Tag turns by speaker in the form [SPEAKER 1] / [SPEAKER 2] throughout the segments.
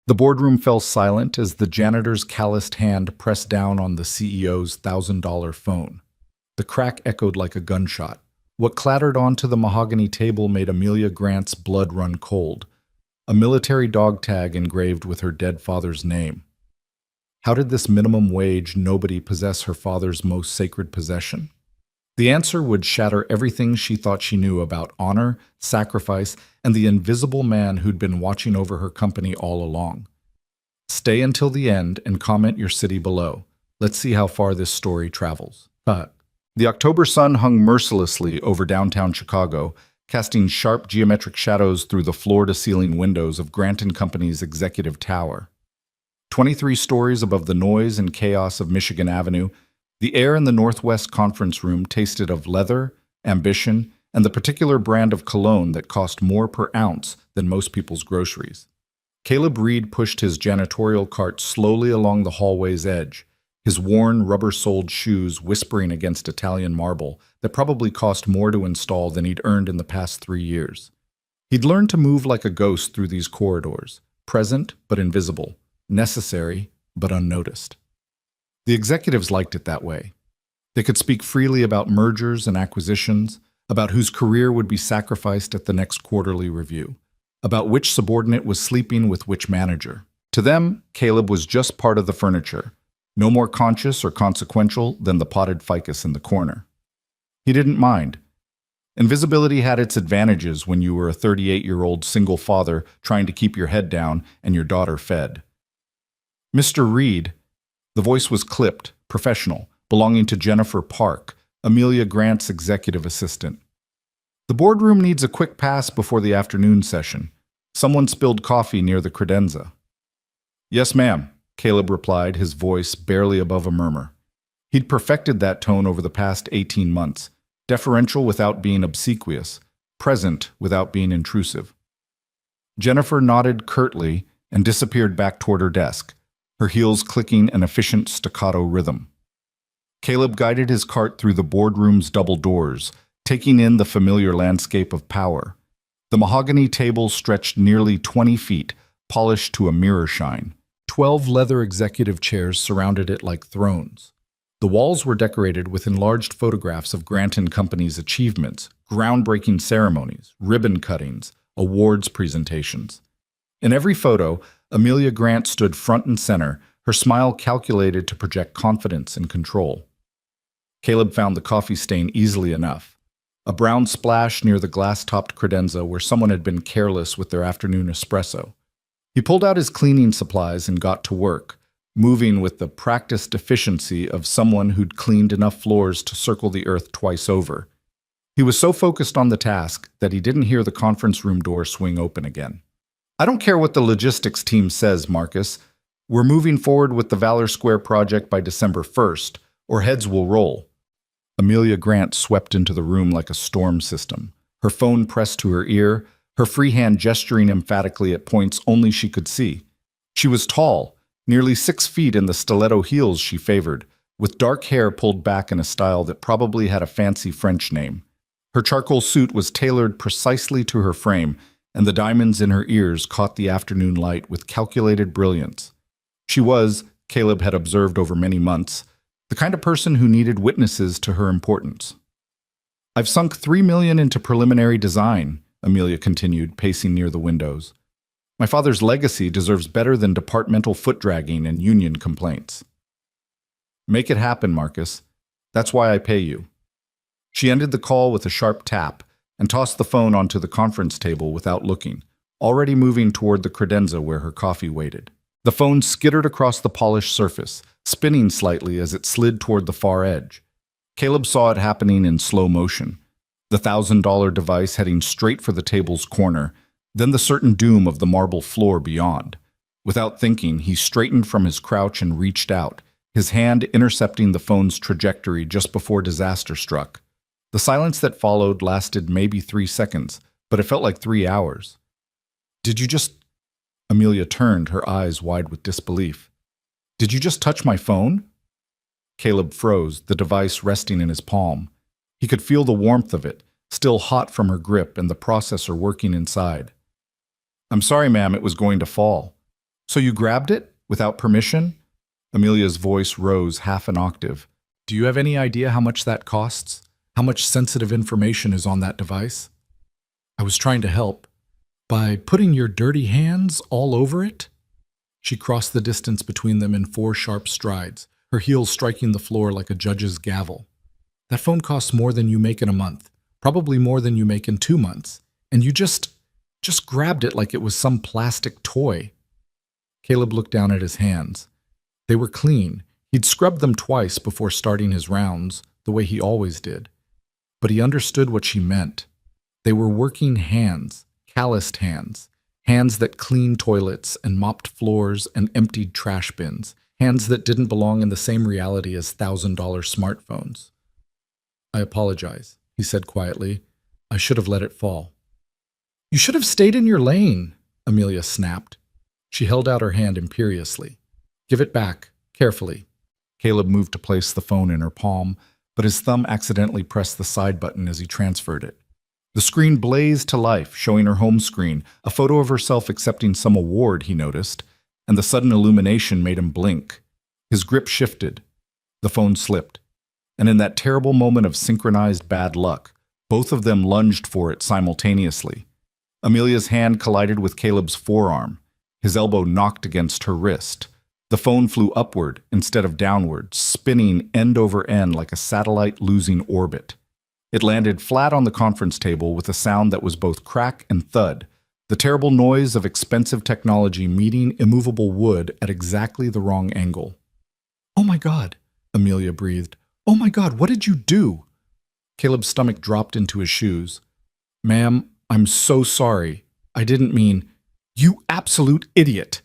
[SPEAKER 1] The boardroom fell silent as the janitor's calloused hand pressed down on the CEO's $1,000 phone. The crack echoed like a gunshot. What clattered onto the mahogany table made Amelia Grant's blood run cold. A military dog tag engraved with her dead father's name. How did this minimum wage nobody possess her father's most sacred possession? The answer would shatter everything she thought she knew about honor, sacrifice, and the invisible man who'd been watching over her company all along. Stay until the end and comment your city below. Let's see how far this story travels. The October sun hung mercilessly over downtown Chicago, casting sharp geometric shadows through the floor-to-ceiling windows of Grant & Company's executive tower. 23 stories above the noise and chaos of Michigan Avenue, the air in the Northwest Conference Room tasted of leather, ambition, and the particular brand of cologne that cost more per ounce than most people's groceries. Caleb Reed pushed his janitorial cart slowly along the hallway's edge, his worn, rubber-soled shoes whispering against Italian marble that probably cost more to install than he'd earned in the past 3 years. He'd learned to move like a ghost through these corridors, present but invisible, necessary but unnoticed. The executives liked it that way. They could speak freely about mergers and acquisitions, about whose career would be sacrificed at the next quarterly review, about which subordinate was sleeping with which manager. To them, Caleb was just part of the furniture, no more conscious or consequential than the potted ficus in the corner. He didn't mind. Invisibility had its advantages when you were a 38-year-old single father trying to keep your head down and your daughter fed. Mr. Reed, the voice was clipped, professional, belonging to Jennifer Park, Amelia Grant's executive assistant. The boardroom needs a quick pass before the afternoon session. Someone spilled coffee near the credenza. Yes, ma'am, Caleb replied, his voice barely above a murmur. He'd perfected that tone over the past 18 months, deferential without being obsequious, present without being intrusive. Jennifer nodded curtly and disappeared back toward her desk, her heels clicking an efficient staccato rhythm. Caleb guided his cart through the boardroom's double doors, taking in the familiar landscape of power. The mahogany table stretched nearly 20 feet, polished to a mirror shine. 12 leather executive chairs surrounded it like thrones. The walls were decorated with enlarged photographs of Grant & Company's achievements, groundbreaking ceremonies, ribbon cuttings, awards presentations. In every photo, Amelia Grant stood front and center, her smile calculated to project confidence and control. Caleb found the coffee stain easily enough, a brown splash near the glass-topped credenza where someone had been careless with their afternoon espresso. He pulled out his cleaning supplies and got to work, moving with the practiced efficiency of someone who'd cleaned enough floors to circle the earth twice over. He was so focused on the task that he didn't hear the conference room door swing open again. I don't care what the logistics team says, Marcus. We're moving forward with the Valor Square project by December 1st, or heads will roll. Amelia Grant swept into the room like a storm system, her phone pressed to her ear, her free hand gesturing emphatically at points only she could see. She was tall, nearly 6 feet in the stiletto heels she favored, with dark hair pulled back in a style that probably had a fancy French name. Her charcoal suit was tailored precisely to her frame, and the diamonds in her ears caught the afternoon light with calculated brilliance. She was, Caleb had observed over many months, the kind of person who needed witnesses to her importance. I've sunk $3 million into preliminary design, Amelia continued, pacing near the windows. My father's legacy deserves better than departmental foot-dragging and union complaints. Make it happen, Marcus. That's why I pay you. She ended the call with a sharp tap and tossed the phone onto the conference table without looking, already moving toward the credenza where her coffee waited. The phone skittered across the polished surface, spinning slightly as it slid toward the far edge. Caleb saw it happening in slow motion, the $1,000 device heading straight for the table's corner, then the certain doom of the marble floor beyond. Without thinking, he straightened from his crouch and reached out, his hand intercepting the phone's trajectory just before disaster struck. The silence that followed lasted maybe 3 seconds, but it felt like 3 hours. Did you just... Amelia turned, her eyes wide with disbelief. Did you just touch my phone? Caleb froze, the device resting in his palm. He could feel the warmth of it, still hot from her grip and the processor working inside. I'm sorry, ma'am, it was going to fall. So you grabbed it? Without permission? Amelia's voice rose half an octave. Do you have any idea how much that costs? How much sensitive information is on that device? I was trying to help. By putting your dirty hands all over it? She crossed the distance between them in 4 sharp strides, her heels striking the floor like a judge's gavel. That phone costs more than you make in a month, probably more than you make in 2 months, and you just grabbed it like it was some plastic toy. Caleb looked down at his hands. They were clean. He'd scrubbed them twice before starting his rounds, the way he always did. But he understood what she meant. They were working hands, calloused hands, hands that cleaned toilets and mopped floors and emptied trash bins, hands that didn't belong in the same reality as $1,000 smartphones. I apologize, he said quietly. I should have let it fall. You should have stayed in your lane, Amelia snapped. She held out her hand imperiously. Give it back, carefully. Caleb moved to place the phone in her palm, but his thumb accidentally pressed the side button as he transferred it. The screen blazed to life, showing her home screen, a photo of herself accepting some award, he noticed, and the sudden illumination made him blink. His grip shifted. The phone slipped. And in that terrible moment of synchronized bad luck, both of them lunged for it simultaneously. Amelia's hand collided with Caleb's forearm. His elbow knocked against her wrist. The phone flew upward instead of downward, spinning end over end like a satellite losing orbit. It landed flat on the conference table with a sound that was both crack and thud, the terrible noise of expensive technology meeting immovable wood at exactly the wrong angle. Oh my God, Amelia breathed. Oh my God, what did you do? Caleb's stomach dropped into his shoes. Ma'am, I'm so sorry. I didn't mean... You absolute idiot!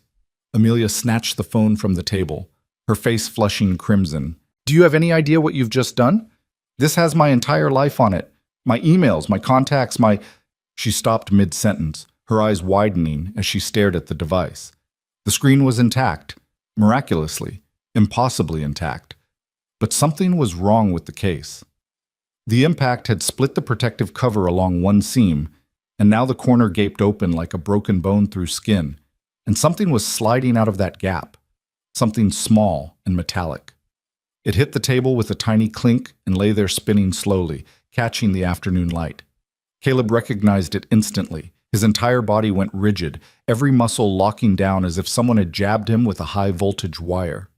[SPEAKER 1] Amelia snatched the phone from the table, her face flushing crimson. Do you have any idea what you've just done? This has my entire life on it. My emails, my contacts, my... She stopped mid-sentence, her eyes widening as she stared at the device. The screen was intact, miraculously, impossibly intact. But something was wrong with the case. The impact had split the protective cover along one seam, and now the corner gaped open like a broken bone through skin, and something was sliding out of that gap, something small and metallic. It hit the table with a tiny clink and lay there spinning slowly, catching the afternoon light. Caleb recognized it instantly. His entire body went rigid, every muscle locking down as if someone had jabbed him with a high-voltage wire.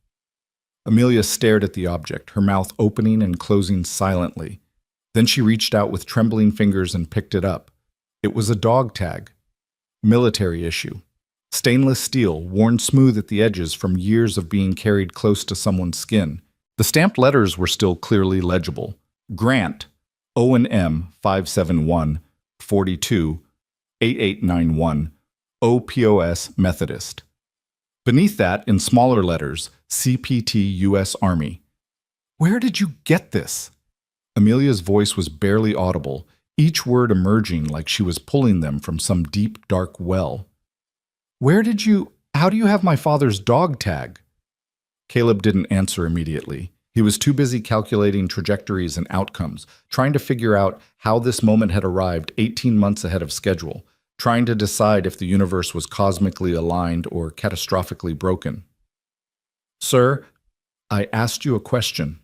[SPEAKER 1] Amelia stared at the object, her mouth opening and closing silently. Then she reached out with trembling fingers and picked it up. It was a dog tag. Military issue. Stainless steel, worn smooth at the edges from years of being carried close to someone's skin. The stamped letters were still clearly legible. Grant, O&M 571 42 8891, OPOS Methodist. Beneath that, in smaller letters, CPT U.S. Army. Where did you get this? Amelia's voice was barely audible, each word emerging like she was pulling them from some deep, dark well. How do you have my father's dog tag? Caleb didn't answer immediately. He was too busy calculating trajectories and outcomes, trying to figure out how this moment had arrived 18 months ahead of schedule, trying to decide if the universe was cosmically aligned or catastrophically broken. Sir, I asked you a question.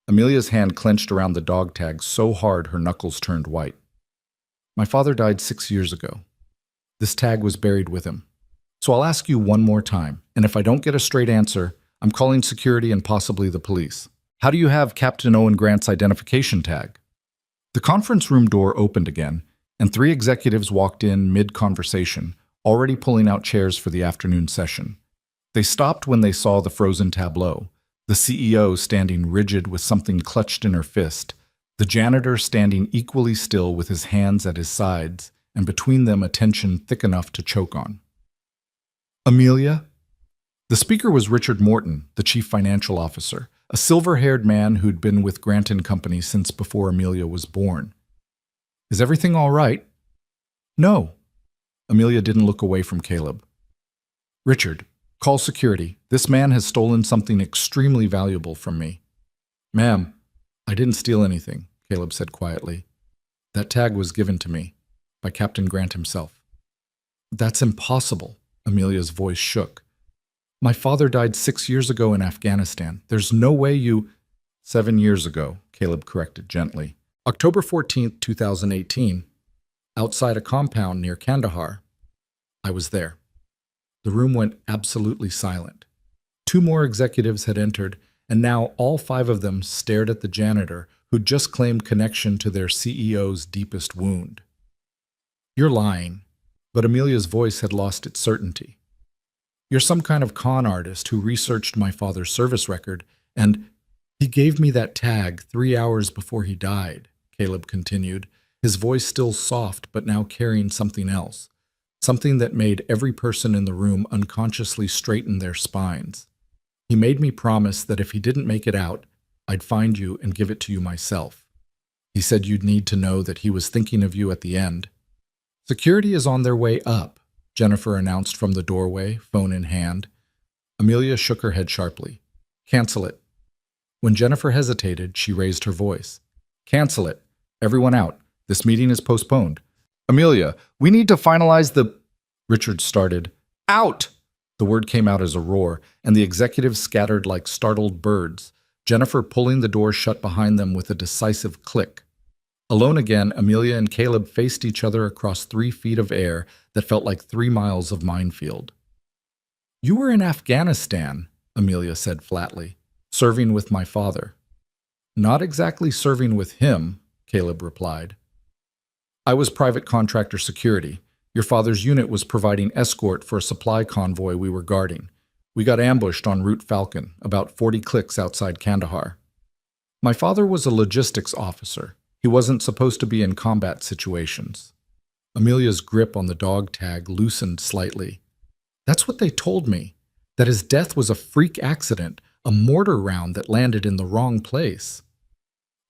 [SPEAKER 1] Amelia's hand clenched around the dog tag so hard her knuckles turned white. My father died 6 years ago. This tag was buried with him. So I'll ask you one more time, and if I don't get a straight answer, I'm calling security and possibly the police. How do you have Captain Owen Grant's identification tag? The conference room door opened again, and 3 executives walked in mid-conversation, already pulling out chairs for the afternoon session. They stopped when they saw the frozen tableau, the CEO standing rigid with something clutched in her fist, the janitor standing equally still with his hands at his sides, and between them a tension thick enough to choke on. Amelia? The speaker was Richard Morton, the chief financial officer, a silver-haired man who'd been with Grant & Company since before Amelia was born. Is everything all right? No. Amelia didn't look away from Caleb. Richard, call security. This man has stolen something extremely valuable from me. Ma'am, I didn't steal anything, Caleb said quietly. That tag was given to me by Captain Grant himself. That's impossible. Amelia's voice shook. My father died 6 years ago in Afghanistan. There's no way you— 7 years ago, Caleb corrected gently. October 14th, 2018, outside a compound near Kandahar. I was there. The room went absolutely silent. 2 more executives had entered, and now all 5 of them stared at the janitor who'd just claimed connection to their CEO's deepest wound. You're lying, but Amelia's voice had lost its certainty. You're some kind of con artist who researched my father's service record, and he gave me that tag 3 hours before he died, Caleb continued, his voice still soft but now carrying something else, something that made every person in the room unconsciously straighten their spines. He made me promise that if he didn't make it out, I'd find you and give it to you myself. He said you'd need to know that he was thinking of you at the end. Security is on their way up, Jennifer announced from the doorway, phone in hand. Amelia shook her head sharply. Cancel it. When Jennifer hesitated, she raised her voice. Cancel it. Everyone out. This meeting is postponed. Amelia, we need to finalize the— Richard started. Out! The word came out as a roar, and the executives scattered like startled birds, Jennifer pulling the door shut behind them with a decisive click. Alone again, Amelia and Caleb faced each other across 3 feet of air that felt like 3 miles of minefield. You were in Afghanistan, Amelia said flatly, serving with my father. Not exactly serving with him, Caleb replied. I was private contractor security. Your father's unit was providing escort for a supply convoy we were guarding. We got ambushed en route Falcon, about 40 clicks outside Kandahar. My father was a logistics officer. He wasn't supposed to be in combat situations. Amelia's grip on the dog tag loosened slightly. That's what they told me, that his death was a freak accident, a mortar round that landed in the wrong place.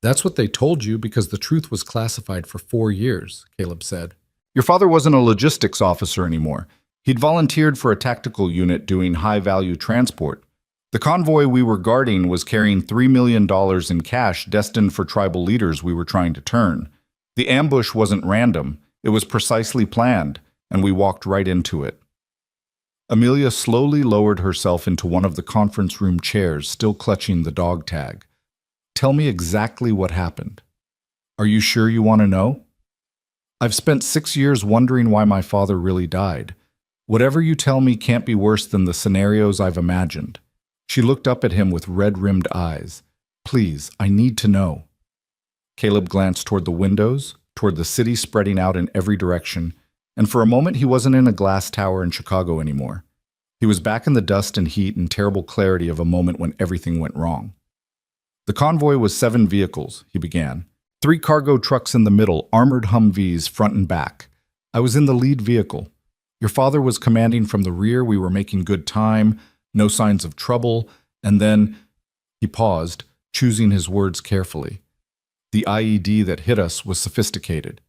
[SPEAKER 1] That's what they told you because the truth was classified for 4 years, Caleb said. Your father wasn't a logistics officer anymore. He'd volunteered for a tactical unit doing high-value transport. The convoy we were guarding was carrying $3 million in cash destined for tribal leaders we were trying to turn. The ambush wasn't random. It was precisely planned, and we walked right into it. Amelia slowly lowered herself into one of the conference room chairs, still clutching the dog tag. Tell me exactly what happened. Are you sure you want to know? I've spent 6 years wondering why my father really died. Whatever you tell me can't be worse than the scenarios I've imagined. She looked up at him with red-rimmed eyes. Please, I need to know. Caleb glanced toward the windows, toward the city spreading out in every direction, and for a moment he wasn't in a glass tower in Chicago anymore. He was back in the dust and heat and terrible clarity of a moment when everything went wrong. The convoy was 7 vehicles, he began. 3 cargo trucks in the middle, armored Humvees front and back. I was in the lead vehicle. Your father was commanding from the rear. We were making good time, no signs of trouble, and then— He paused, choosing his words carefully. The IED that hit us was sophisticated.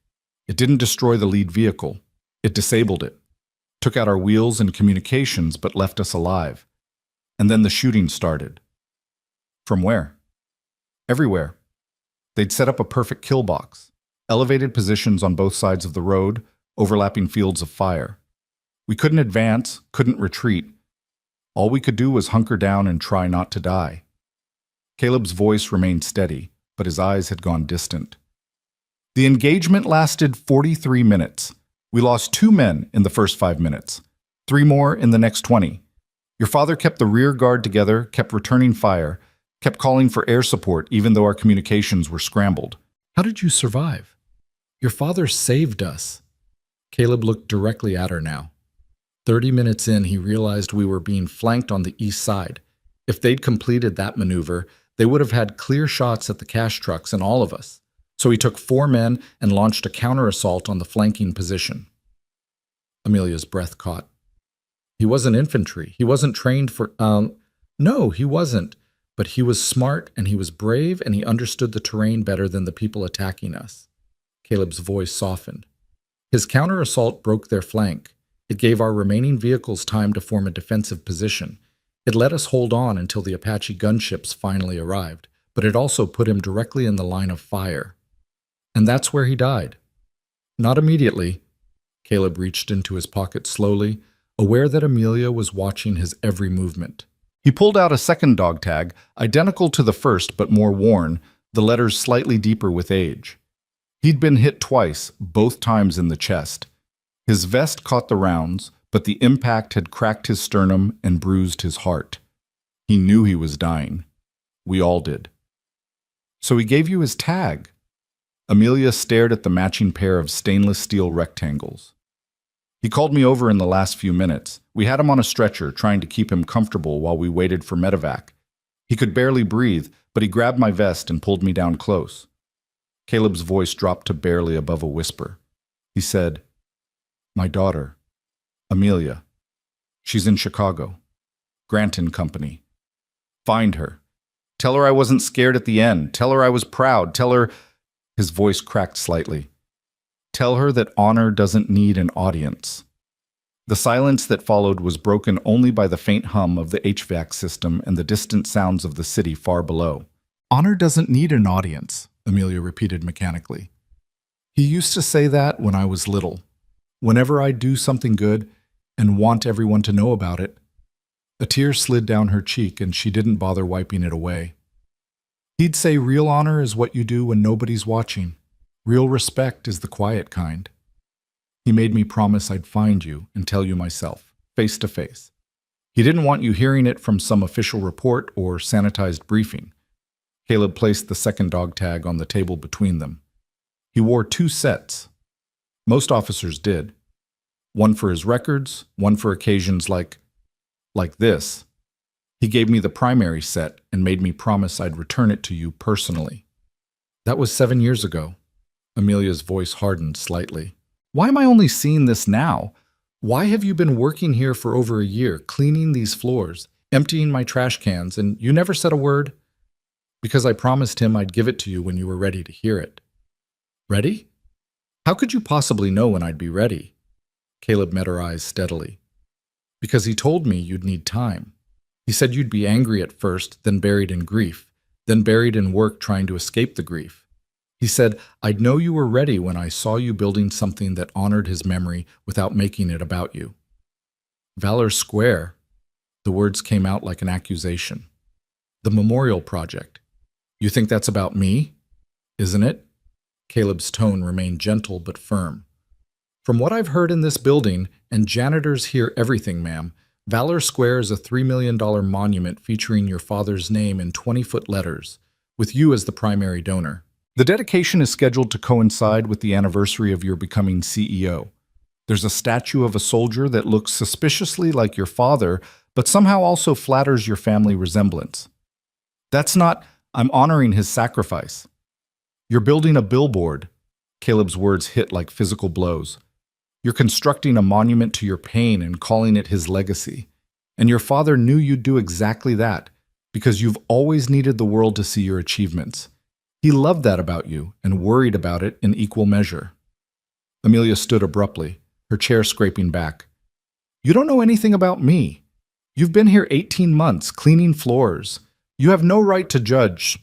[SPEAKER 1] It didn't destroy the lead vehicle. It disabled it. Took out our wheels and communications, but left us alive. And then the shooting started. From where? Everywhere. They'd set up a perfect kill box, elevated positions on both sides of the road, overlapping fields of fire. We couldn't advance, couldn't retreat. All we could do was hunker down and try not to die. Caleb's voice remained steady, but his eyes had gone distant. The engagement lasted 43 minutes. We lost 2 men in the first 5 minutes, 3 more in the next 20. Your father kept the rear guard together, kept returning fire, kept calling for air support even though our communications were scrambled. How did you survive? Your father saved us. Caleb looked directly at her now. 30 minutes in, he realized we were being flanked on the east side. If they'd completed that maneuver, they would have had clear shots at the cash trucks and all of us. So he took 4 men and launched a counter-assault on the flanking position. Amelia's breath caught. He wasn't infantry. He wasn't trained for— No, he wasn't. But he was smart and he was brave and he understood the terrain better than the people attacking us. Caleb's voice softened. His counter-assault broke their flank. It gave our remaining vehicles time to form a defensive position. It let us hold on until the Apache gunships finally arrived, but it also put him directly in the line of fire. And that's where he died. Not immediately. Caleb reached into his pocket slowly, aware that Amelia was watching his every movement. He pulled out a second dog tag, identical to the first but more worn, the letters slightly deeper with age. He'd been hit twice, both times in the chest. His vest caught the rounds, but the impact had cracked his sternum and bruised his heart. He knew he was dying. We all did. So he gave you his tag. Amelia stared at the matching pair of stainless steel rectangles. He called me over in the last few minutes. We had him on a stretcher, trying to keep him comfortable while we waited for medevac. He could barely breathe, but he grabbed my vest and pulled me down close. Caleb's voice dropped to barely above a whisper. He said, "My daughter, Amelia. She's in Chicago. Grant and Company. Find her. Tell her I wasn't scared at the end. Tell her I was proud. Tell her—" His voice cracked slightly. "Tell her that honor doesn't need an audience." The silence that followed was broken only by the faint hum of the HVAC system and the distant sounds of the city far below. "Honor doesn't need an audience," Amelia repeated mechanically. "He used to say that when I was little. Whenever I do something good and want everyone to know about it." A tear slid down her cheek and she didn't bother wiping it away. "He'd say real honor is what you do when nobody's watching. Real respect is the quiet kind. He made me promise I'd find you and tell you myself, face to face. He didn't want you hearing it from some official report or sanitized briefing." Caleb placed the second dog tag on the table between them. He wore 2 sets. Most officers did. One for his records, one for occasions like this. He gave me the primary set and made me promise I'd return it to you personally. That was 7 years ago. Amelia's voice hardened slightly. "Why am I only seeing this now? Why have you been working here for over a year, cleaning these floors, emptying my trash cans, and you never said a word?" "Because I promised him I'd give it to you when you were ready to hear it." "Ready? How could you possibly know when I'd be ready?" Caleb met her eyes steadily. "Because he told me you'd need time. He said you'd be angry at first, then buried in grief, then buried in work trying to escape the grief. He said, I'd know you were ready when I saw you building something that honored his memory without making it about you." "Valor Square." The words came out like an accusation. "The memorial project. You think that's about me? Isn't it?" Caleb's tone remained gentle but firm. "From what I've heard in this building, and janitors hear everything, ma'am, Valor Square is a $3 million monument featuring your father's name in 20-foot letters, with you as the primary donor. The dedication is scheduled to coincide with the anniversary of your becoming CEO. There's a statue of a soldier that looks suspiciously like your father, but somehow also flatters your family resemblance. That's not, I'm honoring his sacrifice. You're building a billboard." Caleb's words hit like physical blows. "You're constructing a monument to your pain and calling it his legacy. And your father knew you'd do exactly that, because you've always needed the world to see your achievements. He loved that about you and worried about it in equal measure." Amelia stood abruptly, her chair scraping back. "You don't know anything about me. You've been here 18 months, cleaning floors. You have no right to judge."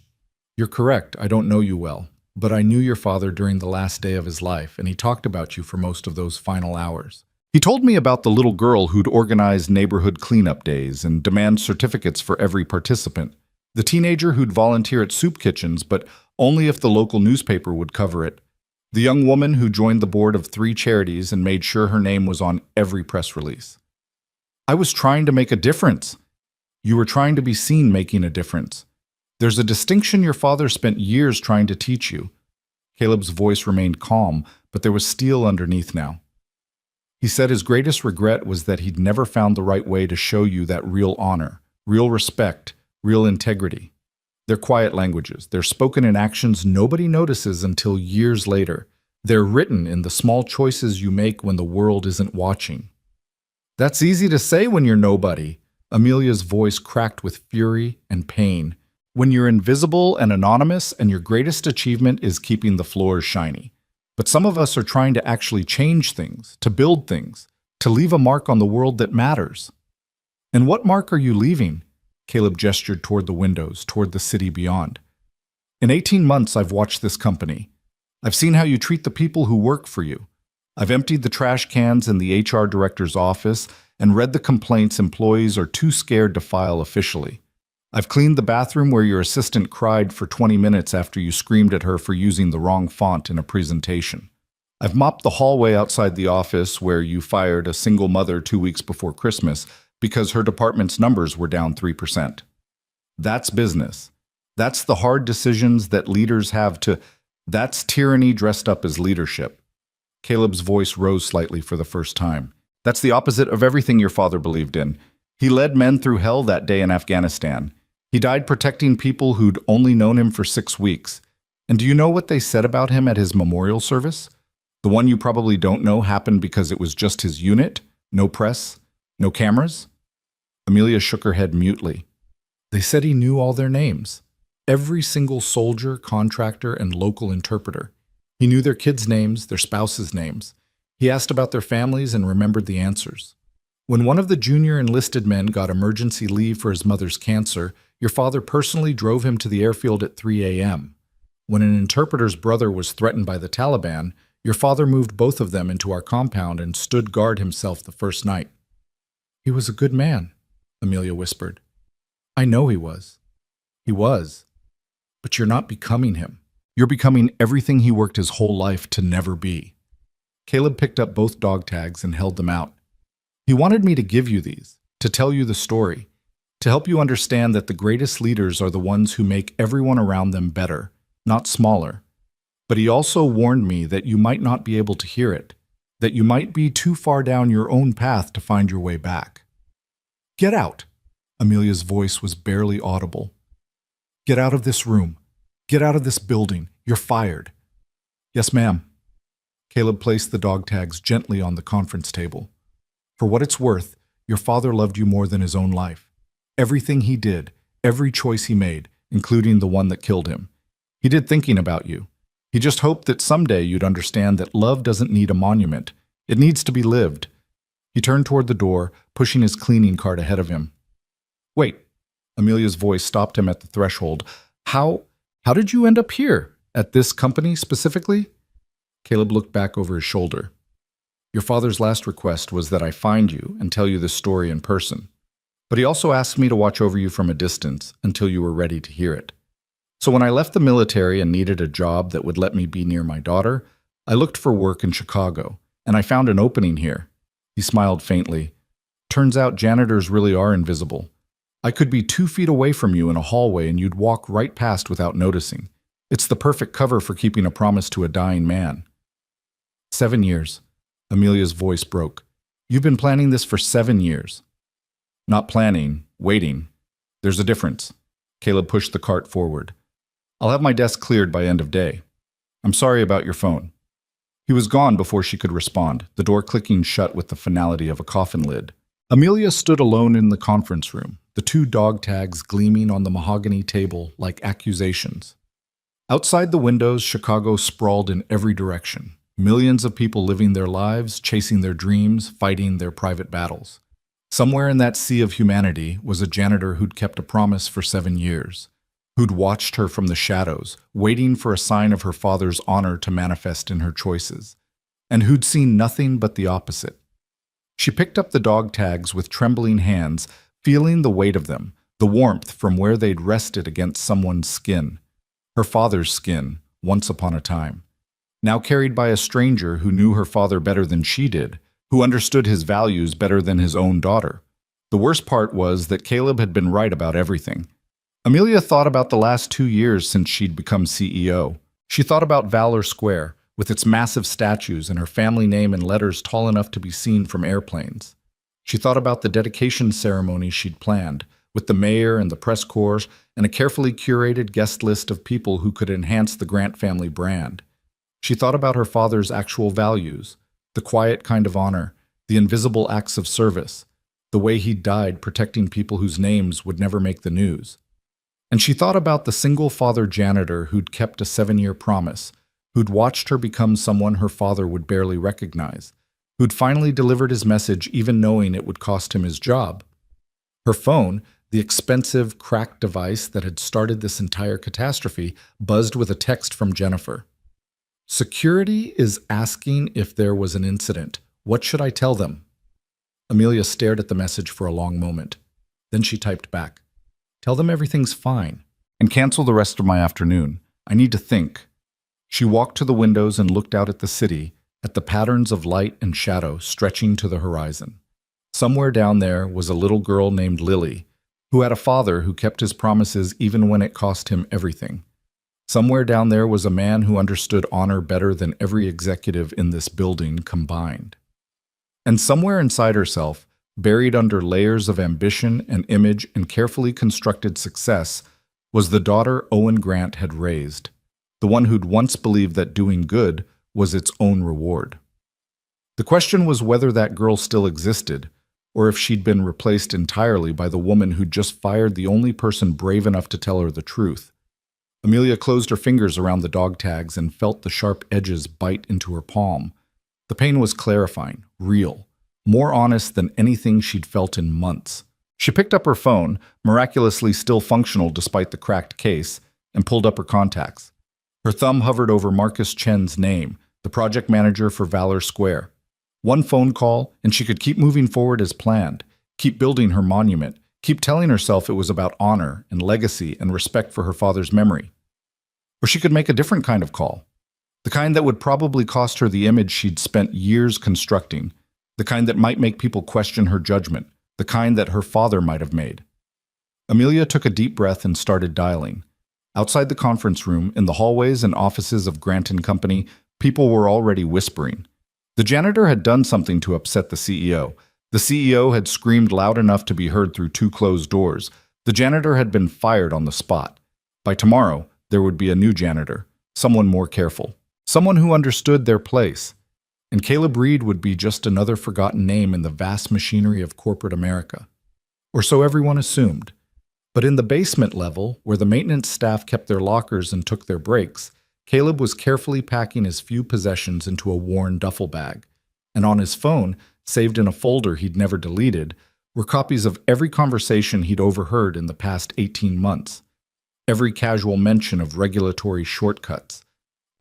[SPEAKER 1] "You're correct, I don't know you well. But I knew your father during the last day of his life, and he talked about you for most of those final hours. He told me about the little girl who'd organize neighborhood cleanup days and demand certificates for every participant. The teenager who'd volunteer at soup kitchens, but only if the local newspaper would cover it. The young woman who joined the board of 3 charities and made sure her name was on every press release. I was trying to make a difference. You were trying to be seen making a difference. There's a distinction your father spent years trying to teach you." Caleb's voice remained calm, but there was steel underneath now. He said his greatest regret was that he'd never found the right way to show you that real honor, real respect, real integrity. They're quiet languages. They're spoken in actions nobody notices until years later. They're written in the small choices you make when the world isn't watching. "That's easy to say when you're nobody." Amelia's voice cracked with fury and pain. "When you're invisible and anonymous and your greatest achievement is keeping the floors shiny. But some of us are trying to actually change things, to build things, to leave a mark on the world that matters." "And what mark are you leaving?" Caleb gestured toward the windows, toward the city beyond. "In 18 months, I've watched this company. I've seen how you treat the people who work for you. I've emptied the trash cans in the HR director's office, and read the complaints employees are too scared to file officially. I've cleaned the bathroom where your assistant cried for 20 minutes after you screamed at her for using the wrong font in a presentation. I've mopped the hallway outside the office where you fired a single mother 2 weeks before Christmas because her department's numbers were down 3%. That's business. That's the hard decisions that leaders have to. That's tyranny dressed up as leadership. Caleb's voice rose slightly for the first time. That's the opposite of everything your father believed in. He led men through hell that day in Afghanistan. He died protecting people who'd only known him for 6 weeks. And do you know what they said about him at his memorial service? The one you probably don't know happened because it was just his unit, no press, no cameras? Amelia shook her head mutely. They said he knew all their names. Every single soldier, contractor, and local interpreter. He knew their kids' names, their spouses' names. He asked about their families and remembered the answers. When one of the junior enlisted men got emergency leave for his mother's cancer, your father personally drove him to the airfield at 3 a.m. When an interpreter's brother was threatened by the Taliban, your father moved both of them into our compound and stood guard himself the first night. He was a good man, Amelia whispered. I know he was. He was. But you're not becoming him. You're becoming everything he worked his whole life to never be. Caleb picked up both dog tags and held them out. He wanted me to give you these, to tell you the story, to help you understand that the greatest leaders are the ones who make everyone around them better, not smaller. But he also warned me that you might not be able to hear it, that you might be too far down your own path to find your way back. Get out. Amelia's voice was barely audible. Get out of this room. Get out of this building. You're fired. Yes, ma'am. Caleb placed the dog tags gently on the conference table. For what it's worth, your father loved you more than his own life. Everything he did, every choice he made, including the one that killed him. He did thinking about you. He just hoped that someday you'd understand that love doesn't need a monument. It needs to be lived. He turned toward the door, pushing his cleaning cart ahead of him. Wait. Amelia's voice stopped him at the threshold. How did you end up here? At this company specifically? Caleb looked back over his shoulder. Your father's last request was that I find you and tell you this story in person. But he also asked me to watch over you from a distance until you were ready to hear it. So when I left the military and needed a job that would let me be near my daughter, I looked for work in Chicago, and I found an opening here. He smiled faintly. Turns out janitors really are invisible. I could be 2 feet away from you in a hallway and you'd walk right past without noticing. It's the perfect cover for keeping a promise to a dying man. 7 years. Amelia's voice broke. You've been planning this for 7 years. Not planning, waiting. There's a difference. Caleb pushed the cart forward. I'll have my desk cleared by end of day. I'm sorry about your phone. He was gone before she could respond, the door clicking shut with the finality of a coffin lid. Amelia stood alone in the conference room, the 2 dog tags gleaming on the mahogany table like accusations. Outside the windows, Chicago sprawled in every direction. Millions of people living their lives, chasing their dreams, fighting their private battles. Somewhere in that sea of humanity was a janitor who'd kept a promise for 7 years, who'd watched her from the shadows, waiting for a sign of her father's honor to manifest in her choices, and who'd seen nothing but the opposite. She picked up the dog tags with trembling hands, feeling the weight of them, the warmth from where they'd rested against someone's skin, her father's skin, once upon a time. Now carried by a stranger who knew her father better than she did, who understood his values better than his own daughter. The worst part was that Caleb had been right about everything. Amelia thought about the last 2 years since she'd become CEO. She thought about Valor Square, with its massive statues and her family name in letters tall enough to be seen from airplanes. She thought about the dedication ceremony she'd planned, with the mayor and the press corps and a carefully curated guest list of people who could enhance the Grant family brand. She thought about her father's actual values, the quiet kind of honor, the invisible acts of service, the way he died protecting people whose names would never make the news. And she thought about the single father janitor who'd kept a 7-year promise, who'd watched her become someone her father would barely recognize, who'd finally delivered his message even knowing it would cost him his job. Her phone, the expensive, cracked device that had started this entire catastrophe, buzzed with a text from Jennifer. Security is asking if there was an incident. What should I tell them? Amelia stared at the message for a long moment. Then she typed back, "Tell them everything's fine, and cancel the rest of my afternoon. I need to think." She walked to the windows and looked out at the city, at the patterns of light and shadow stretching to the horizon. Somewhere down there was a little girl named Lily, who had a father who kept his promises even when it cost him everything. Somewhere down there was a man who understood honor better than every executive in this building combined. And somewhere inside herself, buried under layers of ambition and image and carefully constructed success, was the daughter Owen Grant had raised, the one who'd once believed that doing good was its own reward. The question was whether that girl still existed, or if she'd been replaced entirely by the woman who'd just fired the only person brave enough to tell her the truth. Amelia closed her fingers around the dog tags and felt the sharp edges bite into her palm. The pain was clarifying, real, more honest than anything she'd felt in months. She picked up her phone, miraculously still functional despite the cracked case, and pulled up her contacts. Her thumb hovered over Marcus Chen's name, the project manager for Valor Square. One phone call, and she could keep moving forward as planned, keep building her monument, keep telling herself it was about honor and legacy and respect for her father's memory. Or she could make a different kind of call, the kind that would probably cost her the image she'd spent years constructing, the kind that might make people question her judgment, the kind that her father might have made. Amelia took a deep breath and started dialing. Outside the conference room, in the hallways and offices of Grant & Company, people were already whispering. The janitor had done something to upset the CEO. The CEO had screamed loud enough to be heard through two closed doors. The janitor had been fired on the spot. By tomorrow, there would be a new janitor, someone more careful, someone who understood their place. And Caleb Reed would be just another forgotten name in the vast machinery of corporate America. Or so everyone assumed. But in the basement level, where the maintenance staff kept their lockers and took their breaks, Caleb was carefully packing his few possessions into a worn duffel bag. And on his phone, saved in a folder he'd never deleted, were copies of every conversation he'd overheard in the past 18 months. Every casual mention of regulatory shortcuts.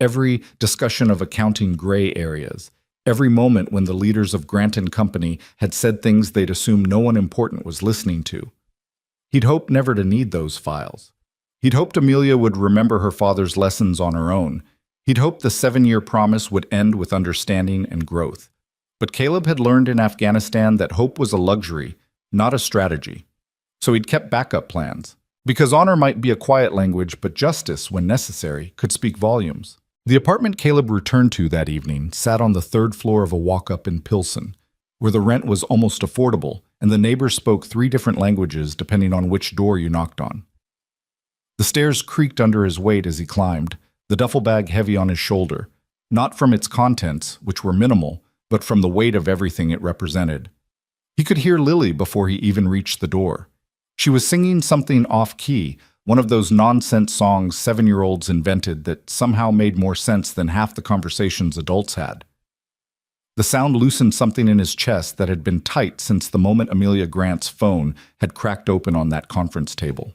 [SPEAKER 1] Every discussion of accounting gray areas. Every moment when the leaders of Grant & Company had said things they'd assumed no one important was listening to. He'd hoped never to need those files. He'd hoped Amelia would remember her father's lessons on her own. He'd hoped the 7-year promise would end with understanding and growth. But Caleb had learned in Afghanistan that hope was a luxury, not a strategy. So he'd kept backup plans. Because honor might be a quiet language, but justice, when necessary, could speak volumes. The apartment Caleb returned to that evening sat on the 3rd floor of a walk-up in Pilsen, where the rent was almost affordable, and the neighbors spoke 3 different languages depending on which door you knocked on. The stairs creaked under his weight as he climbed, the duffel bag heavy on his shoulder, not from its contents, which were minimal, but from the weight of everything it represented. He could hear Lily before he even reached the door. She was singing something off-key, one of those nonsense songs 7-year-olds invented that somehow made more sense than half the conversations adults had. The sound loosened something in his chest that had been tight since the moment Amelia Grant's phone had cracked open on that conference table.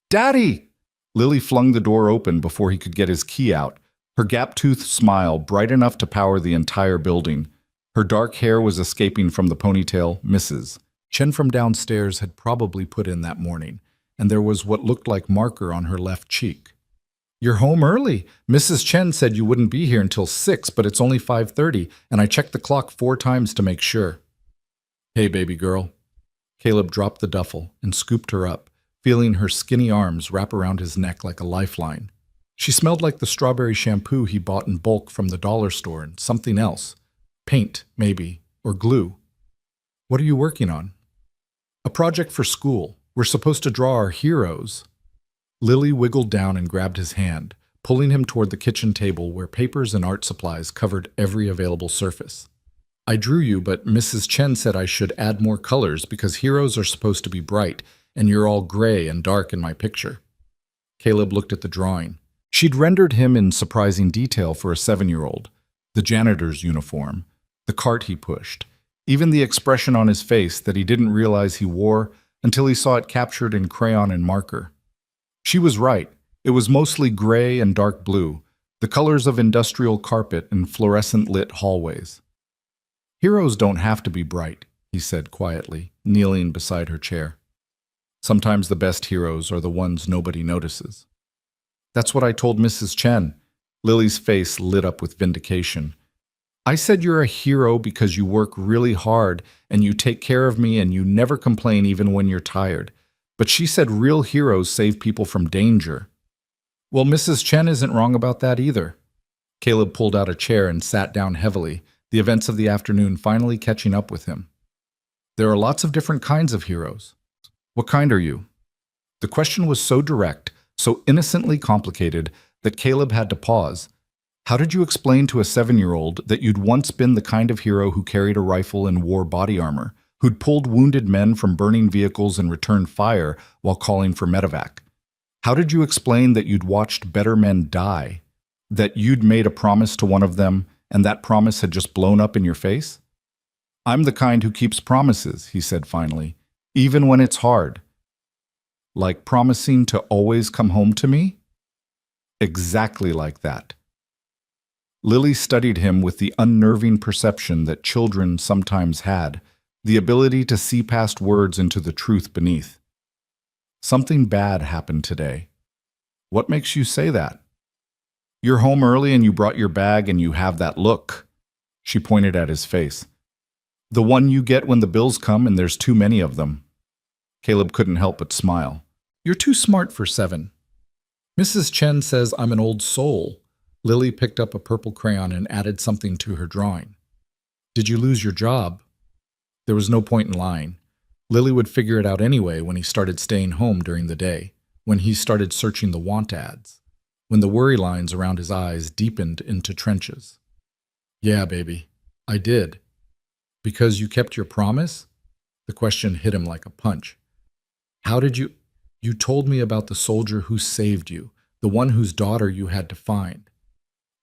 [SPEAKER 1] "Daddy!" Lily flung the door open before he could get his key out, her gap-toothed smile bright enough to power the entire building. Her dark hair was escaping from the ponytail, Mrs. Chen from downstairs had probably put in that morning, and there was what looked like marker on her left cheek. "You're home early. Mrs. Chen said you wouldn't be here until 6, but it's only 5:30, and I checked the clock 4 times to make sure." "Hey, baby girl." Caleb dropped the duffel and scooped her up, feeling her skinny arms wrap around his neck like a lifeline. She smelled like the strawberry shampoo he bought in bulk from the dollar store and something else. Paint, maybe, or glue. "What are you working on?" "A project for school. We're supposed to draw our heroes." Lily wiggled down and grabbed his hand, pulling him toward the kitchen table where papers and art supplies covered every available surface. "I drew you, but Mrs. Chen said I should add more colors because heroes are supposed to be bright, and you're all gray and dark in my picture." Caleb looked at the drawing. She'd rendered him in surprising detail for a 7-year-old. The janitor's uniform, the cart he pushed, even the expression on his face that he didn't realize he wore until he saw it captured in crayon and marker. She was right. It was mostly gray and dark blue, the colors of industrial carpet and fluorescent-lit hallways. "Heroes don't have to be bright," he said quietly, kneeling beside her chair. Sometimes the best heroes are the ones nobody notices. That's what I told Mrs. Chen. Lily's face lit up with vindication. I said you're a hero because you work really hard and you take care of me and you never complain even when you're tired. But she said real heroes save people from danger. Well, Mrs. Chen isn't wrong about that either. Caleb pulled out a chair and sat down heavily, the events of the afternoon finally catching up with him. There are lots of different kinds of heroes. What kind are you? The question was so direct, so innocently complicated, that Caleb had to pause. How did you explain to a 7-year-old that you'd once been the kind of hero who carried a rifle and wore body armor, who'd pulled wounded men from burning vehicles and returned fire while calling for medevac? How did you explain that you'd watched better men die, that you'd made a promise to one of them and that promise had just blown up in your face? I'm the kind who keeps promises, he said finally, even when it's hard. Like promising to always come home to me? Exactly like that. Lily studied him with the unnerving perception that children sometimes had, the ability to see past words into the truth beneath. Something bad happened today. What makes you say that? You're home early and you brought your bag and you have that look. She pointed at his face. The one you get when the bills come and there's too many of them. Caleb couldn't help but smile. You're too smart for 7. Mrs. Chen says I'm an old soul. Lily picked up a purple crayon and added something to her drawing. Did you lose your job? There was no point in lying. Lily would figure it out anyway when he started staying home during the day, when he started searching the want ads, when the worry lines around his eyes deepened into trenches. Yeah, baby, I did. Because you kept your promise? The question hit him like a punch. How did you... You told me about the soldier who saved you, the one whose daughter you had to find.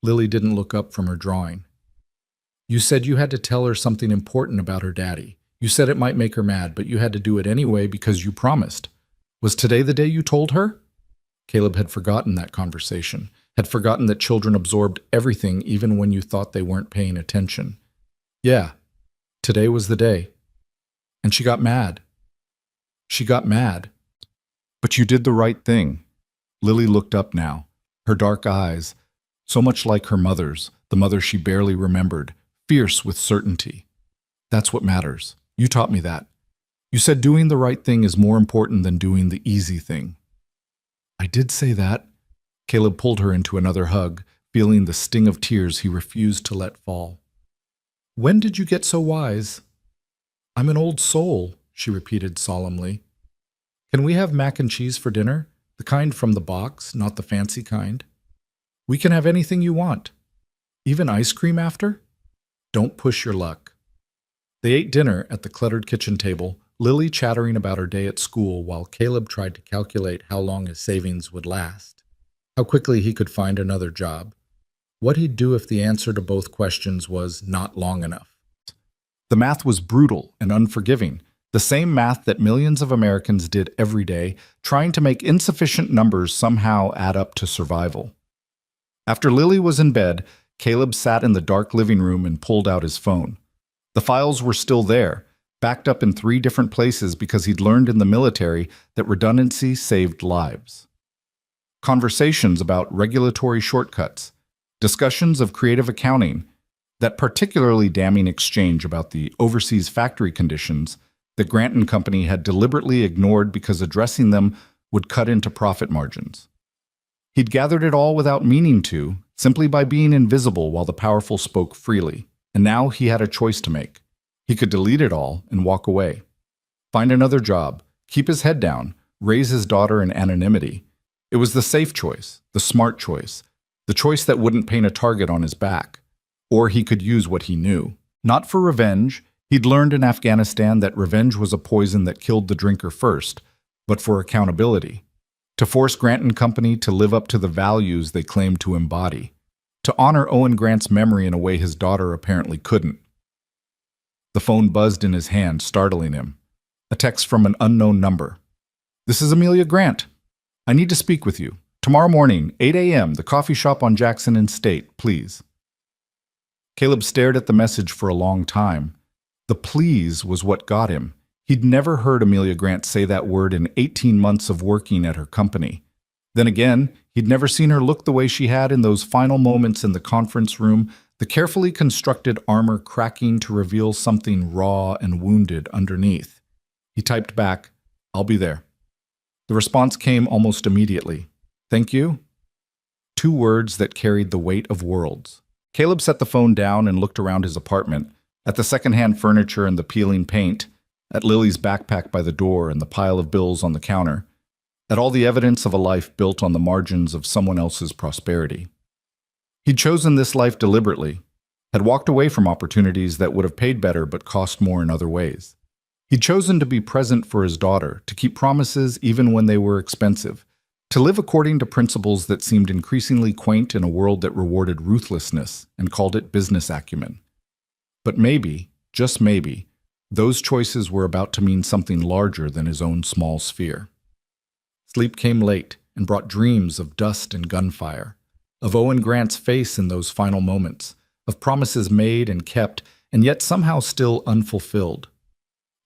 [SPEAKER 1] Lily didn't look up from her drawing. You said you had to tell her something important about her daddy. You said it might make her mad, but you had to do it anyway because you promised. Was today the day you told her? Caleb had forgotten that conversation, had forgotten that children absorbed everything even when you thought they weren't paying attention. Yeah, today was the day. And she got mad. She got mad. But you did the right thing. Lily looked up now, her dark eyes, so much like her mother's, the mother she barely remembered, fierce with certainty. That's what matters. You taught me that. You said doing the right thing is more important than doing the easy thing. I did say that. Caleb pulled her into another hug, feeling the sting of tears he refused to let fall. When did you get so wise? I'm an old soul, she repeated solemnly. Can we have mac and cheese for dinner? The kind from the box, not the fancy kind. We can have anything you want. Even ice cream after? Don't push your luck. They ate dinner at the cluttered kitchen table, Lily chattering about her day at school while Caleb tried to calculate how long his savings would last, how quickly he could find another job, what he'd do if the answer to both questions was not long enough. The math was brutal and unforgiving. The same math that millions of Americans did every day, trying to make insufficient numbers somehow add up to survival. After Lily was in bed, Caleb sat in the dark living room and pulled out his phone. The files were still there, backed up in 3 different places because he'd learned in the military that redundancy saved lives. Conversations about regulatory shortcuts, discussions of creative accounting, that particularly damning exchange about the overseas factory conditions that Grant and Company had deliberately ignored because addressing them would cut into profit margins. He'd gathered it all without meaning to, simply by being invisible while the powerful spoke freely, and now he had a choice to make. He could delete it all and walk away. Find another job, keep his head down, raise his daughter in anonymity. It was the safe choice, the smart choice, the choice that wouldn't paint a target on his back. Or he could use what he knew. Not for revenge. He'd learned in Afghanistan that revenge was a poison that killed the drinker first, but for accountability. To force Grant and Company to live up to the values they claimed to embody. To honor Owen Grant's memory in a way his daughter apparently couldn't. The phone buzzed in his hand, startling him. A text from an unknown number. This is Amelia Grant. I need to speak with you. Tomorrow morning, 8 a.m., the coffee shop on Jackson and State, please. Caleb stared at the message for a long time. The please was what got him. He'd never heard Amelia Grant say that word in 18 months of working at her company. Then again, he'd never seen her look the way she had in those final moments in the conference room, the carefully constructed armor cracking to reveal something raw and wounded underneath. He typed back, "I'll be there." The response came almost immediately. "Thank you?" Two words that carried the weight of worlds. Caleb set the phone down and looked around his apartment, at the secondhand furniture and the peeling paint, at Lily's backpack by the door and the pile of bills on the counter, at all the evidence of a life built on the margins of someone else's prosperity. He'd chosen this life deliberately, had walked away from opportunities that would have paid better but cost more in other ways. He'd chosen to be present for his daughter, to keep promises even when they were expensive, to live according to principles that seemed increasingly quaint in a world that rewarded ruthlessness and called it business acumen. But maybe, just maybe, those choices were about to mean something larger than his own small sphere. Sleep came late and brought dreams of dust and gunfire, of Owen Grant's face in those final moments, of promises made and kept, and yet somehow still unfulfilled.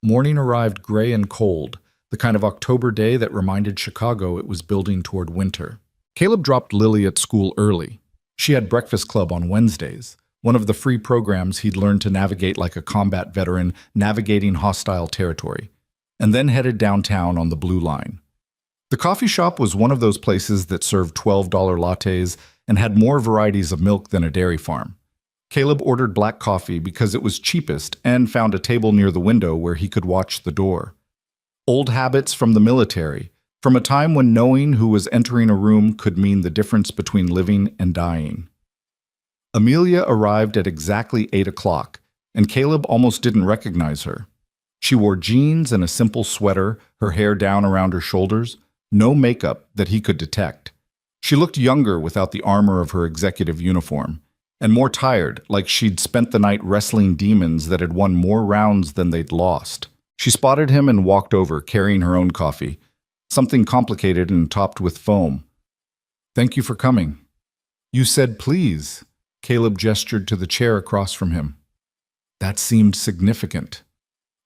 [SPEAKER 1] Morning arrived gray and cold, the kind of October day that reminded Chicago it was building toward winter. Caleb dropped Lily at school early. She had breakfast club on Wednesdays, one of the free programs he'd learned to navigate like a combat veteran navigating hostile territory, and then headed downtown on the Blue Line. The coffee shop was one of those places that served $12 lattes and had more varieties of milk than a dairy farm. Caleb ordered black coffee because it was cheapest and found a table near the window where he could watch the door. Old habits from the military, from a time when knowing who was entering a room could mean the difference between living and dying. Amelia arrived at exactly 8 o'clock, and Caleb almost didn't recognize her. She wore jeans and a simple sweater, her hair down around her shoulders, no makeup that he could detect. She looked younger without the armor of her executive uniform, and more tired, like she'd spent the night wrestling demons that had won more rounds than they'd lost. She spotted him and walked over, carrying her own coffee, something complicated and topped with foam. "Thank you for coming." "You said please." Caleb gestured to the chair across from him. That seemed significant.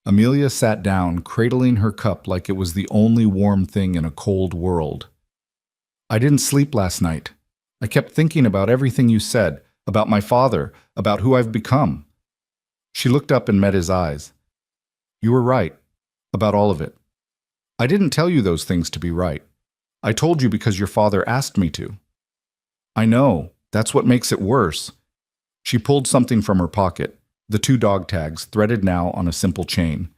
[SPEAKER 1] Amelia sat down, cradling her cup like it was the only warm thing in a cold world. "I didn't sleep last night. I kept thinking about everything you said, about my father, about who I've become." She looked up and met his eyes. "You were right, about all of it. I didn't tell you those things to be right. I told you because your father asked me to." "I know, that's what makes it worse." She pulled something from her pocket, the 2 dog tags threaded now on a simple chain.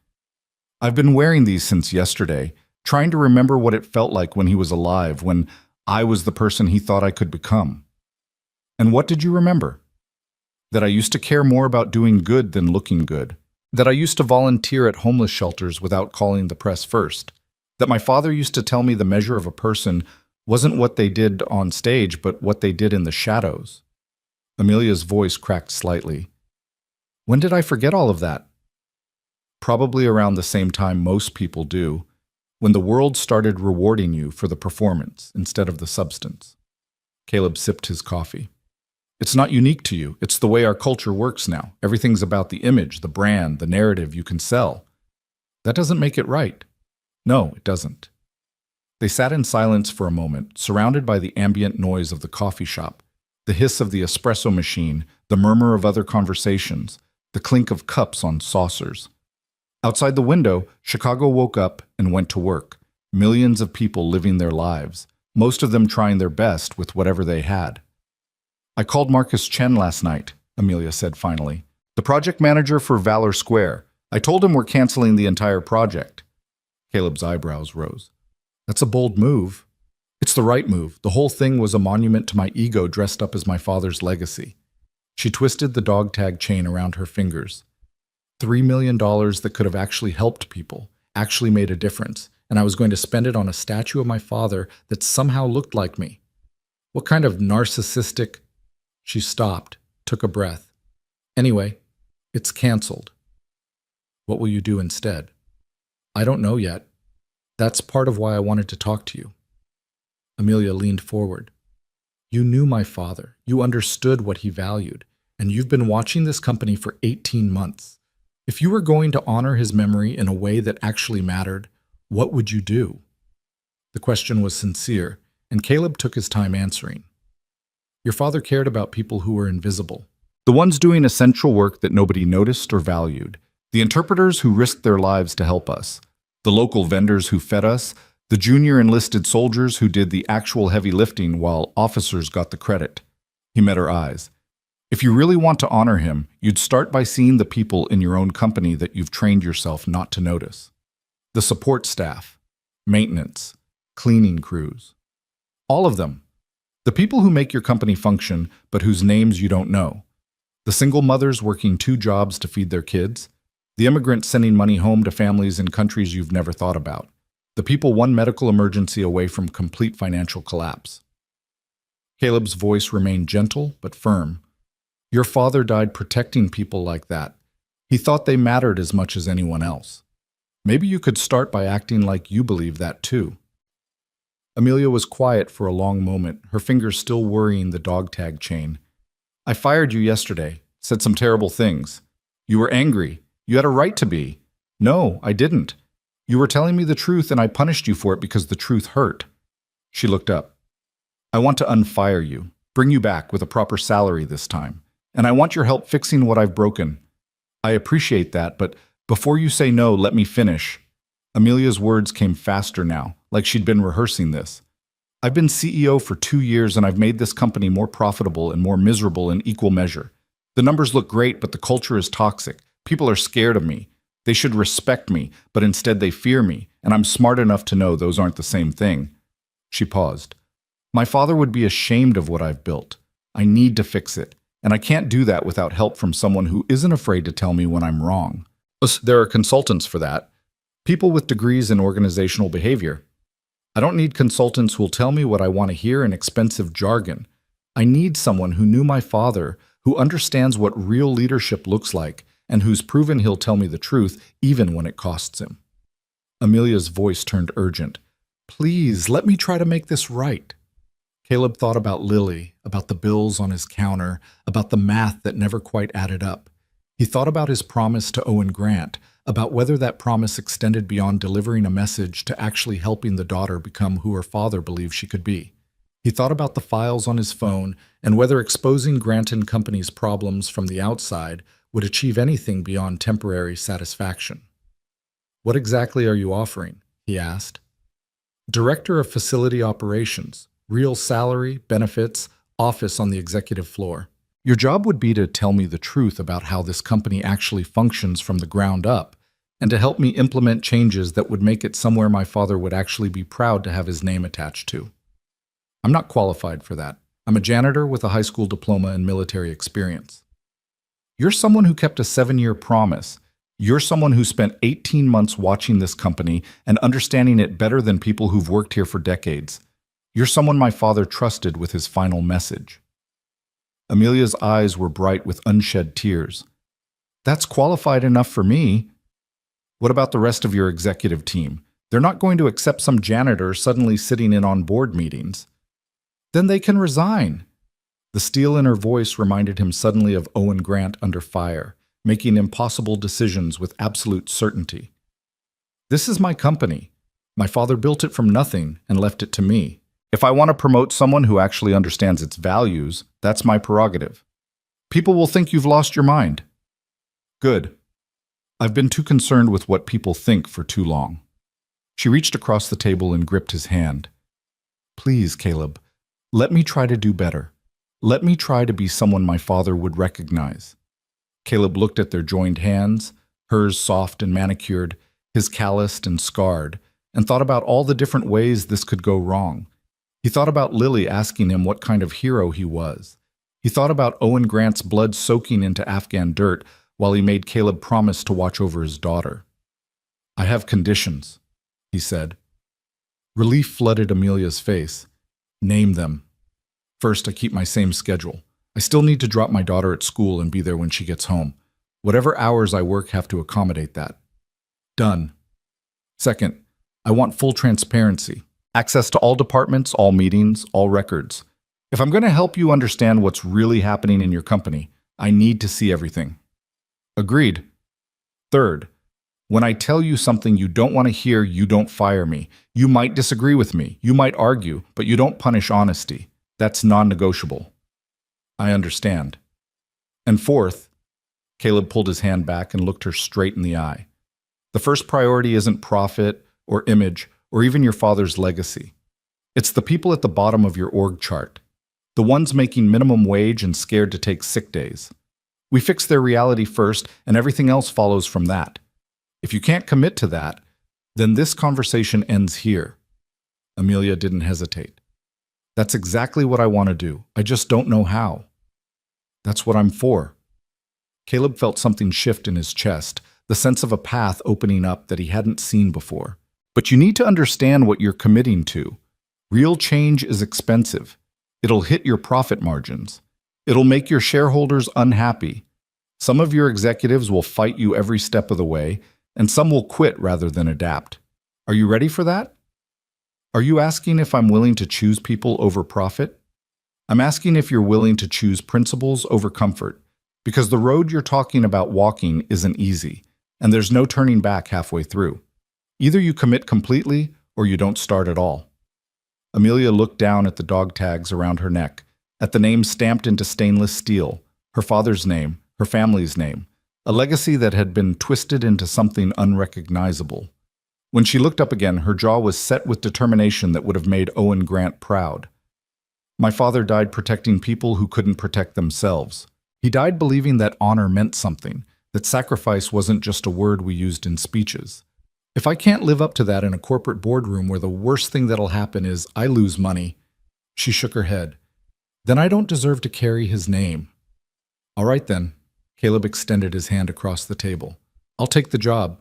[SPEAKER 1] "I've been wearing these since yesterday, trying to remember what it felt like when he was alive, when I was the person he thought I could become." "And what did you remember?" "That I used to care more about doing good than looking good. That I used to volunteer at homeless shelters without calling the press first. That my father used to tell me the measure of a person wasn't what they did on stage, but what they did in the shadows." Amelia's voice cracked slightly. "When did I forget all of that?" "Probably around the same time most people do, when the world started rewarding you for the performance instead of the substance." Caleb sipped his coffee. "It's not unique to you. It's the way our culture works now. Everything's about the image, the brand, the narrative you can sell. That doesn't make it right." "No, it doesn't." They sat in silence for a moment, surrounded by the ambient noise of the coffee shop, the hiss of the espresso machine, the murmur of other conversations, the clink of cups on saucers. Outside the window, Chicago woke up and went to work, millions of people living their lives, most of them trying their best with whatever they had. "I called Marcus Chen last night," Amelia said finally, "the project manager for Valor Square. I told him we're canceling the entire project." Caleb's eyebrows rose. "That's a bold move." "It's the right move. The whole thing was a monument to my ego dressed up as my father's legacy." She twisted the dog tag chain around her fingers. $3 million that could have actually helped people, actually made a difference, and I was going to spend it on a statue of my father that somehow looked like me. What kind of narcissistic... She stopped, took a breath. "Anyway, it's canceled." "What will you do instead?" "I don't know yet. That's part of why I wanted to talk to you." Amelia leaned forward. "You knew my father. You understood what he valued. And you've been watching this company for 18 months. If you were going to honor his memory in a way that actually mattered, what would you do? The question was sincere, and Caleb took his time answering. Your father cared about people who were invisible. The ones doing essential work that nobody noticed or valued. The interpreters who risked their lives to help us. The local vendors who fed us. The junior enlisted soldiers who did the actual heavy lifting while officers got the credit. He met her eyes. If you really want to honor him, you'd start by seeing the people in your own company that you've trained yourself not to notice. The support staff, maintenance, cleaning crews. All of them. The people who make your company function, but whose names you don't know. The single mothers working 2 jobs to feed their kids. The immigrants sending money home to families in countries you've never thought about. The people one medical emergency away from complete financial collapse. Caleb's voice remained gentle but firm. Your father died protecting people like that. He thought they mattered as much as anyone else. Maybe you could start by acting like you believe that too. Amelia was quiet for a long moment, her fingers still worrying the dog tag chain. I fired you yesterday, said some terrible things. You were angry. You had a right to be. No, I didn't. You were telling me the truth and I punished you for it because the truth hurt. She looked up. I want to unfire you, bring you back with a proper salary this time. And I want your help fixing what I've broken. I appreciate that, but before you say no, let me finish. Amelia's words came faster now, like she'd been rehearsing this. I've been CEO for 2 years and I've made this company more profitable and more miserable in equal measure. The numbers look great, but the culture is toxic. People are scared of me. They should respect me, but instead they fear me, and I'm smart enough to know those aren't the same thing. She paused. My father would be ashamed of what I've built. I need to fix it, and I can't do that without help from someone who isn't afraid to tell me when I'm wrong. There are consultants for that. People with degrees in organizational behavior. I don't need consultants who'll tell me what I want to hear in expensive jargon. I need someone who knew my father, who understands what real leadership looks like, and who's proven he'll tell me the truth even when it costs him. Amelia's voice turned urgent. Please, let me try to make this right. Caleb thought about Lily, about the bills on his counter, about the math that never quite added up. He thought about his promise to Owen Grant, about whether that promise extended beyond delivering a message to actually helping the daughter become who her father believed she could be. He thought about the files on his phone and whether exposing Grant & Company's problems from the outside would achieve anything beyond temporary satisfaction. What exactly are you offering? He asked. Director of Facility Operations, real salary, benefits, office on the executive floor. Your job would be to tell me the truth about how this company actually functions from the ground up, and to help me implement changes that would make it somewhere my father would actually be proud to have his name attached to. I'm not qualified for that. I'm a janitor with a high school diploma and military experience. You're someone who kept a 7-year promise. You're someone who spent 18 months watching this company and understanding it better than people who've worked here for decades. You're someone my father trusted with his final message. Amelia's eyes were bright with unshed tears. That's qualified enough for me. What about the rest of your executive team? They're not going to accept some janitor suddenly sitting in on board meetings. Then they can resign. The steel in her voice reminded him suddenly of Owen Grant under fire, making impossible decisions with absolute certainty. This is my company. My father built it from nothing and left it to me. If I want to promote someone who actually understands its values, that's my prerogative. People will think you've lost your mind. Good. I've been too concerned with what people think for too long. She reached across the table and gripped his hand. Please, Caleb, let me try to do better. Let me try to be someone my father would recognize. Caleb looked at their joined hands, hers soft and manicured, his calloused and scarred, and thought about all the different ways this could go wrong. He thought about Lily asking him what kind of hero he was. He thought about Owen Grant's blood soaking into Afghan dirt while he made Caleb promise to watch over his daughter. I have conditions, he said. Relief flooded Amelia's face. Name them. First, I keep my same schedule. I still need to drop my daughter at school and be there when she gets home. Whatever hours I work have to accommodate that. Done. Second, I want full transparency. Access to all departments, all meetings, all records. If I'm going to help you understand what's really happening in your company, I need to see everything. Agreed. Third, when I tell you something you don't want to hear, you don't fire me. You might disagree with me, you might argue, but you don't punish honesty. That's non-negotiable. I understand. And fourth, Caleb pulled his hand back and looked her straight in the eye. The first priority isn't profit or image or even your father's legacy. It's the people at the bottom of your org chart, the ones making minimum wage and scared to take sick days. We fix their reality first, and everything else follows from that. If you can't commit to that, then this conversation ends here. Amelia didn't hesitate. That's exactly what I want to do. I just don't know how. That's what I'm for. Caleb felt something shift in his chest, the sense of a path opening up that he hadn't seen before. But you need to understand what you're committing to. Real change is expensive. It'll hit your profit margins. It'll make your shareholders unhappy. Some of your executives will fight you every step of the way, and some will quit rather than adapt. Are you ready for that? Are you asking if I'm willing to choose people over profit? I'm asking if you're willing to choose principles over comfort, because the road you're talking about walking isn't easy, and there's no turning back halfway through. Either you commit completely or you don't start at all. Amelia looked down at the dog tags around her neck, at the name stamped into stainless steel, her father's name, her family's name, a legacy that had been twisted into something unrecognizable. When she looked up again, her jaw was set with determination that would have made Owen Grant proud. My father died protecting people who couldn't protect themselves. He died believing that honor meant something, that sacrifice wasn't just a word we used in speeches. If I can't live up to that in a corporate boardroom where the worst thing that'll happen is I lose money, she shook her head, then I don't deserve to carry his name. All right then, Caleb extended his hand across the table. I'll take the job.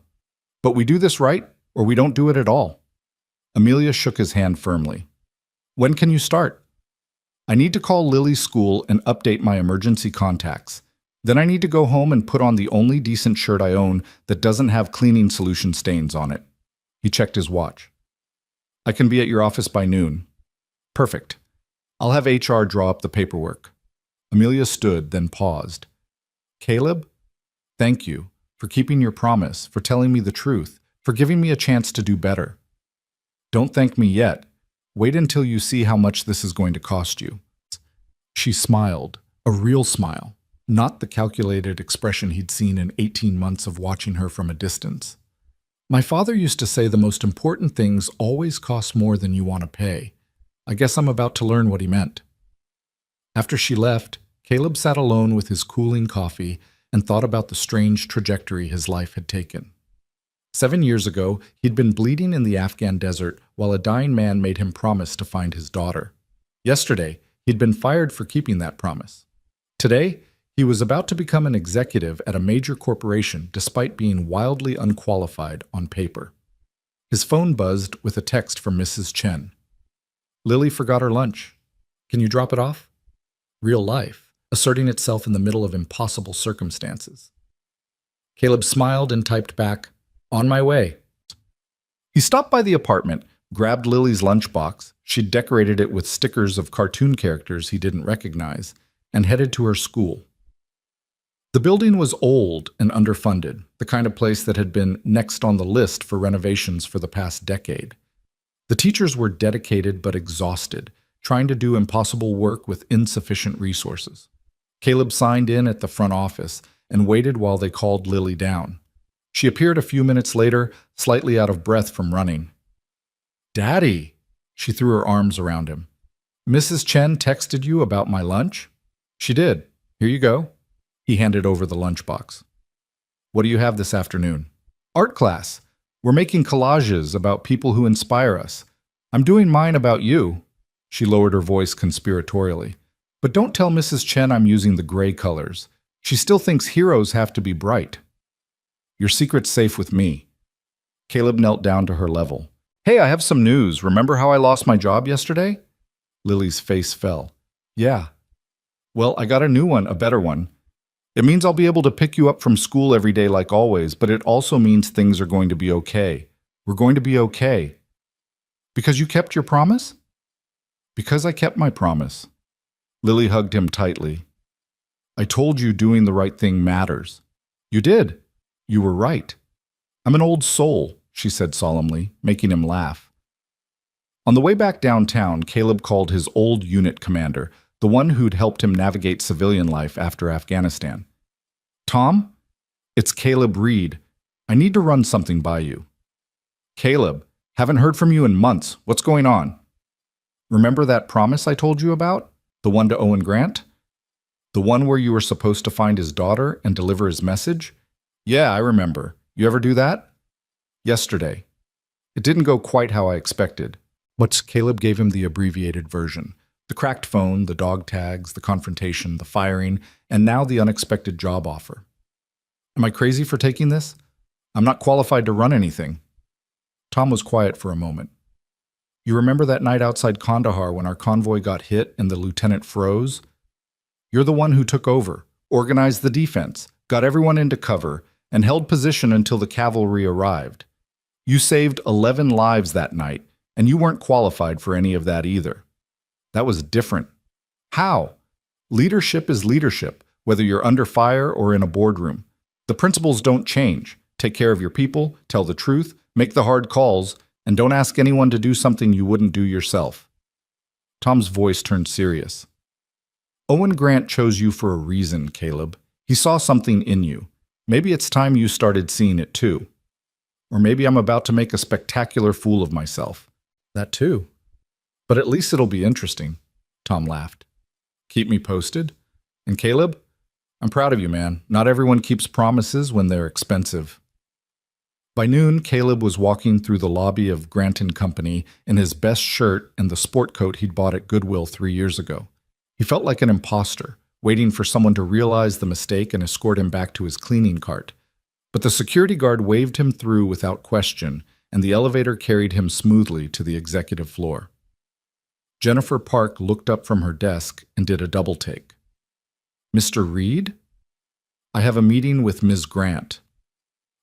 [SPEAKER 1] But we do this right, or we don't do it at all. Amelia shook his hand firmly. When can you start? I need to call Lily's school and update my emergency contacts. Then I need to go home and put on the only decent shirt I own that doesn't have cleaning solution stains on it. He checked his watch. I can be at your office by noon. Perfect. I'll have HR draw up the paperwork. Amelia stood, then paused. Caleb, thank you for keeping your promise, for telling me the truth, for giving me a chance to do better. Don't thank me yet. Wait until you see how much this is going to cost you. She smiled, a real smile, not the calculated expression he'd seen in 18 months of watching her from a distance. My father used to say the most important things always cost more than you want to pay. I guess I'm about to learn what he meant. After she left, Caleb sat alone with his cooling coffee and thought about the strange trajectory his life had taken. 7 years ago, he'd been bleeding in the Afghan desert while a dying man made him promise to find his daughter. Yesterday, he'd been fired for keeping that promise. Today, he was about to become an executive at a major corporation despite being wildly unqualified on paper. His phone buzzed with a text from Mrs. Chen. Lily forgot her lunch. Can you drop it off? Real life, asserting itself in the middle of impossible circumstances. Caleb smiled and typed back, on my way. He stopped by the apartment, grabbed Lily's lunchbox, she'd decorated it with stickers of cartoon characters he didn't recognize, and headed to her school. The building was old and underfunded, the kind of place that had been next on the list for renovations for the past decade. The teachers were dedicated but exhausted, trying to do impossible work with insufficient resources. Caleb signed in at the front office and waited while they called Lily down. She appeared a few minutes later, slightly out of breath from running. Daddy! She threw her arms around him. Mrs. Chen texted you about my lunch? She did. Here you go. He handed over the lunchbox. What do you have this afternoon? Art class. We're making collages about people who inspire us. I'm doing mine about you. She lowered her voice conspiratorially. But don't tell Mrs. Chen I'm using the gray colors. She still thinks heroes have to be bright. Your secret's safe with me. Caleb knelt down to her level. Hey, I have some news. Remember how I lost my job yesterday? Lily's face fell. Yeah. Well, I got a new one, a better one. It means I'll be able to pick you up from school every day like always, but it also means things are going to be okay. We're going to be okay. Because you kept your promise? Because I kept my promise. Lily hugged him tightly. I told you doing the right thing matters. You did. You were right. I'm an old soul, she said solemnly, making him laugh. On the way back downtown, Caleb called his old unit commander, the one who'd helped him navigate civilian life after Afghanistan. Tom, it's Caleb Reed. I need to run something by you. Caleb, haven't heard from you in months. What's going on? Remember that promise I told you about? The one to Owen Grant? The one where you were supposed to find his daughter and deliver his message? Yeah, I remember. You ever do that? Yesterday. It didn't go quite how I expected. But Caleb gave him the abbreviated version. The cracked phone, the dog tags, the confrontation, the firing, and now the unexpected job offer. Am I crazy for taking this? I'm not qualified to run anything. Tom was quiet for a moment. You remember that night outside Kandahar when our convoy got hit and the lieutenant froze? You're the one who took over, organized the defense, got everyone into cover, and held position until the cavalry arrived. You saved 11 lives that night, and you weren't qualified for any of that either. That was different. How? Leadership is leadership, whether you're under fire or in a boardroom. The principles don't change. Take care of your people, tell the truth, make the hard calls, and don't ask anyone to do something you wouldn't do yourself. Tom's voice turned serious. Owen Grant chose you for a reason, Caleb. He saw something in you. Maybe it's time you started seeing it too. Or maybe I'm about to make a spectacular fool of myself. That too. But at least it'll be interesting, Tom laughed. Keep me posted. And Caleb, I'm proud of you, man. Not everyone keeps promises when they're expensive. By noon, Caleb was walking through the lobby of Grant & Company in his best shirt and the sport coat he'd bought at Goodwill 3 years ago. He felt like an imposter, waiting for someone to realize the mistake and escort him back to his cleaning cart. But the security guard waved him through without question, and the elevator carried him smoothly to the executive floor. Jennifer Park looked up from her desk and did a double take. Mr. Reed? I have a meeting with Ms. Grant.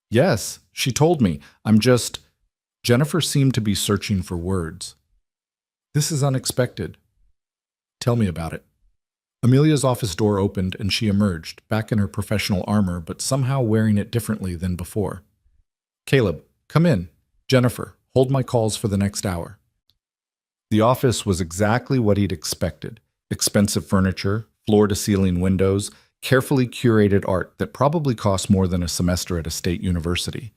[SPEAKER 1] Yes, she told me. Jennifer seemed to be searching for words. This is unexpected. Tell me about it. Amelia's office door opened and she emerged, back in her professional armor, but somehow wearing it differently than before. Caleb, come in. Jennifer, hold my calls for the next hour. The office was exactly what he'd expected. Expensive furniture, floor-to-ceiling windows, carefully curated art that probably cost more than a semester at a state university.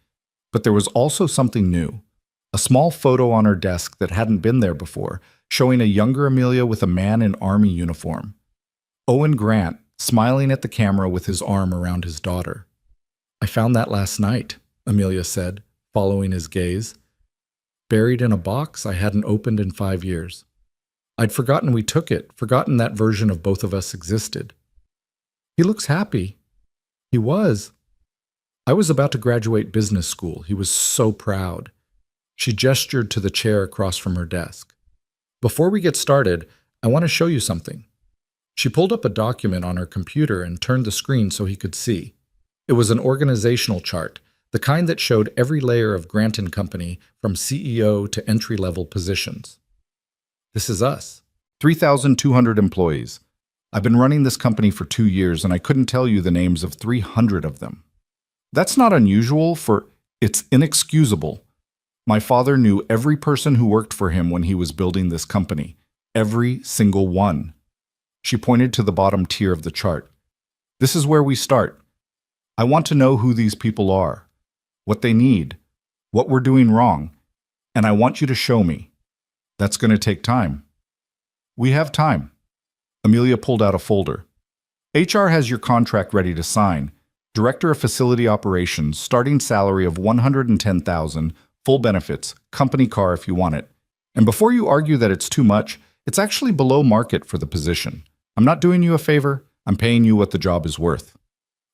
[SPEAKER 1] But there was also something new. A small photo on her desk that hadn't been there before, showing a younger Amelia with a man in army uniform. Owen Grant, smiling at the camera with his arm around his daughter. I found that last night, Amelia said, following his gaze. Buried in a box I hadn't opened in 5 years. I'd forgotten we took it, forgotten that version of both of us existed. He looks happy. He was. I was about to graduate business school. He was so proud. She gestured to the chair across from her desk. Before we get started, I want to show you something. She pulled up a document on her computer and turned the screen so he could see. It was an organizational chart, the kind that showed every layer of Grant & Company from CEO to entry-level positions. This is us. 3,200 employees. I've been running this company for 2 years and I couldn't tell you the names of 300 of them. That's not unusual, it's inexcusable. My father knew every person who worked for him when he was building this company. Every single one. She pointed to the bottom tier of the chart. This is where we start. I want to know who these people are, what they need, what we're doing wrong, and I want you to show me. That's going to take time. We have time. Amelia pulled out a folder. HR has your contract ready to sign. Director of Facility Operations, starting salary of $110,000, full benefits, company car if you want it. And before you argue that it's too much, it's actually below market for the position. I'm not doing you a favor. I'm paying you what the job is worth.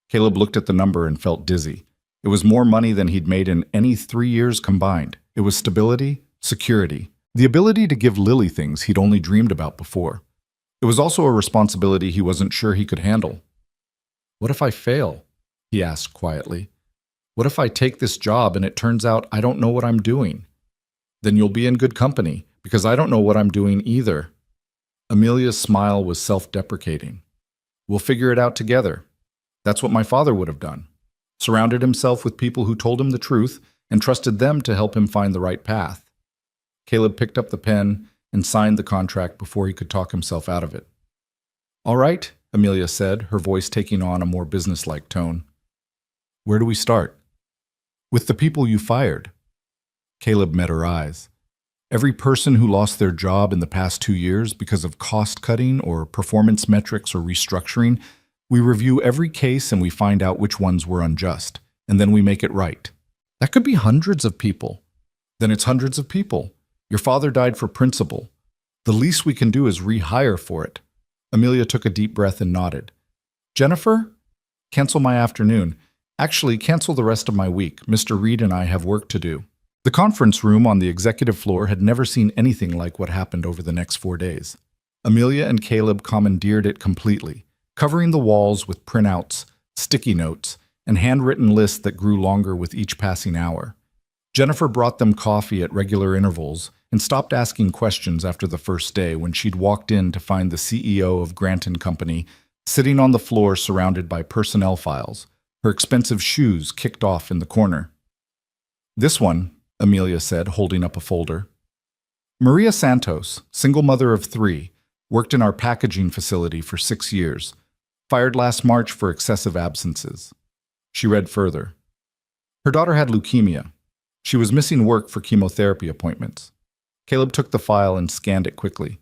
[SPEAKER 1] Caleb looked at the number and felt dizzy. It was more money than he'd made in any 3 years combined. It was stability, security, the ability to give Lily things he'd only dreamed about before. It was also a responsibility he wasn't sure he could handle. What if I fail? He asked quietly. What if I take this job and it turns out I don't know what I'm doing? Then you'll be in good company, because I don't know what I'm doing either. Amelia's smile was self-deprecating. We'll figure it out together. That's what my father would have done. surrounded himself with people who told him the truth and trusted them to help him find the right path. Caleb picked up the pen and signed the contract before he could talk himself out of it. "All right," Amelia said, her voice taking on a more businesslike tone. "Where do we start?" "With the people you fired." Caleb met her eyes. "Every person who lost their job in the past 2 years because of cost-cutting or performance metrics or restructuring, we review every case and we find out which ones were unjust, and then we make it right. That could be hundreds of people. Then it's hundreds of people. Your father died for principle. The least we can do is rehire for it." Amelia took a deep breath and nodded. "Jennifer? Cancel my afternoon. Actually, cancel the rest of my week. Mr. Reed and I have work to do." The conference room on the executive floor had never seen anything like what happened over the next 4 days. Amelia and Caleb commandeered it completely, covering the walls with printouts, sticky notes, and handwritten lists that grew longer with each passing hour. Jennifer brought them coffee at regular intervals and stopped asking questions after the first day when she'd walked in to find the CEO of Grant & Company sitting on the floor surrounded by personnel files, her expensive shoes kicked off in the corner. "This one," Amelia said, holding up a folder. "Maria Santos, single mother of 3, worked in our packaging facility for 6 years, fired last March for excessive absences." She read further. Her daughter had leukemia. She was missing work for chemotherapy appointments. Caleb took the file and scanned it quickly.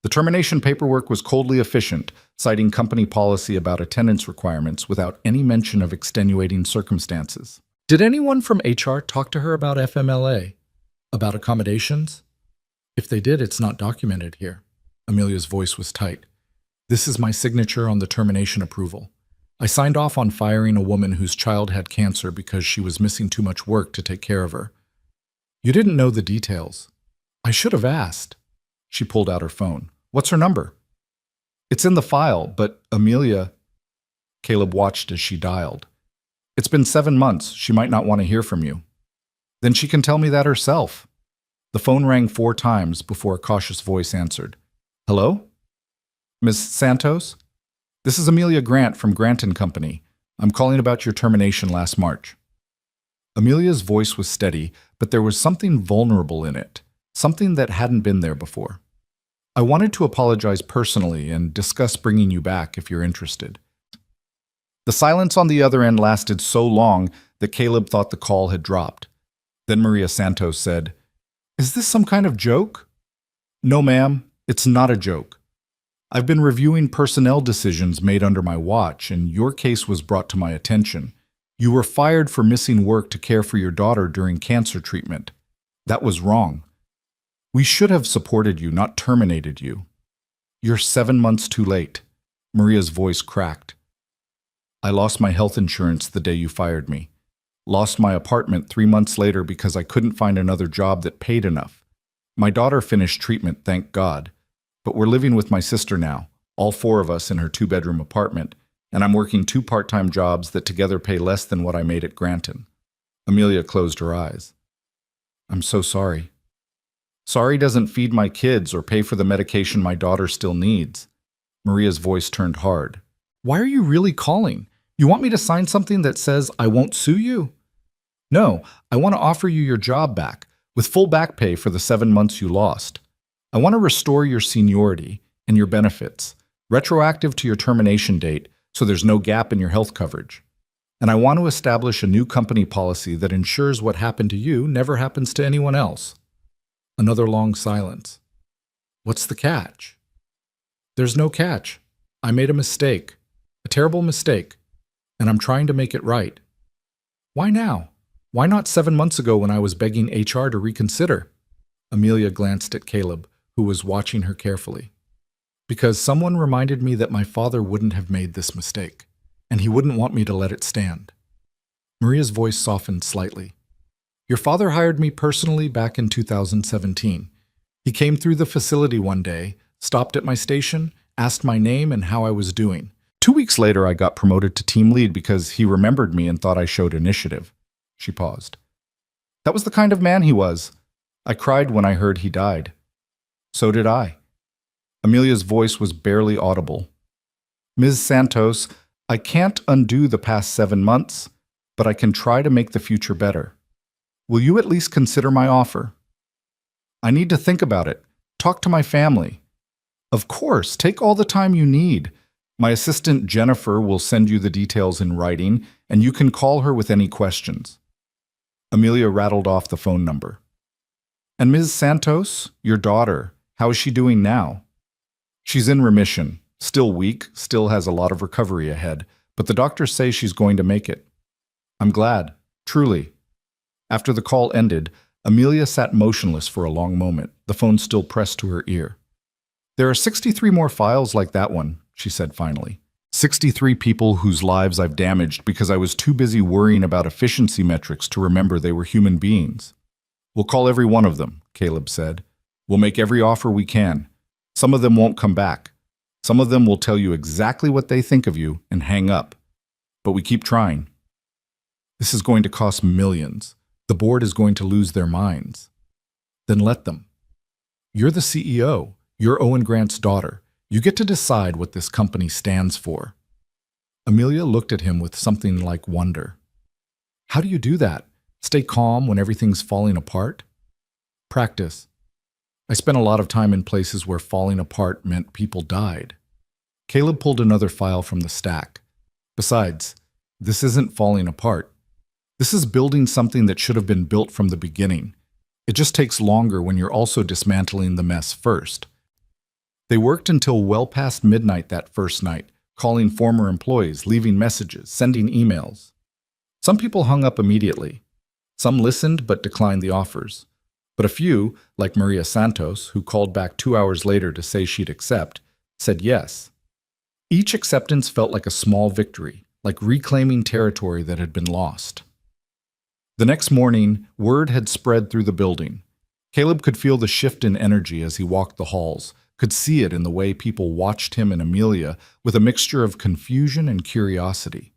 [SPEAKER 1] The termination paperwork was coldly efficient, citing company policy about attendance requirements without any mention of extenuating circumstances. Did anyone from HR talk to her about FMLA? About accommodations? If they did, it's not documented here. Amelia's voice was tight. "This is my signature on the termination approval. I signed off on firing a woman whose child had cancer because she was missing too much work to take care of her. You didn't know the details. I should have asked." She pulled out her phone. "What's her number?" "It's in the file, but Amelia..." Caleb watched as she dialed. "It's been 7 months. She might not want to hear from you." "Then she can tell me that herself." The phone rang 4 times before a cautious voice answered. "Hello? Ms. Santos? This is Amelia Grant from Grant & Company. I'm calling about your termination last March." Amelia's voice was steady, but there was something vulnerable in it, something that hadn't been there before. "I wanted to apologize personally and discuss bringing you back if you're interested." The silence on the other end lasted so long that Caleb thought the call had dropped. Then Maria Santos said, "Is this some kind of joke?" "No, ma'am, it's not a joke. I've been reviewing personnel decisions made under my watch, and your case was brought to my attention. You were fired for missing work to care for your daughter during cancer treatment. That was wrong. We should have supported you, not terminated you. You're 7 months too late." Maria's voice cracked. "I lost my health insurance the day you fired me. Lost my apartment 3 months later because I couldn't find another job that paid enough. My daughter finished treatment, thank God. But we're living with my sister now, all 4 of us in her 2-bedroom apartment, and I'm working 2 part-time jobs that together pay less than what I made at Granton." Amelia closed her eyes. "I'm so sorry." "Sorry doesn't feed my kids or pay for the medication my daughter still needs." Maria's voice turned hard. "Why are you really calling? You want me to sign something that says I won't sue you?" "No, I want to offer you your job back, with full back pay for the 7 months you lost. I want to restore your seniority and your benefits, retroactive to your termination date, so there's no gap in your health coverage. And I want to establish a new company policy that ensures what happened to you never happens to anyone else." Another long silence. "What's the catch?" "There's no catch. I made a mistake, a terrible mistake, and I'm trying to make it right." "Why now? Why not 7 months ago when I was begging HR to reconsider?" Amelia glanced at Caleb, who was watching her carefully. "Because someone reminded me that my father wouldn't have made this mistake, and he wouldn't want me to let it stand." Maria's voice softened slightly. "Your father hired me personally back in 2017. He came through the facility one day, stopped at my station, asked my name and how I was doing. 2 weeks later, I got promoted to team lead because he remembered me and thought I showed initiative." She paused. "That was the kind of man he was. I cried when I heard he died." "So did I." Amelia's voice was barely audible. "Ms. Santos, I can't undo the past 7 months. but I can try to make the future better. Will you at least consider my offer? I need to think about it. Talk to my family. Of course, take all the time you need. My assistant Jennifer will send you the details in writing, and you can call her with any questions. Amelia rattled off the phone number. And Ms. Santos, your daughter, how is she doing now? She's in remission, still weak, still has a lot of recovery ahead, but the doctors say she's going to make it. I'm glad, truly. After the call ended, Amelia sat motionless for a long moment, the phone still pressed to her ear. There are 63 more files like that one, she said finally. 63 people whose lives I've damaged because I was too busy worrying about efficiency metrics to remember they were human beings. We'll call every one of them, Caleb said. We'll make every offer we can. Some of them won't come back. Some of them will tell you exactly what they think of you and hang up. But we keep trying. This is going to cost millions. The board is going to lose their minds. Then let them. You're the CEO. You're Owen Grant's daughter. You get to decide what this company stands for. Amelia looked at him with something like wonder. How do you do that? Stay calm when everything's falling apart? Practice. I spent a lot of time in places where falling apart meant people died. Caleb pulled another file from the stack. Besides, this isn't falling apart. This is building something that should have been built from the beginning. It just takes longer when you're also dismantling the mess first. They worked until well past midnight that first night, calling former employees, leaving messages, sending emails. Some people hung up immediately. Some listened but declined the offers. But a few, like Maria Santos, who called back 2 hours later to say she'd accept, said yes. Each acceptance felt like a small victory, like reclaiming territory that had been lost. The next morning, word had spread through the building. Caleb could feel the shift in energy as he walked the halls, could see it in the way people watched him and Amelia with a mixture of confusion and curiosity.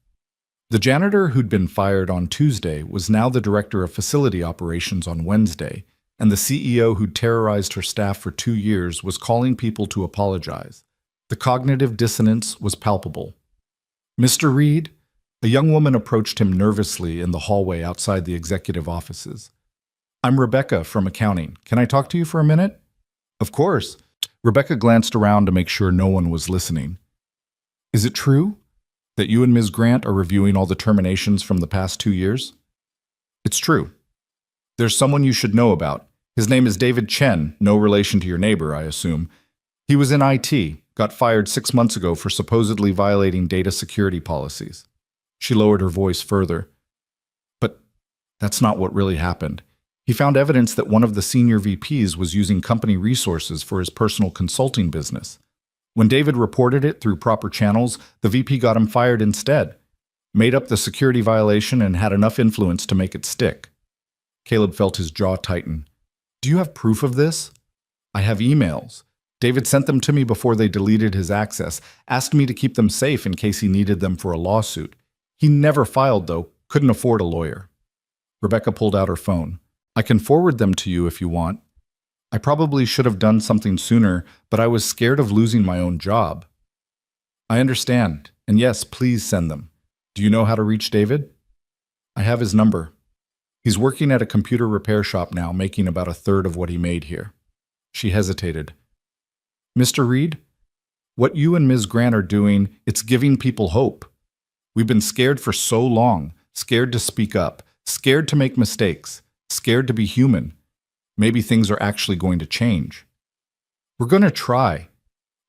[SPEAKER 1] The janitor who'd been fired on Tuesday was now the director of facility operations on Wednesday, and the CEO who'd terrorized her staff for 2 years was calling people to apologize. The cognitive dissonance was palpable. Mr. Reed? A young woman approached him nervously in the hallway outside the executive offices. I'm Rebecca from accounting. Can I talk to you for a minute? Of course. Rebecca glanced around to make sure no one was listening. Is it true that you and Ms. Grant are reviewing all the terminations from the past 2 years? It's true. There's someone you should know about. His name is David Chen, no relation to your neighbor, I assume. He was in IT, got fired 6 months ago for supposedly violating data security policies. She lowered her voice further. But that's not what really happened. He found evidence that one of the senior VPs was using company resources for his personal consulting business. When David reported it through proper channels, the VP got him fired instead, made up the security violation and had enough influence to make it stick. Caleb felt his jaw tighten. Do you have proof of this? I have emails. David sent them to me before they deleted his access, asked me to keep them safe in case he needed them for a lawsuit. He never filed, though, couldn't afford a lawyer. Rebecca pulled out her phone. I can forward them to you if you want. I probably should have done something sooner, but I was scared of losing my own job. I understand, and yes, please send them. Do you know how to reach David? I have his number. He's working at a computer repair shop now, making about a third of what he made here. She hesitated. Mr. Reed, what you and Ms. Grant are doing, it's giving people hope. We've been scared for so long, scared to speak up, scared to make mistakes, scared to be human. Maybe things are actually going to change. We're going to try,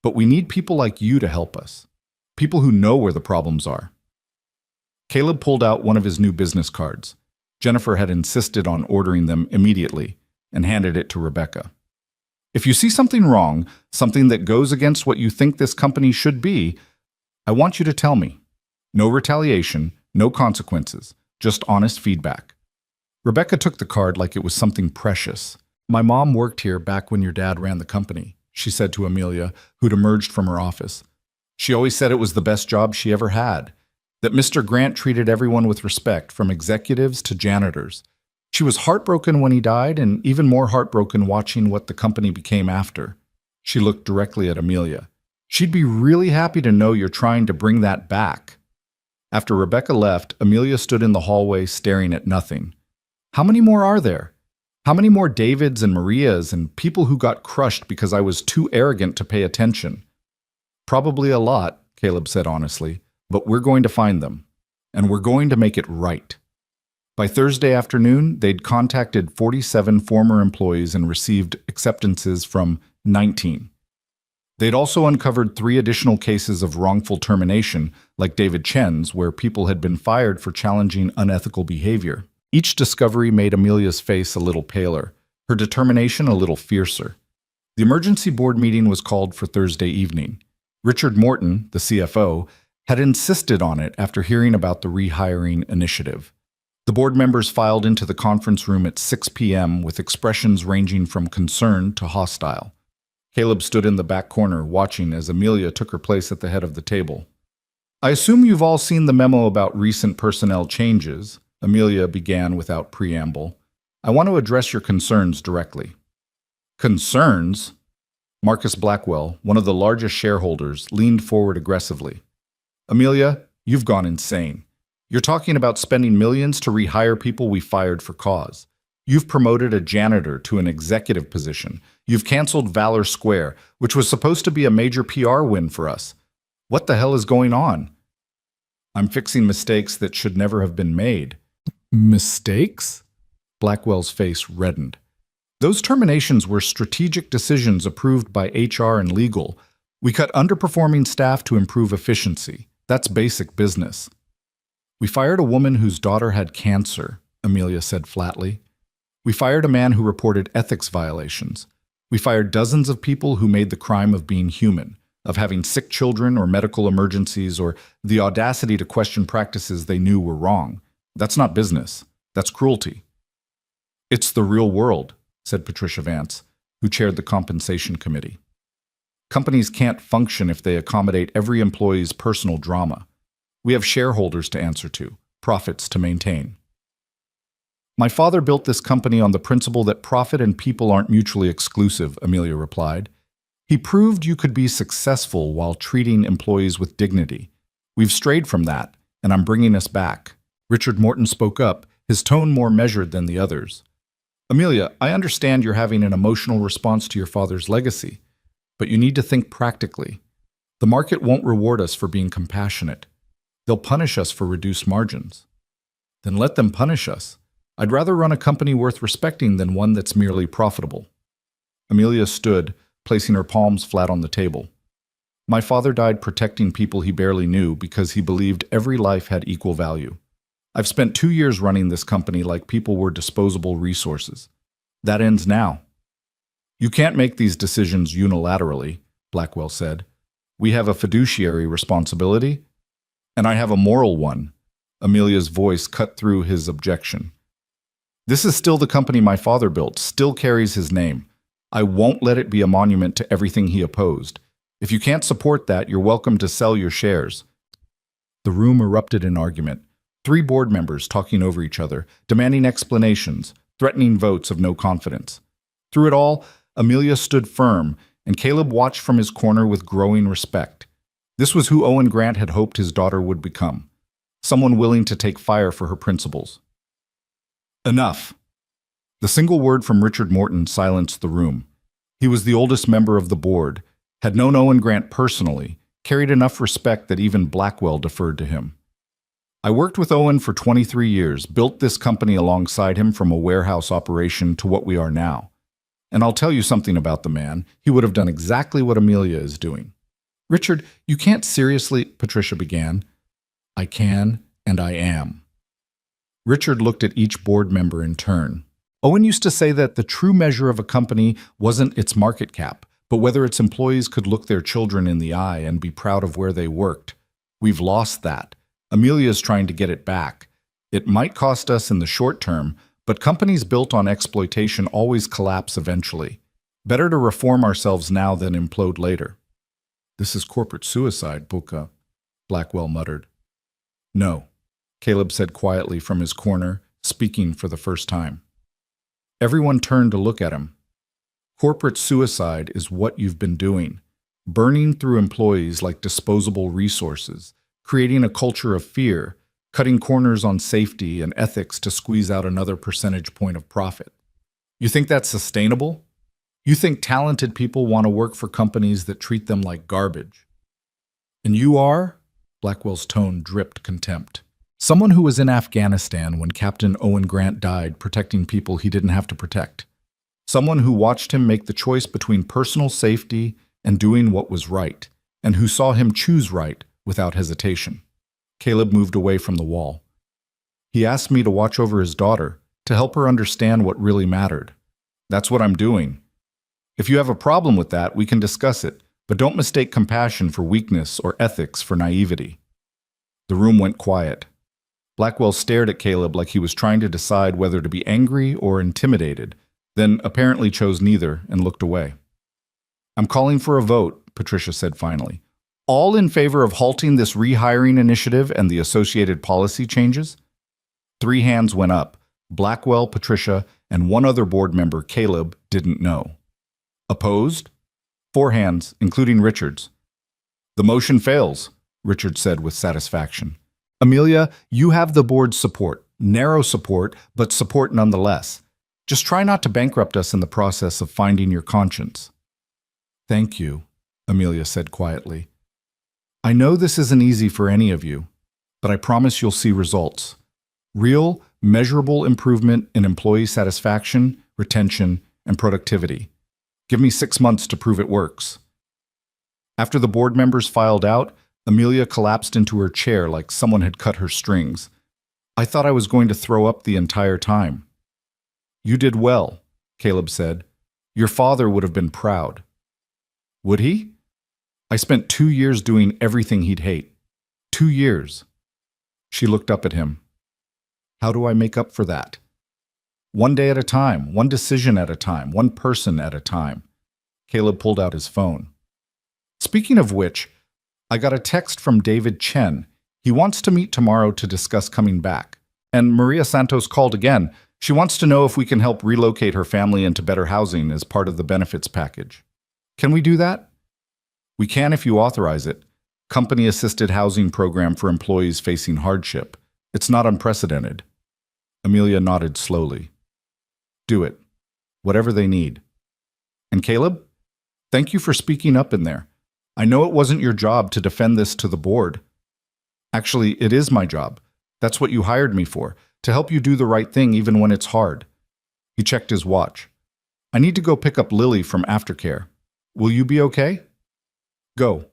[SPEAKER 1] but we need people like you to help us, people who know where the problems are. Caleb pulled out one of his new business cards. Jennifer had insisted on ordering them immediately and handed it to Rebecca. If you see something wrong, something that goes against what you think this company should be, I want you to tell me. No retaliation, no consequences, just honest feedback. Rebecca took the card like it was something precious. My mom worked here back when your dad ran the company, she said to Amelia, who'd emerged from her office. She always said it was the best job she ever had, that Mr. Grant treated everyone with respect, from executives to janitors. She was heartbroken when he died, and even more heartbroken watching what the company became after. She looked directly at Amelia. She'd be really happy to know you're trying to bring that back. After Rebecca left, Amelia stood in the hallway staring at nothing. How many more are there? How many more Davids and Marias and people who got crushed because I was too arrogant to pay attention? Probably a lot, Caleb said honestly, but we're going to find them. And we're going to make it right. By Thursday afternoon, they'd contacted 47 former employees and received acceptances from 19. They'd also uncovered 3 additional cases of wrongful termination, like David Chen's, where people had been fired for challenging unethical behavior. Each discovery made Amelia's face a little paler, her determination a little fiercer. The emergency board meeting was called for Thursday evening. Richard Morton, the CFO, had insisted on it after hearing about the rehiring initiative. The board members filed into the conference room at 6 p.m. with expressions ranging from concern to hostile. Caleb stood in the back corner, watching as Amelia took her place at the head of the table. I assume you've all seen the memo about recent personnel changes, Amelia began without preamble. I want to address your concerns directly. Concerns? Marcus Blackwell, one of the largest shareholders, leaned forward aggressively. Amelia, you've gone insane. You're talking about spending millions to rehire people we fired for cause. You've promoted a janitor to an executive position. You've canceled Valor Square, which was supposed to be a major PR win for us. What the hell is going on? I'm fixing mistakes that should never have been made. Mistakes? Blackwell's face reddened. Those terminations were strategic decisions approved by HR and legal. We cut underperforming staff to improve efficiency. That's basic business. We fired a woman whose daughter had cancer, Amelia said flatly. We fired a man who reported ethics violations. We fired dozens of people who made the crime of being human, of having sick children or medical emergencies or the audacity to question practices they knew were wrong. That's not business. That's cruelty. It's the real world, said Patricia Vance, who chaired the compensation committee. Companies can't function if they accommodate every employee's personal drama. We have shareholders to answer to, profits to maintain. My father built this company on the principle that profit and people aren't mutually exclusive, Amelia replied. He proved you could be successful while treating employees with dignity. We've strayed from that, and I'm bringing us back. Richard Morton spoke up, his tone more measured than the others. Amelia, I understand you're having an emotional response to your father's legacy, but you need to think practically. The market won't reward us for being compassionate. They'll punish us for reduced margins. Then let them punish us. I'd rather run a company worth respecting than one that's merely profitable. Amelia stood, placing her palms flat on the table. My father died protecting people he barely knew because he believed every life had equal value. I've spent 2 years running this company like people were disposable resources. That ends now. You can't make these decisions unilaterally, Blackwell said. We have a fiduciary responsibility, and I have a moral one. Amelia's voice cut through his objection. This is still the company my father built, still carries his name. I won't let it be a monument to everything he opposed. If you can't support that, you're welcome to sell your shares. The room erupted in argument. 3 board members talking over each other, demanding explanations, threatening votes of no confidence. Through it all, Amelia stood firm, and Caleb watched from his corner with growing respect. This was who Owen Grant had hoped his daughter would become, someone willing to take fire for her principles. Enough. The single word from Richard Morton silenced the room. He was the oldest member of the board, had known Owen Grant personally, carried enough respect that even Blackwell deferred to him. I worked with Owen for 23 years, built this company alongside him from a warehouse operation to what we are now. And I'll tell you something about the man. He would have done exactly what Amelia is doing. Richard, you can't seriously, Patricia began. I can, and I am. Richard looked at each board member in turn. Owen used to say that the true measure of a company wasn't its market cap, but whether its employees could look their children in the eye and be proud of where they worked. We've lost that. Amelia's trying to get it back. It might cost us in the short term, but companies built on exploitation always collapse eventually. Better to reform ourselves now than implode later. This is corporate suicide, Buka, Blackwell muttered. No, Caleb said quietly from his corner, speaking for the first time. Everyone turned to look at him. Corporate suicide is what you've been doing, burning through employees like disposable resources, creating a culture of fear, cutting corners on safety and ethics to squeeze out another percentage point of profit. You think that's sustainable? You think talented people want to work for companies that treat them like garbage? And you are? Blackwell's tone dripped contempt. Someone who was in Afghanistan when Captain Owen Grant died protecting people he didn't have to protect. Someone who watched him make the choice between personal safety and doing what was right, and who saw him choose right without hesitation. Caleb moved away from the wall. He asked me to watch over his daughter, to help her understand what really mattered. That's what I'm doing. If you have a problem with that, we can discuss it, but don't mistake compassion for weakness or ethics for naivety. The room went quiet. Blackwell stared at Caleb like he was trying to decide whether to be angry or intimidated, then apparently chose neither and looked away. I'm calling for a vote, Patricia said finally. All in favor of halting this rehiring initiative and the associated policy changes? 3 hands went up. Blackwell, Patricia, and one other board member, Caleb, didn't know. Opposed? 4 hands, including Richard's. The motion fails, Richard said with satisfaction. Amelia, you have the board's support. Narrow support, but support nonetheless. Just try not to bankrupt us in the process of finding your conscience. Thank you, Amelia said quietly. I know this isn't easy for any of you, but I promise you'll see results. Real, measurable improvement in employee satisfaction, retention, and productivity. Give me 6 months to prove it works. After the board members filed out, Amelia collapsed into her chair like someone had cut her strings. I thought I was going to throw up the entire time. You did well, Caleb said. Your father would have been proud. Would he? I spent 2 years doing everything he'd hate. 2 years. She looked up at him. How do I make up for that? One day at a time, one decision at a time, one person at a time. Caleb pulled out his phone. Speaking of which, I got a text from David Chen. He wants to meet tomorrow to discuss coming back. And Maria Santos called again. She wants to know if we can help relocate her family into better housing as part of the benefits package. Can we do that? We can if you authorize it. Company-assisted housing program for employees facing hardship. It's not unprecedented. Amelia nodded slowly. Do it. Whatever they need. And Caleb, thank you for speaking up in there. I know it wasn't your job to defend this to the board. Actually, it is my job. That's what you hired me for, to help you do the right thing even when it's hard. He checked his watch. I need to go pick up Lily from aftercare. Will you be okay? Go.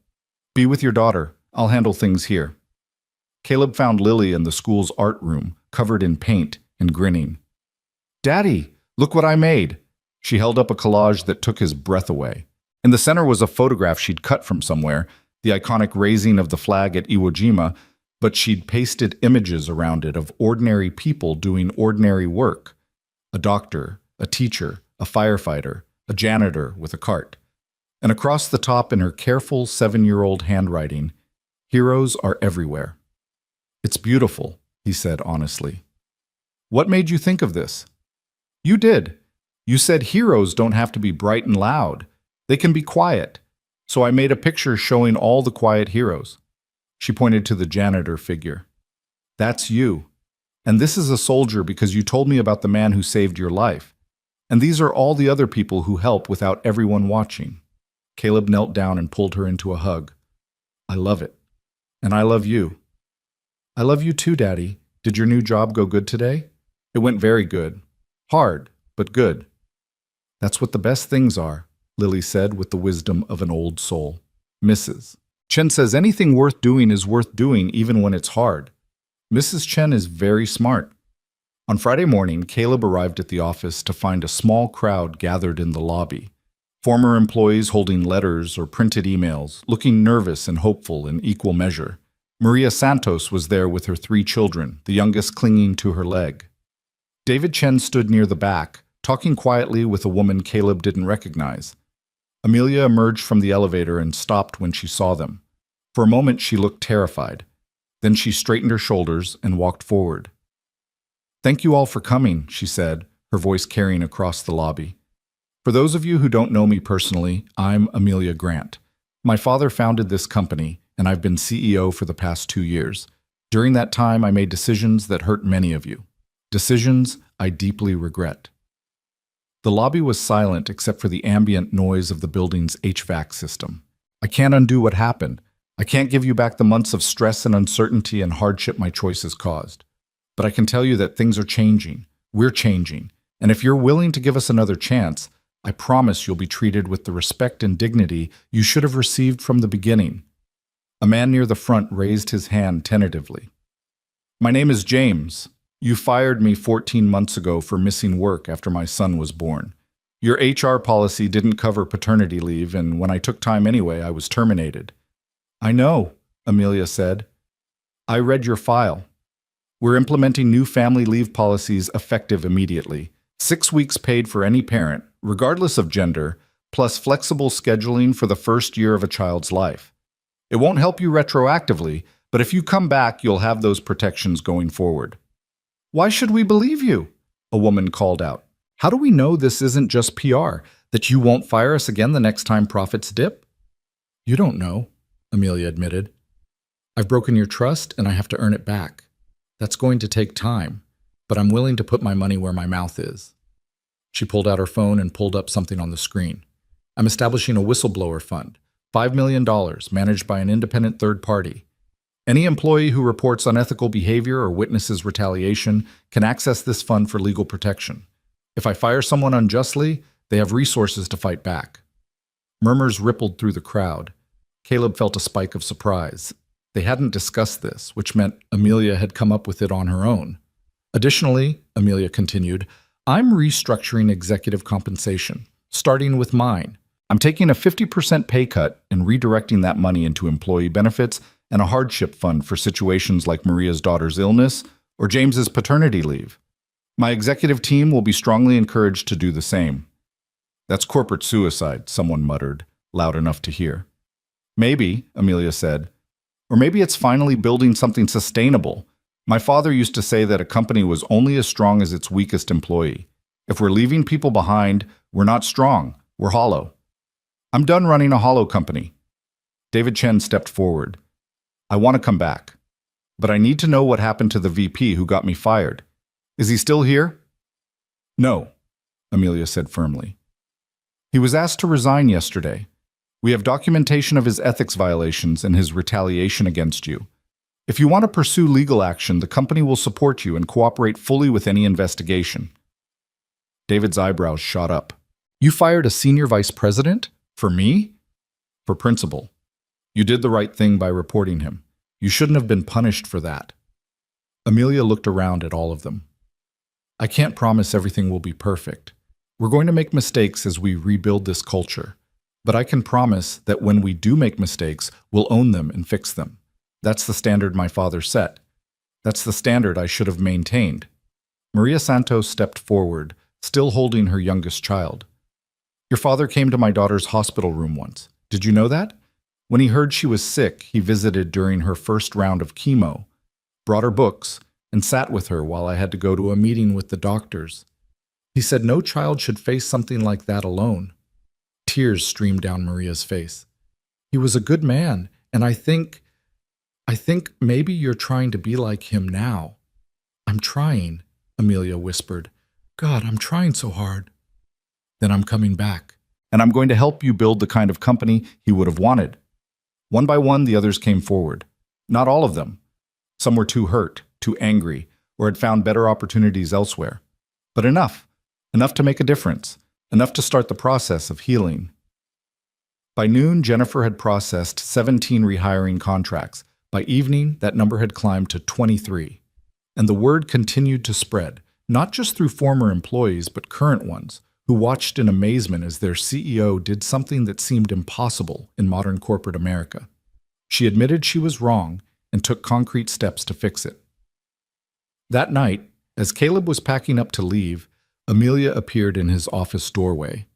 [SPEAKER 1] Be with your daughter. I'll handle things here. Caleb found Lily in the school's art room, covered in paint and grinning. Daddy, look what I made. She held up a collage that took his breath away. In the center was a photograph she'd cut from somewhere, the iconic raising of the flag at Iwo Jima, but she'd pasted images around it of ordinary people doing ordinary work. A doctor, a teacher, a firefighter, a janitor with a cart. And across the top in her careful 7-year-old handwriting, heroes are everywhere. It's beautiful, he said honestly. What made you think of this? You did. You said heroes don't have to be bright and loud. They can be quiet. So I made a picture showing all the quiet heroes. She pointed to the janitor figure. That's you. And this is a soldier because you told me about the man who saved your life. And these are all the other people who help without everyone watching. Caleb knelt down and pulled her into a hug. I love it. And I love you. I love you too, Daddy. Did your new job go good today? It went very good. Hard, but good. That's what the best things are, Lily said with the wisdom of an old soul. Mrs. Chen says anything worth doing is worth doing even when it's hard. Mrs. Chen is very smart. On Friday morning, Caleb arrived at the office to find a small crowd gathered in the lobby. Former employees holding letters or printed emails, looking nervous and hopeful in equal measure. Maria Santos was there with her 3 children, the youngest clinging to her leg. David Chen stood near the back, talking quietly with a woman Caleb didn't recognize. Amelia emerged from the elevator and stopped when she saw them. For a moment, she looked terrified. Then she straightened her shoulders and walked forward. Thank you all for coming, she said, her voice carrying across the lobby. For those of you who don't know me personally, I'm Amelia Grant. My father founded this company, and I've been CEO for the past 2 years. During that time, I made decisions that hurt many of you. Decisions I deeply regret. The lobby was silent except for the ambient noise of the building's HVAC system. I can't undo what happened. I can't give you back the months of stress and uncertainty and hardship my choices caused. But I can tell you that things are changing. We're changing. And if you're willing to give us another chance, I promise you'll be treated with the respect and dignity you should have received from the beginning. A man near the front raised his hand tentatively. My name is James. You fired me 14 months ago for missing work after my son was born. Your HR policy didn't cover paternity leave, and when I took time anyway, I was terminated. I know, Amelia said. I read your file. We're implementing new family leave policies effective immediately. 6 weeks paid for any parent, regardless of gender, plus flexible scheduling for the first year of a child's life. It won't help you retroactively, but if you come back, you'll have those protections going forward. Why should we believe you? A woman called out. How do we know this isn't just PR, that you won't fire us again the next time profits dip? You don't know, Amelia admitted. I've broken your trust and I have to earn it back. That's going to take time, but I'm willing to put my money where my mouth is. She pulled out her phone and pulled up something on the screen. I'm establishing a whistleblower fund, $5 million, managed by an independent third party. Any employee who reports unethical behavior or witnesses retaliation can access this fund for legal protection. If I fire someone unjustly, they have resources to fight back. Murmurs rippled through the crowd. Caleb felt a spike of surprise. They hadn't discussed this, which meant Amelia had come up with it on her own. Additionally, Amelia continued, I'm restructuring executive compensation, starting with mine. I'm taking a 50% pay cut and redirecting that money into employee benefits and a hardship fund for situations like Maria's daughter's illness or James's paternity leave. My executive team will be strongly encouraged to do the same. That's corporate suicide, someone muttered, loud enough to hear. Maybe, Amelia said, or maybe it's finally building something sustainable. My father used to say that a company was only as strong as its weakest employee. If we're leaving people behind, we're not strong, we're hollow. I'm done running a hollow company. David Chen stepped forward. I want to come back, but I need to know what happened to the VP who got me fired. Is he still here? No, Amelia said firmly. He was asked to resign yesterday. We have documentation of his ethics violations and his retaliation against you. If you want to pursue legal action, the company will support you and cooperate fully with any investigation. David's eyebrows shot up. You fired a senior vice president? For me? For principal. You did the right thing by reporting him. You shouldn't have been punished for that. Amelia looked around at all of them. I can't promise everything will be perfect. We're going to make mistakes as we rebuild this culture. But I can promise that when we do make mistakes, we'll own them and fix them. That's the standard my father set. That's the standard I should have maintained. Maria Santos stepped forward, still holding her youngest child. Your father came to my daughter's hospital room once. Did you know that? When he heard she was sick, he visited during her first round of chemo, brought her books, and sat with her while I had to go to a meeting with the doctors. He said no child should face something like that alone. Tears streamed down Maria's face. He was a good man, and I think maybe you're trying to be like him now. I'm trying, Amelia whispered. God, I'm trying so hard. Then I'm coming back, and I'm going to help you build the kind of company he would have wanted. One by one, the others came forward. Not all of them. Some were too hurt, too angry, or had found better opportunities elsewhere. But enough to make a difference, enough to start the process of healing. By noon, Jennifer had processed 17 rehiring contracts. By evening, that number had climbed to 23. And the word continued to spread, not just through former employees, but current ones, who watched in amazement as their CEO did something that seemed impossible in modern corporate America. She admitted she was wrong and took concrete steps to fix it. That night, as Caleb was packing up to leave, Amelia appeared in his office doorway.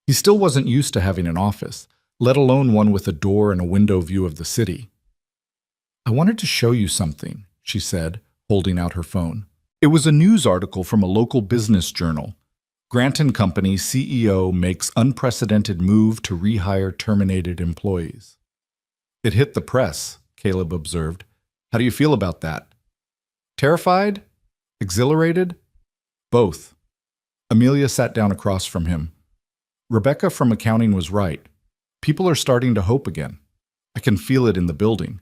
[SPEAKER 1] He still wasn't used to having an office, let alone one with a door and a window view of the city. I wanted to show you something, she said, holding out her phone. It was a news article from a local business journal. Grant & Company CEO makes unprecedented move to rehire terminated employees. It hit the press, Caleb observed. How do you feel about that? Terrified? Exhilarated? Both. Amelia sat down across from him. Rebecca from accounting was right. People are starting to hope again. I can feel it in the building.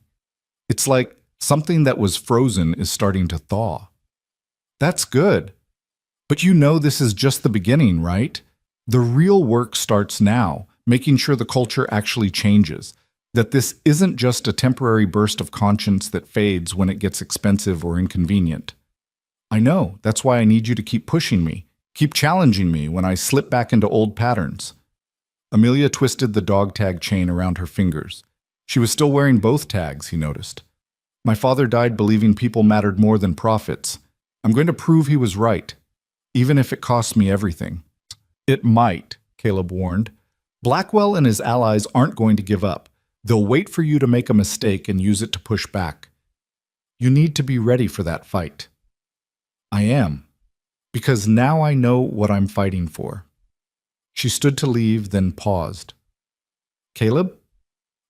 [SPEAKER 1] It's like something that was frozen is starting to thaw. That's good. But you know this is just the beginning, right? The real work starts now, making sure the culture actually changes, that this isn't just a temporary burst of conscience that fades when it gets expensive or inconvenient. I know, that's why I need you to keep pushing me, keep challenging me when I slip back into old patterns. Amelia twisted the dog tag chain around her fingers. She was still wearing both tags, he noticed. My father died believing people mattered more than profits. I'm going to prove he was right, even if it costs me everything. It might, Caleb warned. Blackwell and his allies aren't going to give up. They'll wait for you to make a mistake and use it to push back. You need to be ready for that fight. I am, because now I know what I'm fighting for. She stood to leave, then paused. Caleb,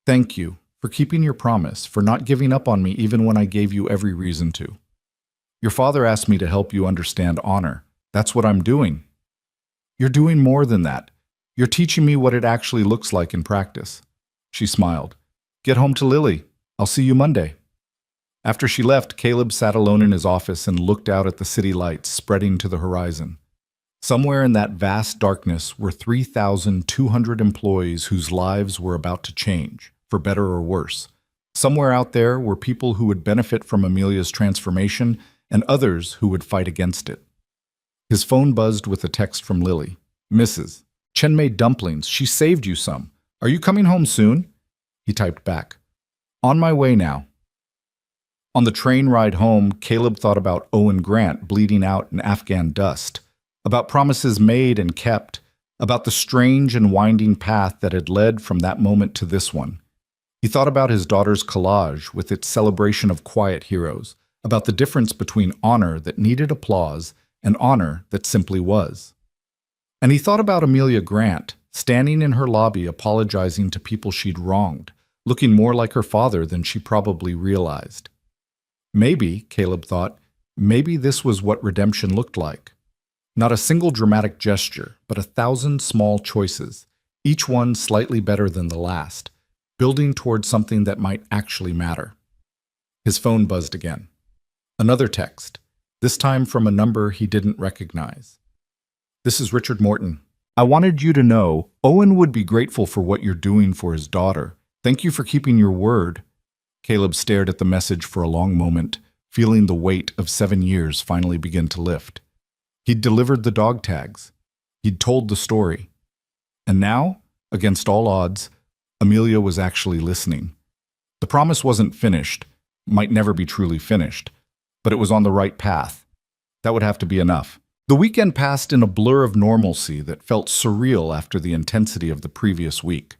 [SPEAKER 1] thank you for keeping your promise, for not giving up on me even when I gave you every reason to. Your father asked me to help you understand honor. That's what I'm doing. You're doing more than that. You're teaching me what it actually looks like in practice. She smiled. Get home to Lily. I'll see you Monday. After she left, Caleb sat alone in his office and looked out at the city lights spreading to the horizon. Somewhere in that vast darkness were 3,200 employees whose lives were about to change, for better or worse. Somewhere out there were people who would benefit from Amelia's transformation and others who would fight against it. His phone buzzed with a text from Lily. Mrs. Chen made dumplings. She saved you some. Are you coming home soon? He typed back. On my way now. On the train ride home, Caleb thought about Owen Grant bleeding out in Afghan dust, about promises made and kept, about the strange and winding path that had led from that moment to this one. He thought about his daughter's collage with its celebration of quiet heroes, about the difference between honor that needed applause and honor that simply was. And he thought about Amelia Grant, standing in her lobby apologizing to people she'd wronged, looking more like her father than she probably realized. Maybe, Caleb thought, maybe this was what redemption looked like. Not a single dramatic gesture, but 1,000 small choices, each one slightly better than the last, building towards something that might actually matter. His phone buzzed again. Another text, this time from a number he didn't recognize. This is Richard Morton. I wanted you to know Owen would be grateful for what you're doing for his daughter. Thank you for keeping your word. Caleb stared at the message for a long moment, feeling the weight of 7 years finally begin to lift. He'd delivered the dog tags. He'd told the story. And now, against all odds, Amelia was actually listening. The promise wasn't finished, might never be truly finished, but it was on the right path. That would have to be enough. The weekend passed in a blur of normalcy that felt surreal after the intensity of the previous week.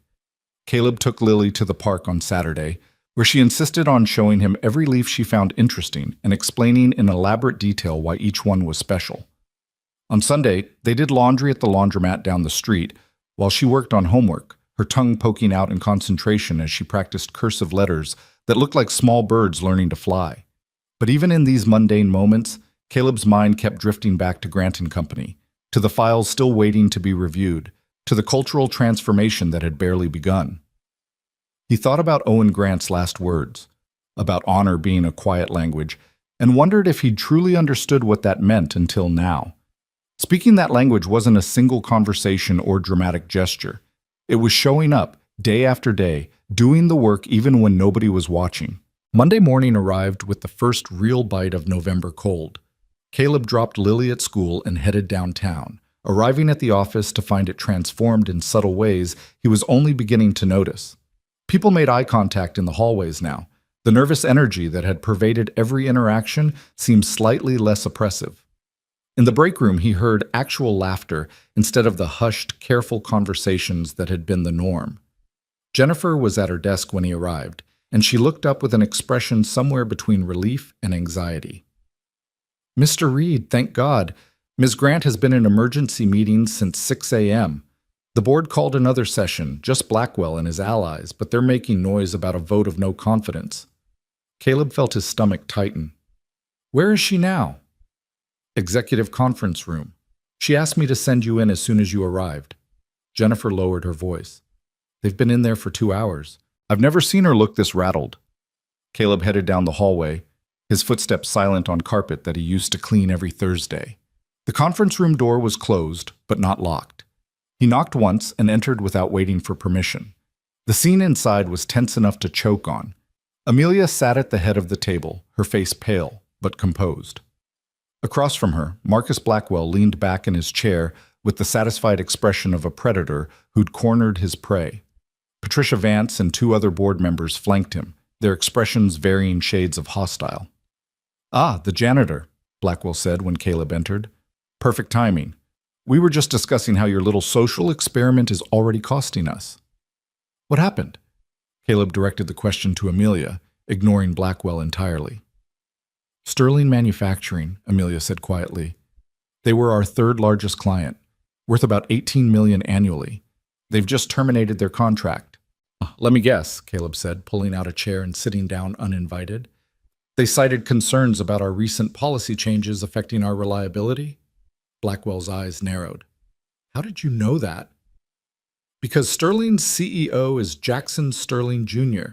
[SPEAKER 1] Caleb took Lily to the park on Saturday, where she insisted on showing him every leaf she found interesting and explaining in elaborate detail why each one was special. On Sunday, they did laundry at the laundromat down the street while she worked on homework, her tongue poking out in concentration as she practiced cursive letters that looked like small birds learning to fly. But even in these mundane moments, Caleb's mind kept drifting back to Grant & Company, to the files still waiting to be reviewed, to the cultural transformation that had barely begun. He thought about Owen Grant's last words, about honor being a quiet language, and wondered if he'd truly understood what that meant until now. Speaking that language wasn't a single conversation or dramatic gesture. It was showing up, day after day, doing the work even when nobody was watching. Monday morning arrived with the first real bite of November cold. Caleb dropped Lily at school and headed downtown, arriving at the office to find it transformed in subtle ways he was only beginning to notice. People made eye contact in the hallways now. The nervous energy that had pervaded every interaction seemed slightly less oppressive. In the break room, he heard actual laughter instead of the hushed, careful conversations that had been the norm. Jennifer was at her desk when he arrived, and she looked up with an expression somewhere between relief and anxiety. Mr. Reed, thank God. Ms. Grant has been in emergency meetings since 6 a.m. The board called another session, just Blackwell and his allies, but they're making noise about a vote of no confidence. Caleb felt his stomach tighten. Where is she now? Executive conference room. She asked me to send you in as soon as you arrived. Jennifer lowered her voice. They've been in there for 2 hours. I've never seen her look this rattled. Caleb headed down the hallway, his footsteps silent on carpet that he used to clean every Thursday. The conference room door was closed, but not locked. He knocked once and entered without waiting for permission. The scene inside was tense enough to choke on. Amelia sat at the head of the table, her face pale, but composed. Across from her, Marcus Blackwell leaned back in his chair with the satisfied expression of a predator who'd cornered his prey. Patricia Vance and 2 other board members flanked him, their expressions varying shades of hostile. Ah, the janitor, Blackwell said when Caleb entered. Perfect timing. We were just discussing how your little social experiment is already costing us. What happened? Caleb directed the question to Amelia, ignoring Blackwell entirely. Sterling Manufacturing, Amelia said quietly. They were our 3rd largest client, worth about $18 million annually. They've just terminated their contract. Let me guess, Caleb said, pulling out a chair and sitting down uninvited. They cited concerns about our recent policy changes affecting our reliability. Blackwell's eyes narrowed. How did you know that? Because Sterling's CEO is Jackson Sterling Jr.,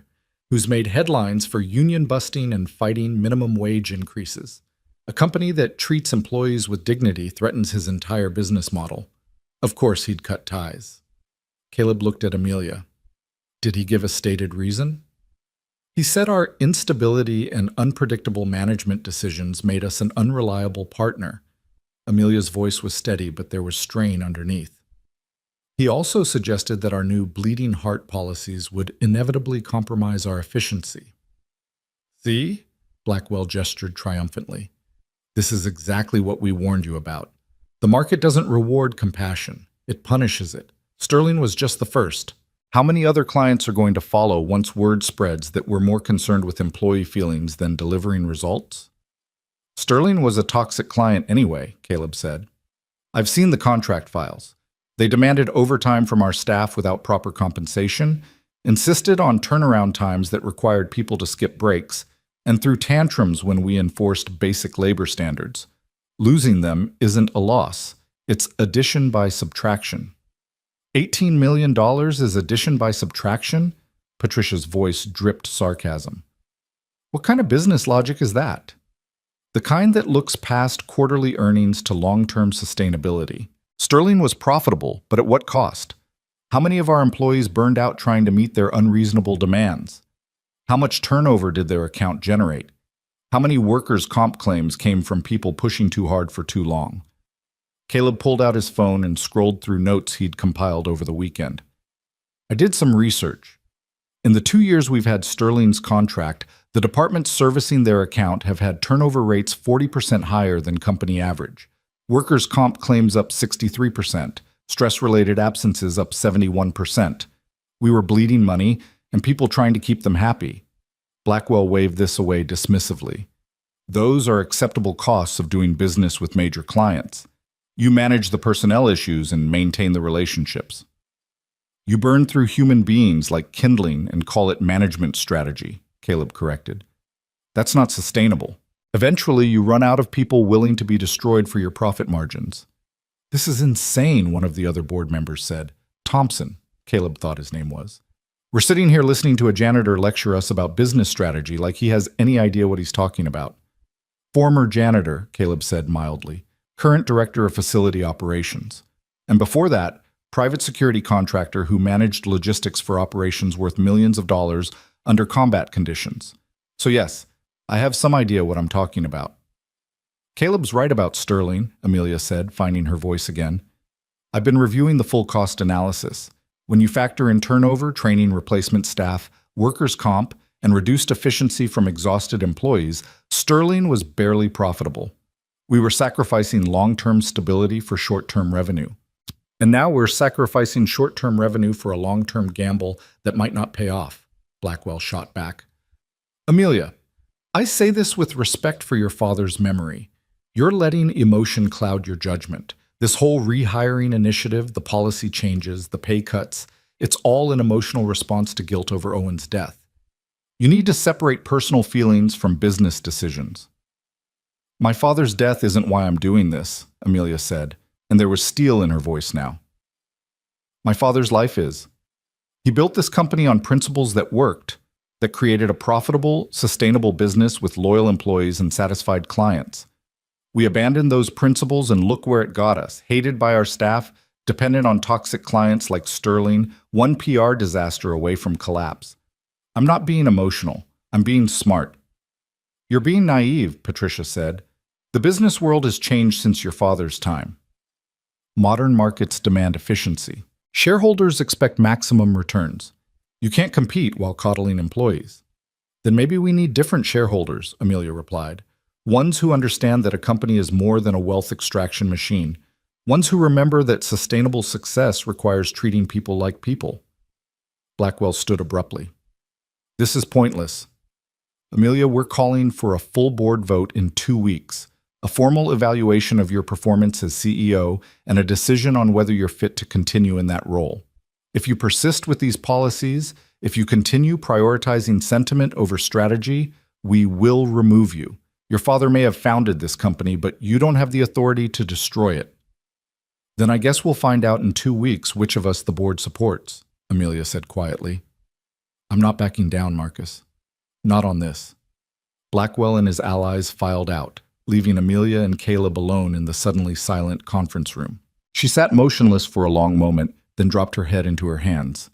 [SPEAKER 1] who's made headlines for union busting and fighting minimum wage increases. A company that treats employees with dignity threatens his entire business model. Of course, he'd cut ties. Caleb looked at Amelia. Did he give a stated reason? He said our instability and unpredictable management decisions made us an unreliable partner. Amelia's voice was steady, but there was strain underneath. He also suggested that our new bleeding heart policies would inevitably compromise our efficiency. See? Blackwell gestured triumphantly. This is exactly what we warned you about. The market doesn't reward compassion. It punishes it. Sterling was just the first. How many other clients are going to follow once word spreads that we're more concerned with employee feelings than delivering results? Sterling was a toxic client anyway, Caleb said. I've seen the contract files. They demanded overtime from our staff without proper compensation, insisted on turnaround times that required people to skip breaks, and threw tantrums when we enforced basic labor standards. Losing them isn't a loss. It's addition by subtraction. $18 million is addition by subtraction? Patricia's voice dripped sarcasm. What kind of business logic is that? The kind that looks past quarterly earnings to long-term sustainability. Sterling was profitable, but at what cost? How many of our employees burned out trying to meet their unreasonable demands? How much turnover did their account generate? How many workers' comp claims came from people pushing too hard for too long? Caleb pulled out his phone and scrolled through notes he'd compiled over the weekend. I did some research. In the 2 years we've had Sterling's contract, the departments servicing their account have had turnover rates 40% higher than company average. Workers' comp claims up 63%, stress-related absences up 71%. We were bleeding money, and people trying to keep them happy. Blackwell waved this away dismissively. Those are acceptable costs of doing business with major clients. You manage the personnel issues and maintain the relationships. You burn through human beings like kindling and call it management strategy, Caleb corrected. That's not sustainable. Eventually, you run out of people willing to be destroyed for your profit margins. This is insane, one of the other board members said. Thompson, Caleb thought his name was. We're sitting here listening to a janitor lecture us about business strategy like he has any idea what he's talking about. Former janitor, Caleb said mildly. Current director of facility operations. And before that, private security contractor who managed logistics for operations worth millions of dollars under combat conditions. So yes, I have some idea what I'm talking about. Caleb's right about Sterling, Amelia said, finding her voice again. I've been reviewing the full cost analysis. When you factor in turnover, training replacement staff, workers' comp, and reduced efficiency from exhausted employees, Sterling was barely profitable. We were sacrificing long-term stability for short-term revenue. And now we're sacrificing short-term revenue for a long-term gamble that might not pay off, Blackwell shot back. Amelia, I say this with respect for your father's memory. You're letting emotion cloud your judgment. This whole rehiring initiative, the policy changes, the pay cuts, it's all an emotional response to guilt over Owen's death. You need to separate personal feelings from business decisions. My father's death isn't why I'm doing this, Amelia said, and there was steel in her voice now. My father's life is. He built this company on principles that worked, that created a profitable, sustainable business with loyal employees and satisfied clients. We abandoned those principles and look where it got us, hated by our staff, dependent on toxic clients like Sterling, one PR disaster away from collapse. I'm not being emotional. I'm being smart. You're being naive, Patricia said. The business world has changed since your father's time. Modern markets demand efficiency. Shareholders expect maximum returns. You can't compete while coddling employees. Then maybe we need different shareholders, Amelia replied. Ones who understand that a company is more than a wealth extraction machine. Ones who remember that sustainable success requires treating people like people. Blackwell stood abruptly. This is pointless. Amelia, we're calling for a full board vote in 2 weeks, a formal evaluation of your performance as CEO, and a decision on whether you're fit to continue in that role. If you persist with these policies, if you continue prioritizing sentiment over strategy, we will remove you. Your father may have founded this company, but you don't have the authority to destroy it. Then I guess we'll find out in 2 weeks which of us the board supports, Amelia said quietly. I'm not backing down, Marcus. Not on this. Blackwell and his allies filed out, leaving Amelia and Caleb alone in the suddenly silent conference room. She sat motionless for a long moment, then dropped her head into her hands.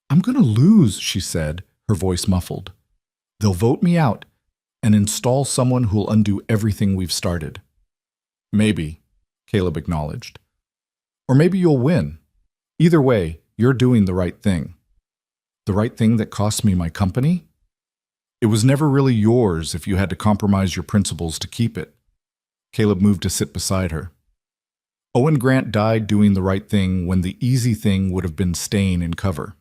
[SPEAKER 1] I'm going to lose, she said, her voice muffled. They'll vote me out and install someone who'll undo everything we've started. Maybe, Caleb acknowledged. Or maybe you'll win. Either way, you're doing the right thing. The right thing that cost me my company? It was never really yours if you had to compromise your principles to keep it. Caleb moved to sit beside her. Owen Grant died doing the right thing when the easy thing would have been staying in cover.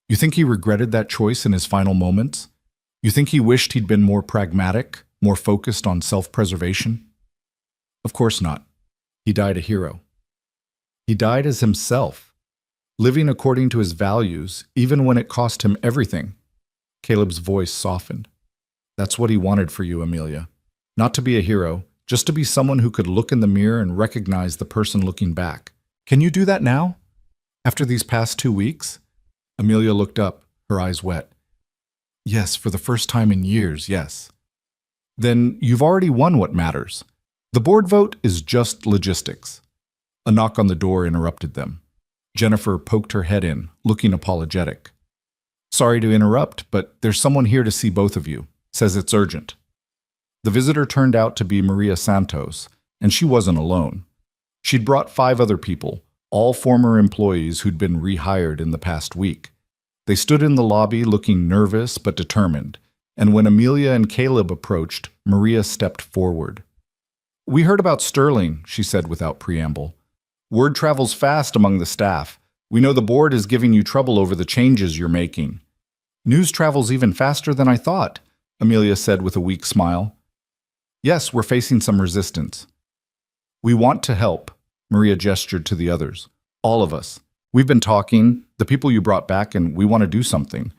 [SPEAKER 1] You think he regretted that choice in his final moments? You think he wished he'd been more pragmatic, more focused on self-preservation? Of course not. He died a hero. He died as himself, living according to his values, even when it cost him everything. Caleb's voice softened. That's what he wanted for you, Amelia. Not to be a hero, just to be someone who could look in the mirror and recognize the person looking back. Can you do that now? After these past 2 weeks? Amelia looked up, her eyes wet. Yes, for the first time in years, yes. Then you've already won what matters. The board vote is just logistics. A knock on the door interrupted them. Jennifer poked her head in, looking apologetic. Sorry to interrupt, but there's someone here to see both of you. Says it's urgent. The visitor turned out to be Maria Santos, and she wasn't alone. She'd brought 5 other people, all former employees who'd been rehired in the past week. They stood in the lobby looking nervous but determined, and when Amelia and Caleb approached, Maria stepped forward. We heard about Sterling, she said without preamble. Word travels fast among the staff. We know the board is giving you trouble over the changes you're making. News travels even faster than I thought, Amelia said with a weak smile. Yes, we're facing some resistance. We want to help, Maria gestured to the others. All of us. We've been talking, the people you brought back, and we want to do something.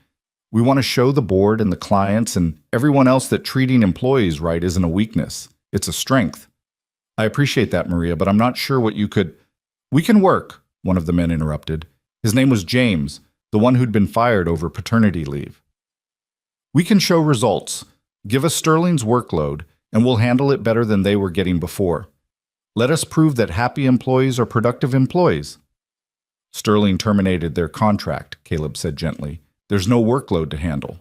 [SPEAKER 1] We want to show the board and the clients and everyone else that treating employees right isn't a weakness. It's a strength. I appreciate that, Maria, but I'm not sure what you could... We can work, one of the men interrupted. His name was James, the one who'd been fired over paternity leave. We can show results. Give us Sterling's workload, and we'll handle it better than they were getting before. Let us prove that happy employees are productive employees. Sterling terminated their contract, Caleb said gently. There's no workload to handle.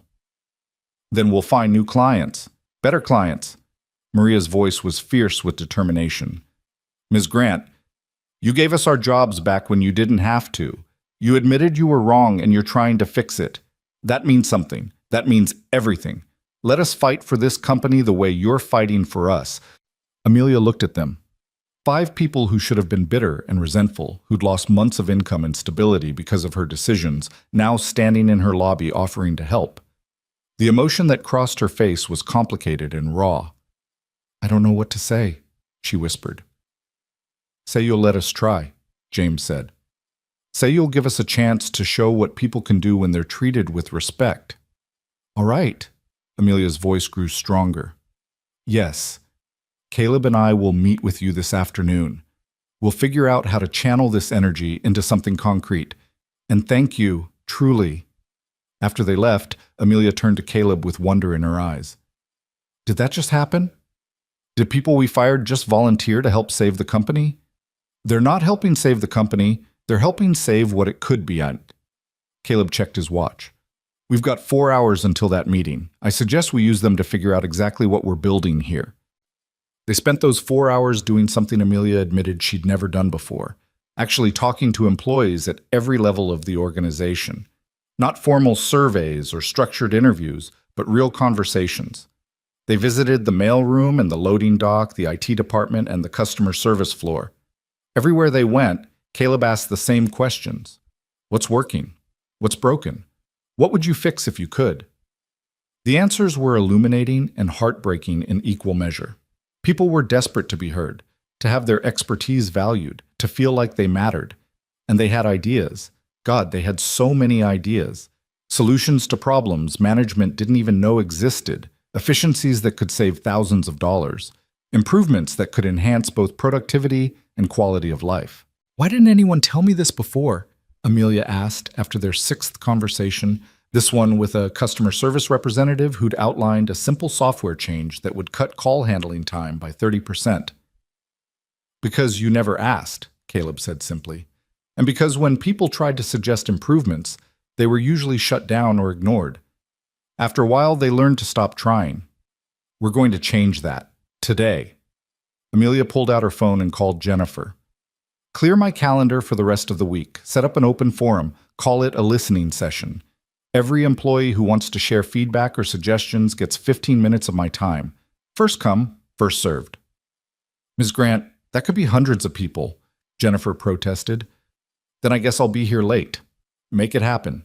[SPEAKER 1] Then we'll find new clients, better clients. Maria's voice was fierce with determination. Ms. Grant, you gave us our jobs back when you didn't have to. You admitted you were wrong and you're trying to fix it. That means something. That means everything. Let us fight for this company the way you're fighting for us. Amelia looked at them. 5 people who should have been bitter and resentful, who'd lost months of income and stability because of her decisions, now standing in her lobby offering to help. The emotion that crossed her face was complicated and raw. I don't know what to say, she whispered. Say you'll let us try, James said. Say you'll give us a chance to show what people can do when they're treated with respect. All right. Amelia's voice grew stronger. Yes. Caleb and I will meet with you this afternoon. We'll figure out how to channel this energy into something concrete. And thank you, truly. After they left, Amelia turned to Caleb with wonder in her eyes. Did that just happen? Did people we fired just volunteer to help save the company? They're not helping save the company. They're helping save what it could be. Caleb checked his watch. We've got 4 hours until that meeting. I suggest we use them to figure out exactly what we're building here. They spent those 4 hours doing something Amelia admitted she'd never done before, actually talking to employees at every level of the organization. Not formal surveys or structured interviews, but real conversations. They visited the mailroom and the loading dock, the IT department, and the customer service floor. Everywhere they went, Caleb asked the same questions. What's working? What's broken? What would you fix if you could? The answers were illuminating and heartbreaking in equal measure. People were desperate to be heard, to have their expertise valued, to feel like they mattered. And they had ideas. God, they had so many ideas. Solutions to problems management didn't even know existed, efficiencies that could save thousands of dollars, improvements that could enhance both productivity and quality of life. Why didn't anyone tell me this before? Amelia asked after their 6th conversation, this one with a customer service representative who'd outlined a simple software change that would cut call handling time by 30%. Because you never asked, Caleb said simply. And because when people tried to suggest improvements, they were usually shut down or ignored. After a while, they learned to stop trying. We're going to change that. Today. Amelia pulled out her phone and called Jennifer. Clear my calendar for the rest of the week. Set up an open forum. Call it a listening session. Every employee who wants to share feedback or suggestions gets 15 minutes of my time. First come, first served. Ms. Grant, that could be hundreds of people, Jennifer protested. Then I guess I'll be here late. Make it happen.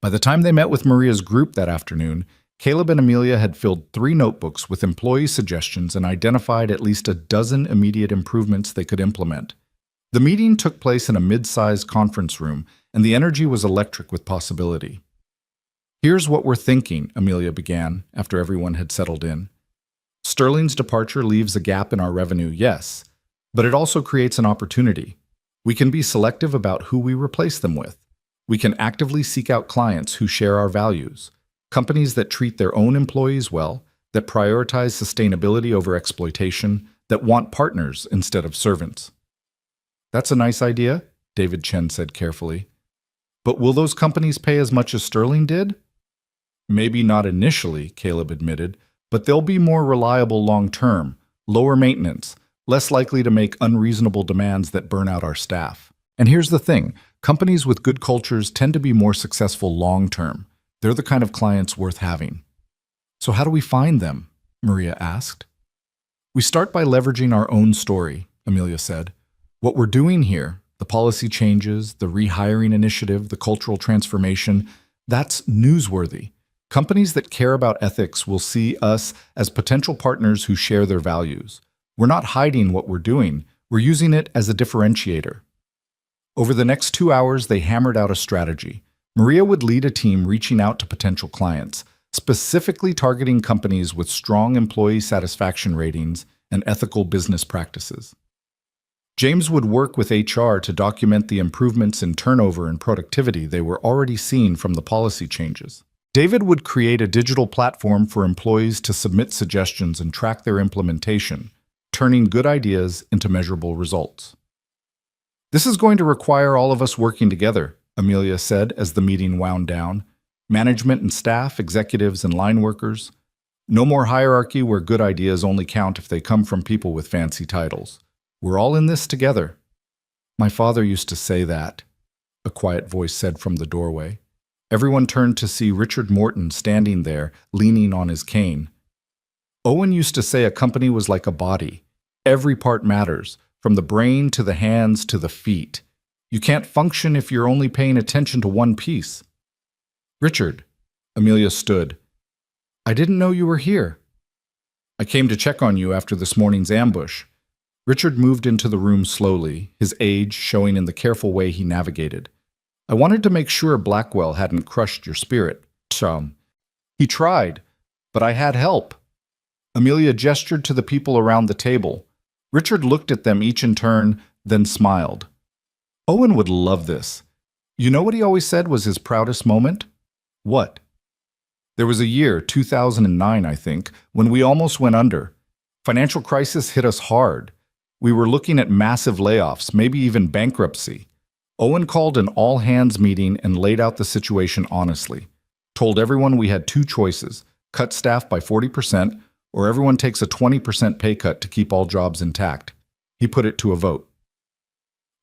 [SPEAKER 1] By the time they met with Maria's group that afternoon, Caleb and Amelia had filled 3 notebooks with employee suggestions and identified at least a dozen immediate improvements they could implement. The meeting took place in a mid-sized conference room, and the energy was electric with possibility. Here's what we're thinking, Amelia began, after everyone had settled in. Sterling's departure leaves a gap in our revenue, yes, but it also creates an opportunity. We can be selective about who we replace them with. We can actively seek out clients who share our values, companies that treat their own employees well, that prioritize sustainability over exploitation, that want partners instead of servants. That's a nice idea, David Chen said carefully. But will those companies pay as much as Sterling did? Maybe not initially, Caleb admitted, but they'll be more reliable long-term, lower maintenance, less likely to make unreasonable demands that burn out our staff. And here's the thing, companies with good cultures tend to be more successful long-term. They're the kind of clients worth having. So how do we find them? Maria asked. We start by leveraging our own story, Amelia said. What we're doing here, the policy changes, the rehiring initiative, the cultural transformation, that's newsworthy. Companies that care about ethics will see us as potential partners who share their values. We're not hiding what we're doing. We're using it as a differentiator. Over the next 2 hours, they hammered out a strategy. Maria would lead a team reaching out to potential clients, specifically targeting companies with strong employee satisfaction ratings and ethical business practices. James would work with HR to document the improvements in turnover and productivity they were already seeing from the policy changes. David would create a digital platform for employees to submit suggestions and track their implementation, turning good ideas into measurable results. This is going to require all of us working together, Amelia said as the meeting wound down. Management and staff, executives and line workers. No more hierarchy where good ideas only count if they come from people with fancy titles. We're all in this together. My father used to say that, a quiet voice said from the doorway. Everyone turned to see Richard Morton standing there, leaning on his cane. Owen used to say a company was like a body. Every part matters, from the brain to the hands to the feet. You can't function if you're only paying attention to one piece. Richard, Amelia stood. I didn't know you were here. I came to check on you after this morning's ambush. Richard moved into the room slowly, his age showing in the careful way he navigated. I wanted to make sure Blackwell hadn't crushed your spirit. He tried, but I had help. Amelia gestured to the people around the table. Richard looked at them each in turn, then smiled. Owen would love this. You know what he always said was his proudest moment? What? There was a year, 2009, I think, when we almost went under. Financial crisis hit us hard. We were looking at massive layoffs, maybe even bankruptcy. Owen called an all-hands meeting and laid out the situation honestly. Told everyone we had two choices, cut staff by 40%, or everyone takes a 20% pay cut to keep all jobs intact. He put it to a vote.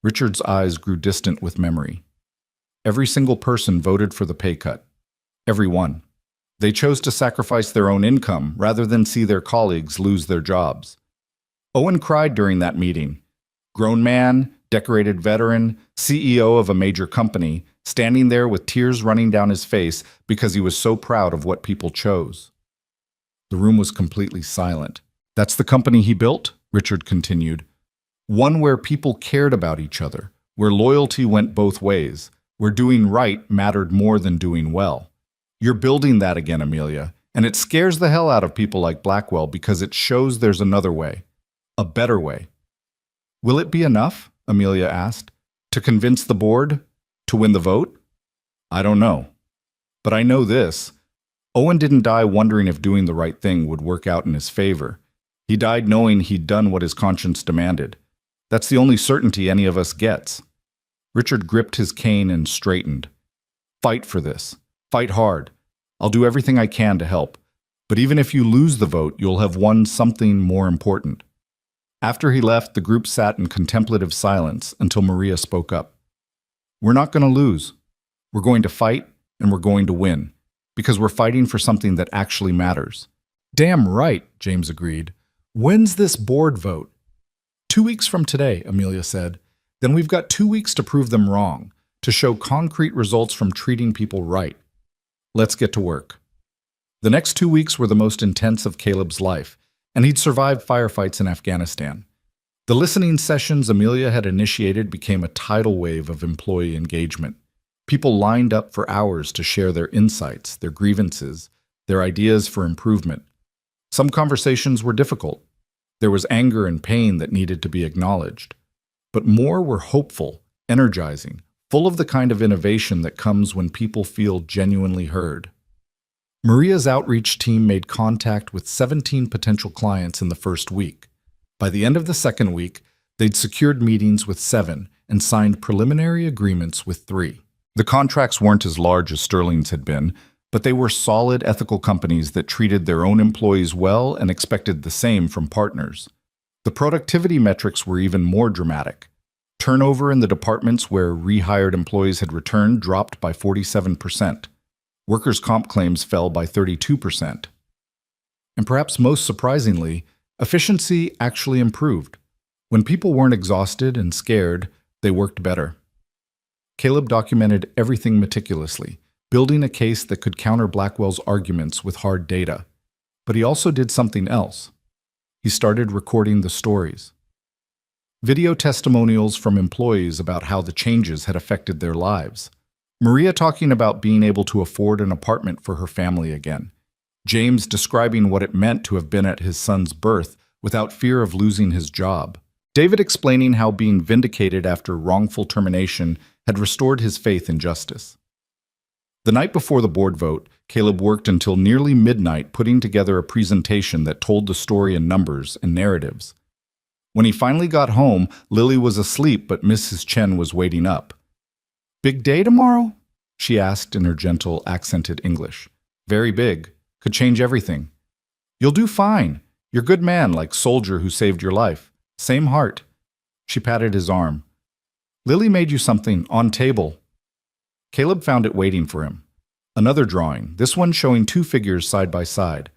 [SPEAKER 1] Richard's eyes grew distant with memory. Every single person voted for the pay cut. Every one. They chose to sacrifice their own income rather than see their colleagues lose their jobs. Owen cried during that meeting. Grown man, decorated veteran, CEO of a major company, standing there with tears running down his face because he was so proud of what people chose. The room was completely silent. That's the company he built? Richard continued. One where people cared about each other, where loyalty went both ways, where doing right mattered more than doing well. You're building that again, Amelia, and it scares the hell out of people like Blackwell because it shows there's another way, a better way. Will it be enough? Amelia asked. To convince the board? To win the vote? I don't know. But I know this. Owen didn't die wondering if doing the right thing would work out in his favor. He died knowing he'd done what his conscience demanded. That's the only certainty any of us gets. Richard gripped his cane and straightened. Fight for this. Fight hard. I'll do everything I can to help. But even if you lose the vote, you'll have won something more important. After he left, the group sat in contemplative silence until Maria spoke up. We're not going to lose. We're going to fight, and we're going to win, because we're fighting for something that actually matters. Damn right, James agreed. When's this board vote? 2 weeks from today, Amelia said. Then we've got 2 weeks to prove them wrong, to show concrete results from treating people right. Let's get to work. The next 2 weeks were the most intense of Caleb's life, and he'd survived firefights in Afghanistan. The listening sessions Amelia had initiated became a tidal wave of employee engagement. People lined up for hours to share their insights, their grievances, their ideas for improvement. Some conversations were difficult. There was anger and pain that needed to be acknowledged. But more were hopeful, energizing, full of the kind of innovation that comes when people feel genuinely heard. Maria's outreach team made contact with 17 potential clients in the first week. By the end of the second week, they'd secured meetings with 7 and signed preliminary agreements with 3. The contracts weren't as large as Sterling's had been, but they were solid, ethical companies that treated their own employees well and expected the same from partners. The productivity metrics were even more dramatic. Turnover in the departments where rehired employees had returned dropped by 47%. Workers' comp claims fell by 32%. And perhaps most surprisingly, efficiency actually improved. When people weren't exhausted and scared, they worked better. Caleb documented everything meticulously, building a case that could counter Blackwell's arguments with hard data. But he also did something else. He started recording the stories. Video testimonials from employees about how the changes had affected their lives. Maria talking about being able to afford an apartment for her family again. James describing what it meant to have been at his son's birth without fear of losing his job. David explaining how being vindicated after wrongful termination had restored his faith in justice. The night before the board vote, Caleb worked until nearly midnight putting together a presentation that told the story in numbers and narratives. When he finally got home, Lily was asleep, but Mrs. Chen was waiting up. Big day tomorrow? She asked in her gentle, accented English. Very big. Could change everything. You'll do fine. You're a good man, like soldier who saved your life. Same heart. She patted his arm. Lily made you something on table. Caleb found it waiting for him. Another drawing, this one showing 2 figures side by side.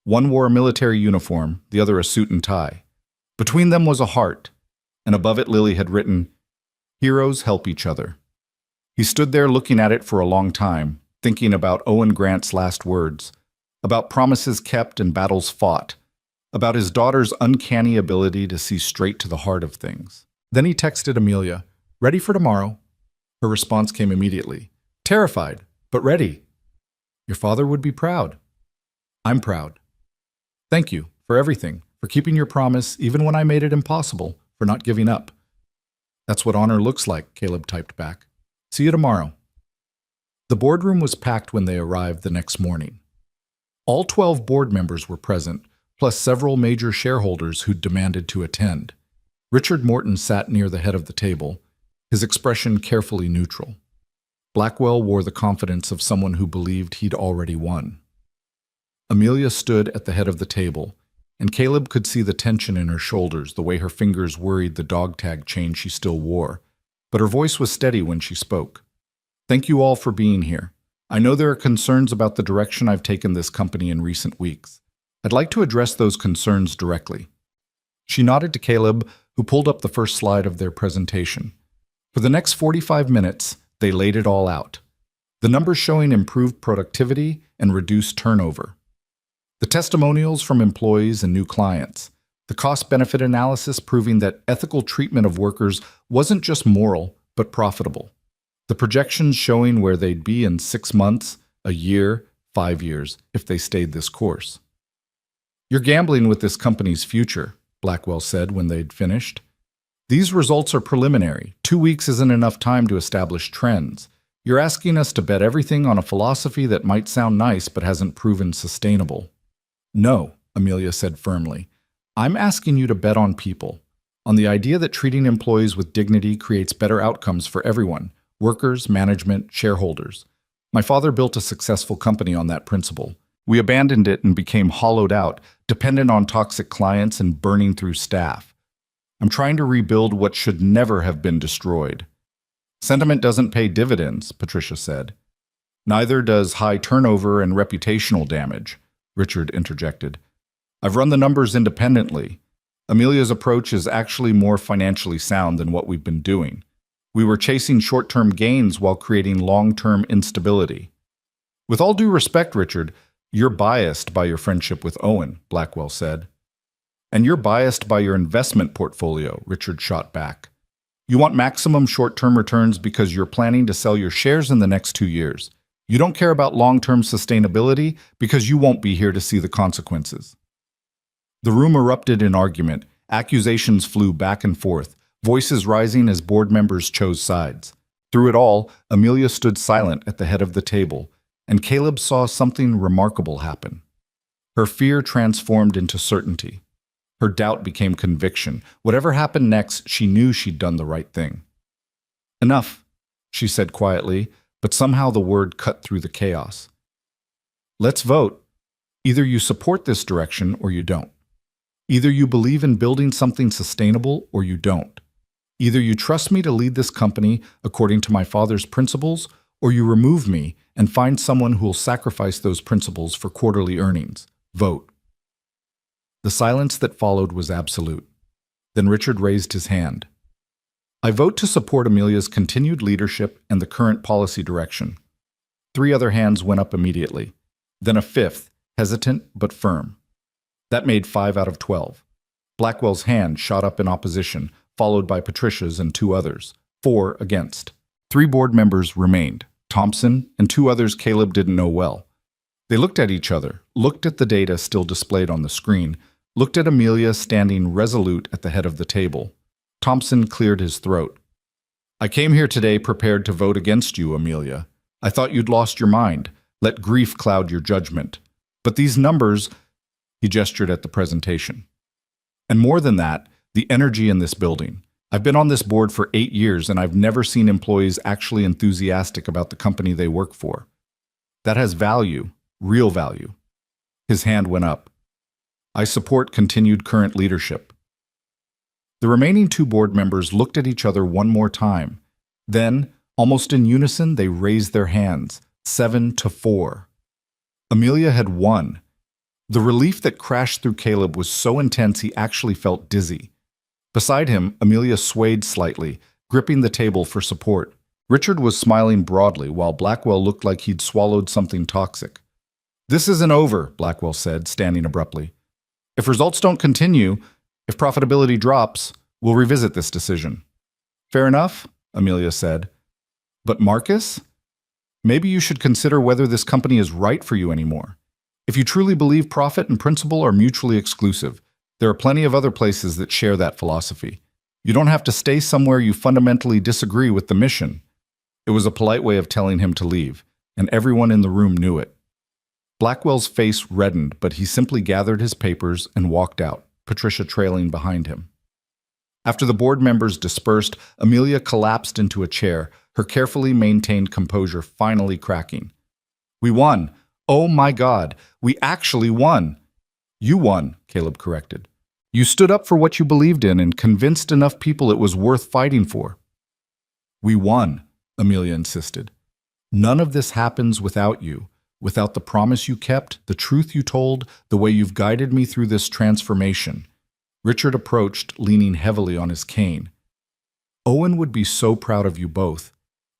[SPEAKER 1] One wore a military uniform, the other a suit and tie. Between them was a heart, and above it Lily had written, "Heroes help each other." He stood there looking at it for a long time, thinking about Owen Grant's last words, about promises kept and battles fought, about his daughter's uncanny ability to see straight to the heart of things. Then he texted Amelia, "Ready for tomorrow?" Her response came immediately, "Terrified, but ready." "Your father would be proud." "I'm proud. Thank you for everything, for keeping your promise even when I made it impossible, for not giving up." "That's what honor looks like," Caleb typed back. "See you tomorrow." The boardroom was packed when they arrived the next morning. All 12 board members were present, plus several major shareholders who'd demanded to attend. Richard Morton sat near the head of the table, his expression carefully neutral. Blackwell wore the confidence of someone who believed he'd already won. Amelia stood at the head of the table, and Caleb could see the tension in her shoulders, the way her fingers worried the dog tag chain she still wore. But her voice was steady when she spoke. "Thank you all for being here. I know there are concerns about the direction I've taken this company in recent weeks. I'd like to address those concerns directly." She nodded to Caleb, who pulled up the first slide of their presentation. For the next 45 minutes, they laid it all out. The numbers showing improved productivity and reduced turnover. The testimonials from employees and new clients. The cost-benefit analysis proving that ethical treatment of workers wasn't just moral, but profitable. The projections showing where they'd be in 6 months, a year, 5 years, if they stayed this course. "You're gambling with this company's future," Blackwell said when they'd finished. "These results are preliminary. 2 weeks isn't enough time to establish trends. You're asking us to bet everything on a philosophy that might sound nice but hasn't proven sustainable." "No," Amelia said firmly. "I'm asking you to bet on people, on the idea that treating employees with dignity creates better outcomes for everyone. Workers, management, shareholders. My father built a successful company on that principle. We abandoned it and became hollowed out, dependent on toxic clients and burning through staff. I'm trying to rebuild what should never have been destroyed." "Sentiment doesn't pay dividends," Patricia said. "Neither does high turnover and reputational damage," Richard interjected. "I've run the numbers independently. Amelia's approach is actually more financially sound than what we've been doing. We were chasing short-term gains while creating long-term instability." "With all due respect, Richard, you're biased by your friendship with Owen," Blackwell said. "And you're biased by your investment portfolio," Richard shot back. "You want maximum short-term returns because you're planning to sell your shares in the next 2 years. You don't care about long-term sustainability because you won't be here to see the consequences." The room erupted in argument. Accusations flew back and forth, voices rising as board members chose sides. Through it all, Amelia stood silent at the head of the table, and Caleb saw something remarkable happen. Her fear transformed into certainty. Her doubt became conviction. Whatever happened next, she knew she'd done the right thing. "Enough," she said quietly, but somehow the word cut through the chaos. "Let's vote. Either you support this direction or you don't. Either you believe in building something sustainable or you don't. Either you trust me to lead this company according to my father's principles, or you remove me and find someone who will sacrifice those principles for quarterly earnings. Vote." The silence that followed was absolute. Then Richard raised his hand. "I vote to support Amelia's continued leadership and the current policy direction." 3 other hands went up immediately. Then a 5th, hesitant but firm. That made 5 out of 12. Blackwell's hand shot up in opposition, followed by Patricia's and 2 others. 4 against. 3 board members remained, Thompson and 2 others Caleb didn't know well. They looked at each other, looked at the data still displayed on the screen, looked at Amelia standing resolute at the head of the table. Thompson cleared his throat. "I came here today prepared to vote against you, Amelia. I thought you'd lost your mind, let grief cloud your judgment. But these numbers," he gestured at the presentation. "And more than that, the energy in this building. I've been on this board for 8 years and I've never seen employees actually enthusiastic about the company they work for. That has value, real value." His hand went up. "I support continued current leadership." The remaining 2 board members looked at each other one more time. Then, almost in unison, they raised their hands, 7-4. Amelia had won. The relief that crashed through Caleb was so intense he actually felt dizzy. Beside him, Amelia swayed slightly, gripping the table for support. Richard was smiling broadly, while Blackwell looked like he'd swallowed something toxic. "This isn't over," Blackwell said, standing abruptly. If results don't continue, if profitability drops, we'll revisit this decision. Fair enough, Amelia said. But Marcus? Maybe you should consider whether this company is right for you anymore. If you truly believe profit and principle are mutually exclusive, there are plenty of other places that share that philosophy. You don't have to stay somewhere you fundamentally disagree with the mission. It was a polite way of telling him to leave, and everyone in the room knew it. Blackwell's face reddened, but he simply gathered his papers and walked out, Patricia trailing behind him. After the board members dispersed, Amelia collapsed into a chair, her carefully maintained composure finally cracking. We won. Oh my God, we actually won. You won, Caleb corrected. You stood up for what you believed in and convinced enough people it was worth fighting for. We won, Amelia insisted. None of this happens without you, without the promise you kept, the truth you told, the way you've guided me through this transformation. Richard approached, leaning heavily on his cane. Owen would be so proud of you both.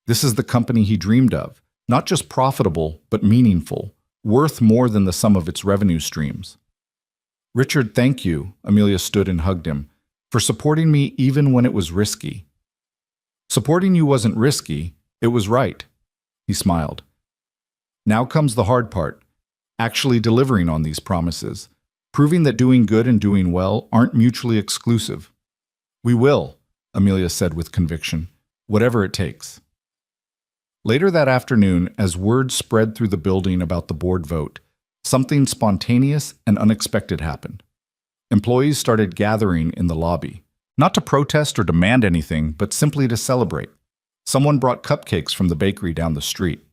[SPEAKER 1] This is the company he dreamed of, not just profitable, but meaningful, worth more than the sum of its revenue streams. Richard, thank you, Amelia stood and hugged him, for supporting me even when it was risky. Supporting you wasn't risky, it was right. He smiled. Now comes the hard part, actually delivering on these promises, proving that doing good and doing well aren't mutually exclusive. We will, Amelia said with conviction, whatever it takes. Later that afternoon, as word spread through the building about the board vote, something spontaneous and unexpected happened. Employees started gathering in the lobby, not to protest or demand anything, but simply to celebrate. Someone brought cupcakes from the bakery down the street.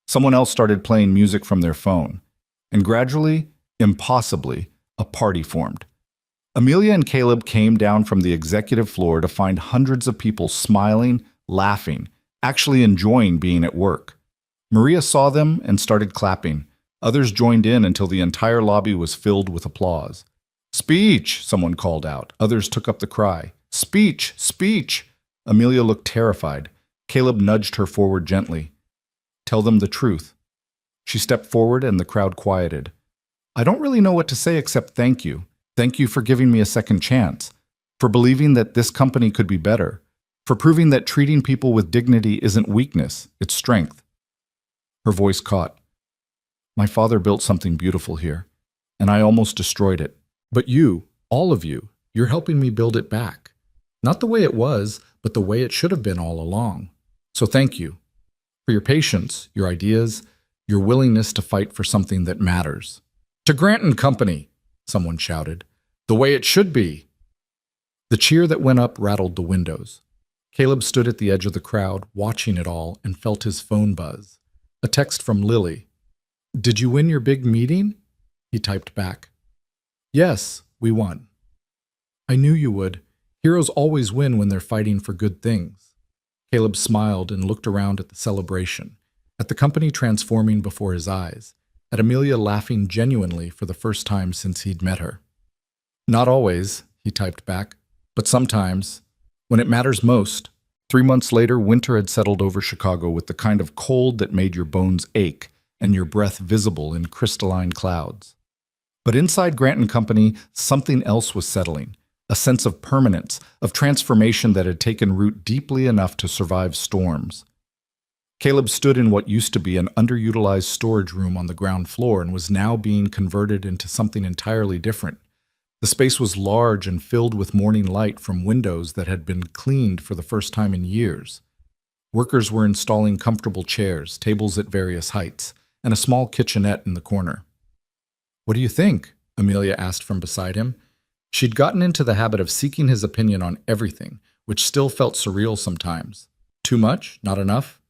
[SPEAKER 1] Someone else started playing music from their phone. And gradually, impossibly, a party formed. Amelia and Caleb came down from the executive floor to find hundreds of people smiling, laughing, actually enjoying being at work. Maria saw them and started clapping. Others joined in until the entire lobby was filled with applause. Speech, someone called out. Others took up the cry. Speech, speech. Amelia looked terrified. Caleb nudged her forward gently. Tell them the truth. She stepped forward and the crowd quieted. I don't really know what to say except thank you. Thank you for giving me a second chance, for believing that this company could be better, for proving that treating people with dignity isn't weakness, it's strength. Her voice caught. My father built something beautiful here, and I almost destroyed it. But you, all of you, you're helping me build it back. Not the way it was, but the way it should have been all along. So thank you for your patience, your ideas, your willingness to fight for something that matters. To Grant and Company, someone shouted. The way it should be. The cheer that went up rattled the windows. Caleb stood at the edge of the crowd, watching it all, and felt his phone buzz. A text from Lily. Did you win your big meeting? He typed back. Yes, we won. I knew you would. Heroes always win when they're fighting for good things. Caleb smiled and looked around at the celebration, at the company transforming before his eyes, at Amelia laughing genuinely for the first time since he'd met her. Not always, he typed back, but sometimes, when it matters most. 3 months later, winter had settled over Chicago with the kind of cold that made your bones ache and your breath visible in crystalline clouds. But inside Grant and Company, something else was settling, a sense of permanence, of transformation that had taken root deeply enough to survive storms. Caleb stood in what used to be an underutilized storage room on the ground floor and was now being converted into something entirely different. The space was large and filled with morning light from windows that had been cleaned for the first time in years. Workers were installing comfortable chairs, tables at various heights, and a small kitchenette in the corner. What do you think? Amelia asked from beside him. She'd gotten into the habit of seeking his opinion on everything, which still felt surreal sometimes. Too much? Not enough?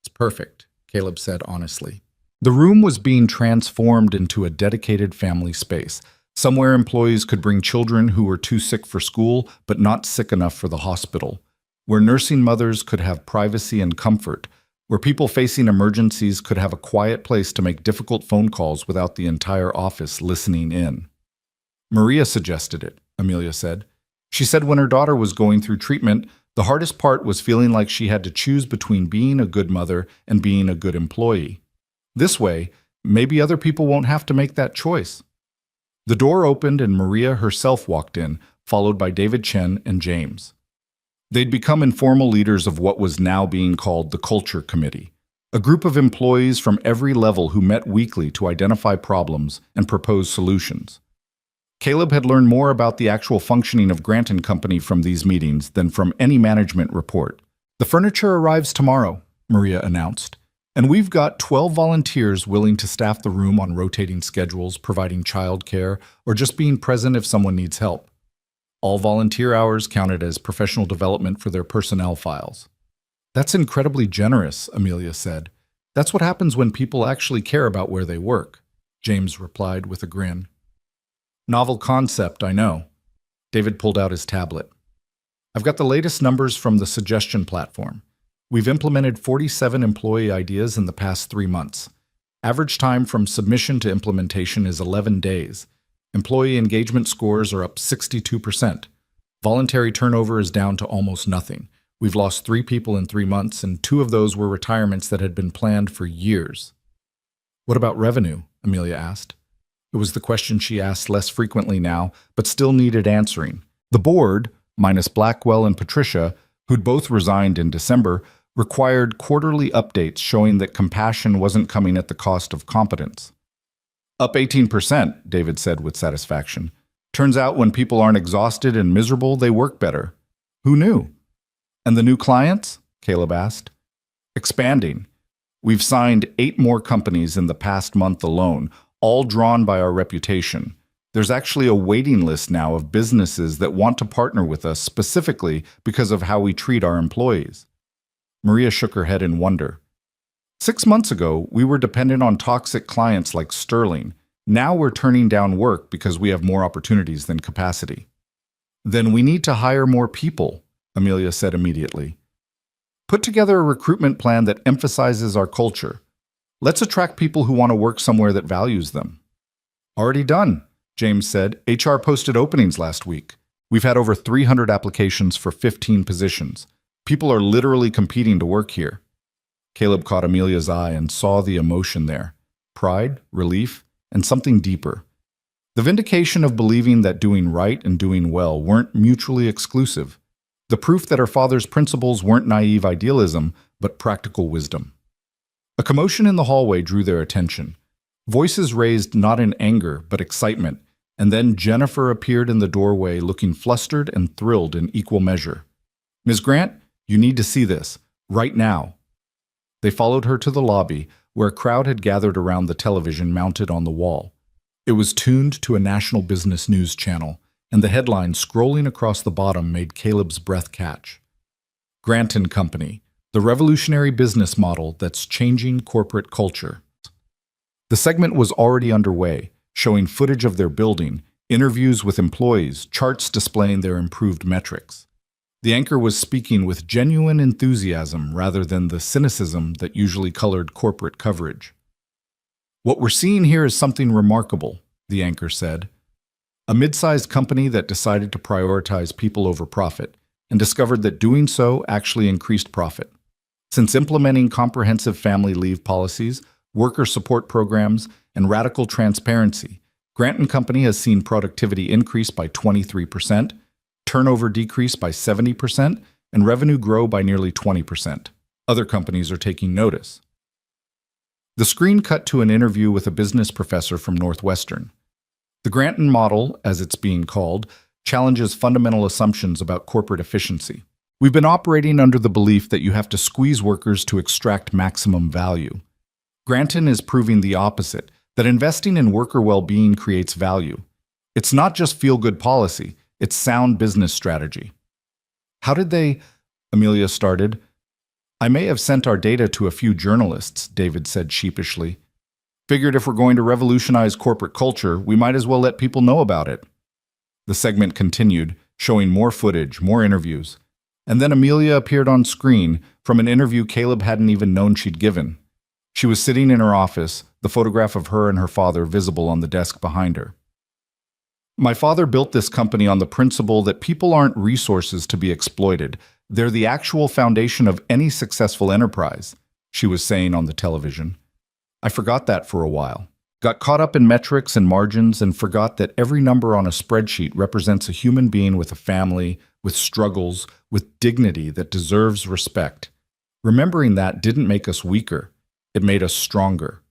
[SPEAKER 1] It's perfect, Caleb said honestly. The room was being transformed into a dedicated family space, somewhere employees could bring children who were too sick for school but not sick enough for the hospital, where nursing mothers could have privacy and comfort, where people facing emergencies could have a quiet place to make difficult phone calls without the entire office listening in. Maria suggested it, Amelia said. She said when her daughter was going through treatment, the hardest part was feeling like she had to choose between being a good mother and being a good employee. This way, maybe other people won't have to make that choice. The door opened and Maria herself walked in, followed by David Chen and James. They'd become informal leaders of what was now being called the Culture Committee, a group of employees from every level who met weekly to identify problems and propose solutions. Caleb had learned more about the actual functioning of Grant & Company from these meetings than from any management report. "The furniture arrives tomorrow," Maria announced, "and we've got 12 volunteers willing to staff the room on rotating schedules, providing childcare, or just being present if someone needs help. All volunteer hours counted as professional development for their personnel files." "That's incredibly generous," Amelia said. "That's what happens when people actually care about where they work," James replied with a grin. "Novel concept, I know." David pulled out his tablet. "I've got the latest numbers from the suggestion platform. We've implemented 47 employee ideas in the past 3 months. Average time from submission to implementation is 11 days. Employee engagement scores are up 62%. Voluntary turnover is down to almost nothing. We've lost 3 people in 3 months, and 2 of those were retirements that had been planned for years." "What about revenue?" Amelia asked. It was the question she asked less frequently now, but still needed answering. The board, minus Blackwell and Patricia, who'd both resigned in December, required quarterly updates showing that compassion wasn't coming at the cost of competence. "Up 18%, David said with satisfaction. "Turns out when people aren't exhausted and miserable, they work better." "Who knew?" "And the new clients?" Caleb asked. "Expanding. We've signed 8 more companies in the past month alone, all drawn by our reputation. There's actually a waiting list now of businesses that want to partner with us specifically because of how we treat our employees." Maria shook her head in wonder. 6 months ago, we were dependent on toxic clients like Sterling. Now we're turning down work because we have more opportunities than capacity." "Then we need to hire more people," Amelia said immediately. "Put together a recruitment plan that emphasizes our culture. Let's attract people who want to work somewhere that values them." "Already done," James said. "HR posted openings last week. We've had over 300 applications for 15 positions. People are literally competing to work here." Caleb caught Amelia's eye and saw the emotion there. Pride, relief, and something deeper. The vindication of believing that doing right and doing well weren't mutually exclusive. The proof that her father's principles weren't naive idealism, but practical wisdom. A commotion in the hallway drew their attention. Voices raised not in anger, but excitement, and then Jennifer appeared in the doorway looking flustered and thrilled in equal measure. "Ms. Grant, you need to see this, right now." They followed her to the lobby, where a crowd had gathered around the television mounted on the wall. It was tuned to a national business news channel, and the headline scrolling across the bottom made Caleb's breath catch. "Grant & Company, the revolutionary business model that's changing corporate culture." The segment was already underway, showing footage of their building, interviews with employees, charts displaying their improved metrics. The anchor was speaking with genuine enthusiasm rather than the cynicism that usually colored corporate coverage. "What we're seeing here is something remarkable," the anchor said. "A mid-sized company that decided to prioritize people over profit and discovered that doing so actually increased profit. Since implementing comprehensive family leave policies, worker support programs, and radical transparency, Grant & Company has seen productivity increase by 23%, turnover decrease by 70%, and revenue grow by nearly 20%. Other companies are taking notice." The screen cut to an interview with a business professor from Northwestern. The Grant & model, as it's being called, challenges fundamental assumptions about corporate efficiency. "We've been operating under the belief that you have to squeeze workers to extract maximum value. Grant & is proving the opposite, that investing in worker well-being creates value. It's not just feel-good policy, it's sound business strategy." "How did they—" Amelia started. "I may have sent our data to a few journalists," David said sheepishly. "Figured if we're going to revolutionize corporate culture, we might as well let people know about it." The segment continued, showing more footage, more interviews. And then Amelia appeared on screen from an interview Caleb hadn't even known she'd given. She was sitting in her office, the photograph of her and her father visible on the desk behind her. "My father built this company on the principle that people aren't resources to be exploited. They're the actual foundation of any successful enterprise," she was saying on the television. "I forgot that for a while." Got caught up in metrics and margins and forgot that every number on a spreadsheet represents a human being with a family, with struggles, with dignity that deserves respect. Remembering that didn't make us weaker. It made us stronger.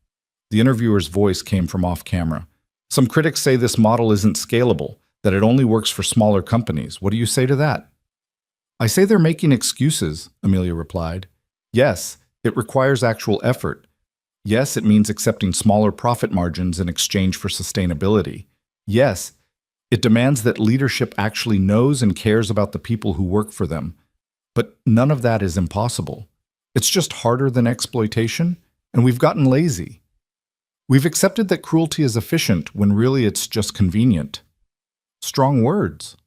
[SPEAKER 1] The interviewer's voice came from off camera. Some critics say this model isn't scalable, that it only works for smaller companies. What do you say to that? I say they're making excuses, Amelia replied. Yes, it requires actual effort. Yes, it means accepting smaller profit margins in exchange for sustainability. Yes, it demands that leadership actually knows and cares about the people who work for them. But none of that is impossible. It's just harder than exploitation, and we've gotten lazy. We've accepted that cruelty is efficient when really it's just convenient. Strong words.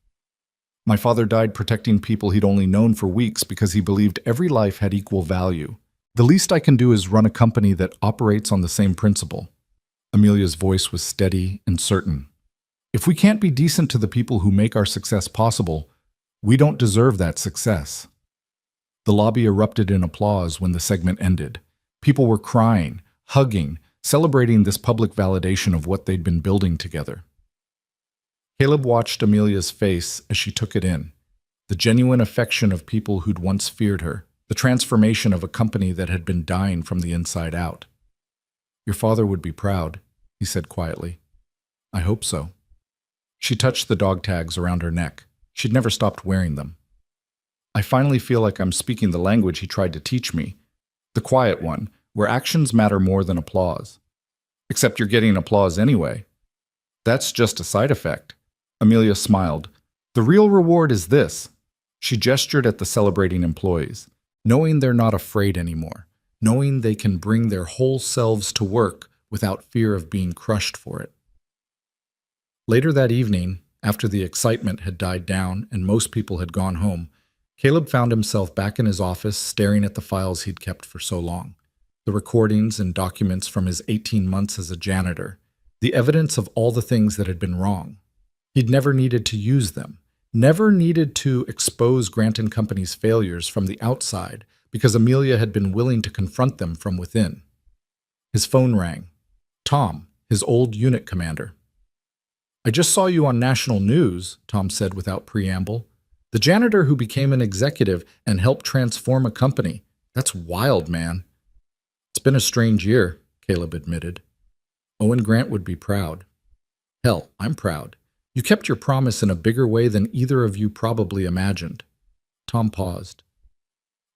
[SPEAKER 1] My father died protecting people he'd only known for weeks because he believed every life had equal value. The least I can do is run a company that operates on the same principle. Amelia's voice was steady and certain. If we can't be decent to the people who make our success possible, we don't deserve that success. The lobby erupted in applause when the segment ended. People were crying, hugging, celebrating this public validation of what they'd been building together. Caleb watched Amelia's face as she took it in. The genuine affection of people who'd once feared her. The transformation of a company that had been dying from the inside out. Your father would be proud, he said quietly. I hope so. She touched the dog tags around her neck. She'd never stopped wearing them. I finally feel like I'm speaking the language he tried to teach me, the quiet one, where actions matter more than applause. Except you're getting applause anyway. That's just a side effect. Amelia smiled. The real reward is this. She gestured at the celebrating employees. Knowing they're not afraid anymore, knowing they can bring their whole selves to work without fear of being crushed for it. Later that evening, after the excitement had died down and most people had gone home, Caleb found himself back in his office staring at the files he'd kept for so long. The recordings and documents from his 18 months as a janitor, the evidence of all the things that had been wrong. He'd never needed to use them. Never needed to expose Grant & Company's failures from the outside because Amelia had been willing to confront them from within. His phone rang. Tom, his old unit commander. I just saw you on national news, Tom said without preamble. The janitor who became an executive and helped transform a company. That's wild, man. It's been a strange year, Caleb admitted. Owen Grant would be proud. Hell, I'm proud. You kept your promise in a bigger way than either of you probably imagined. Tom paused.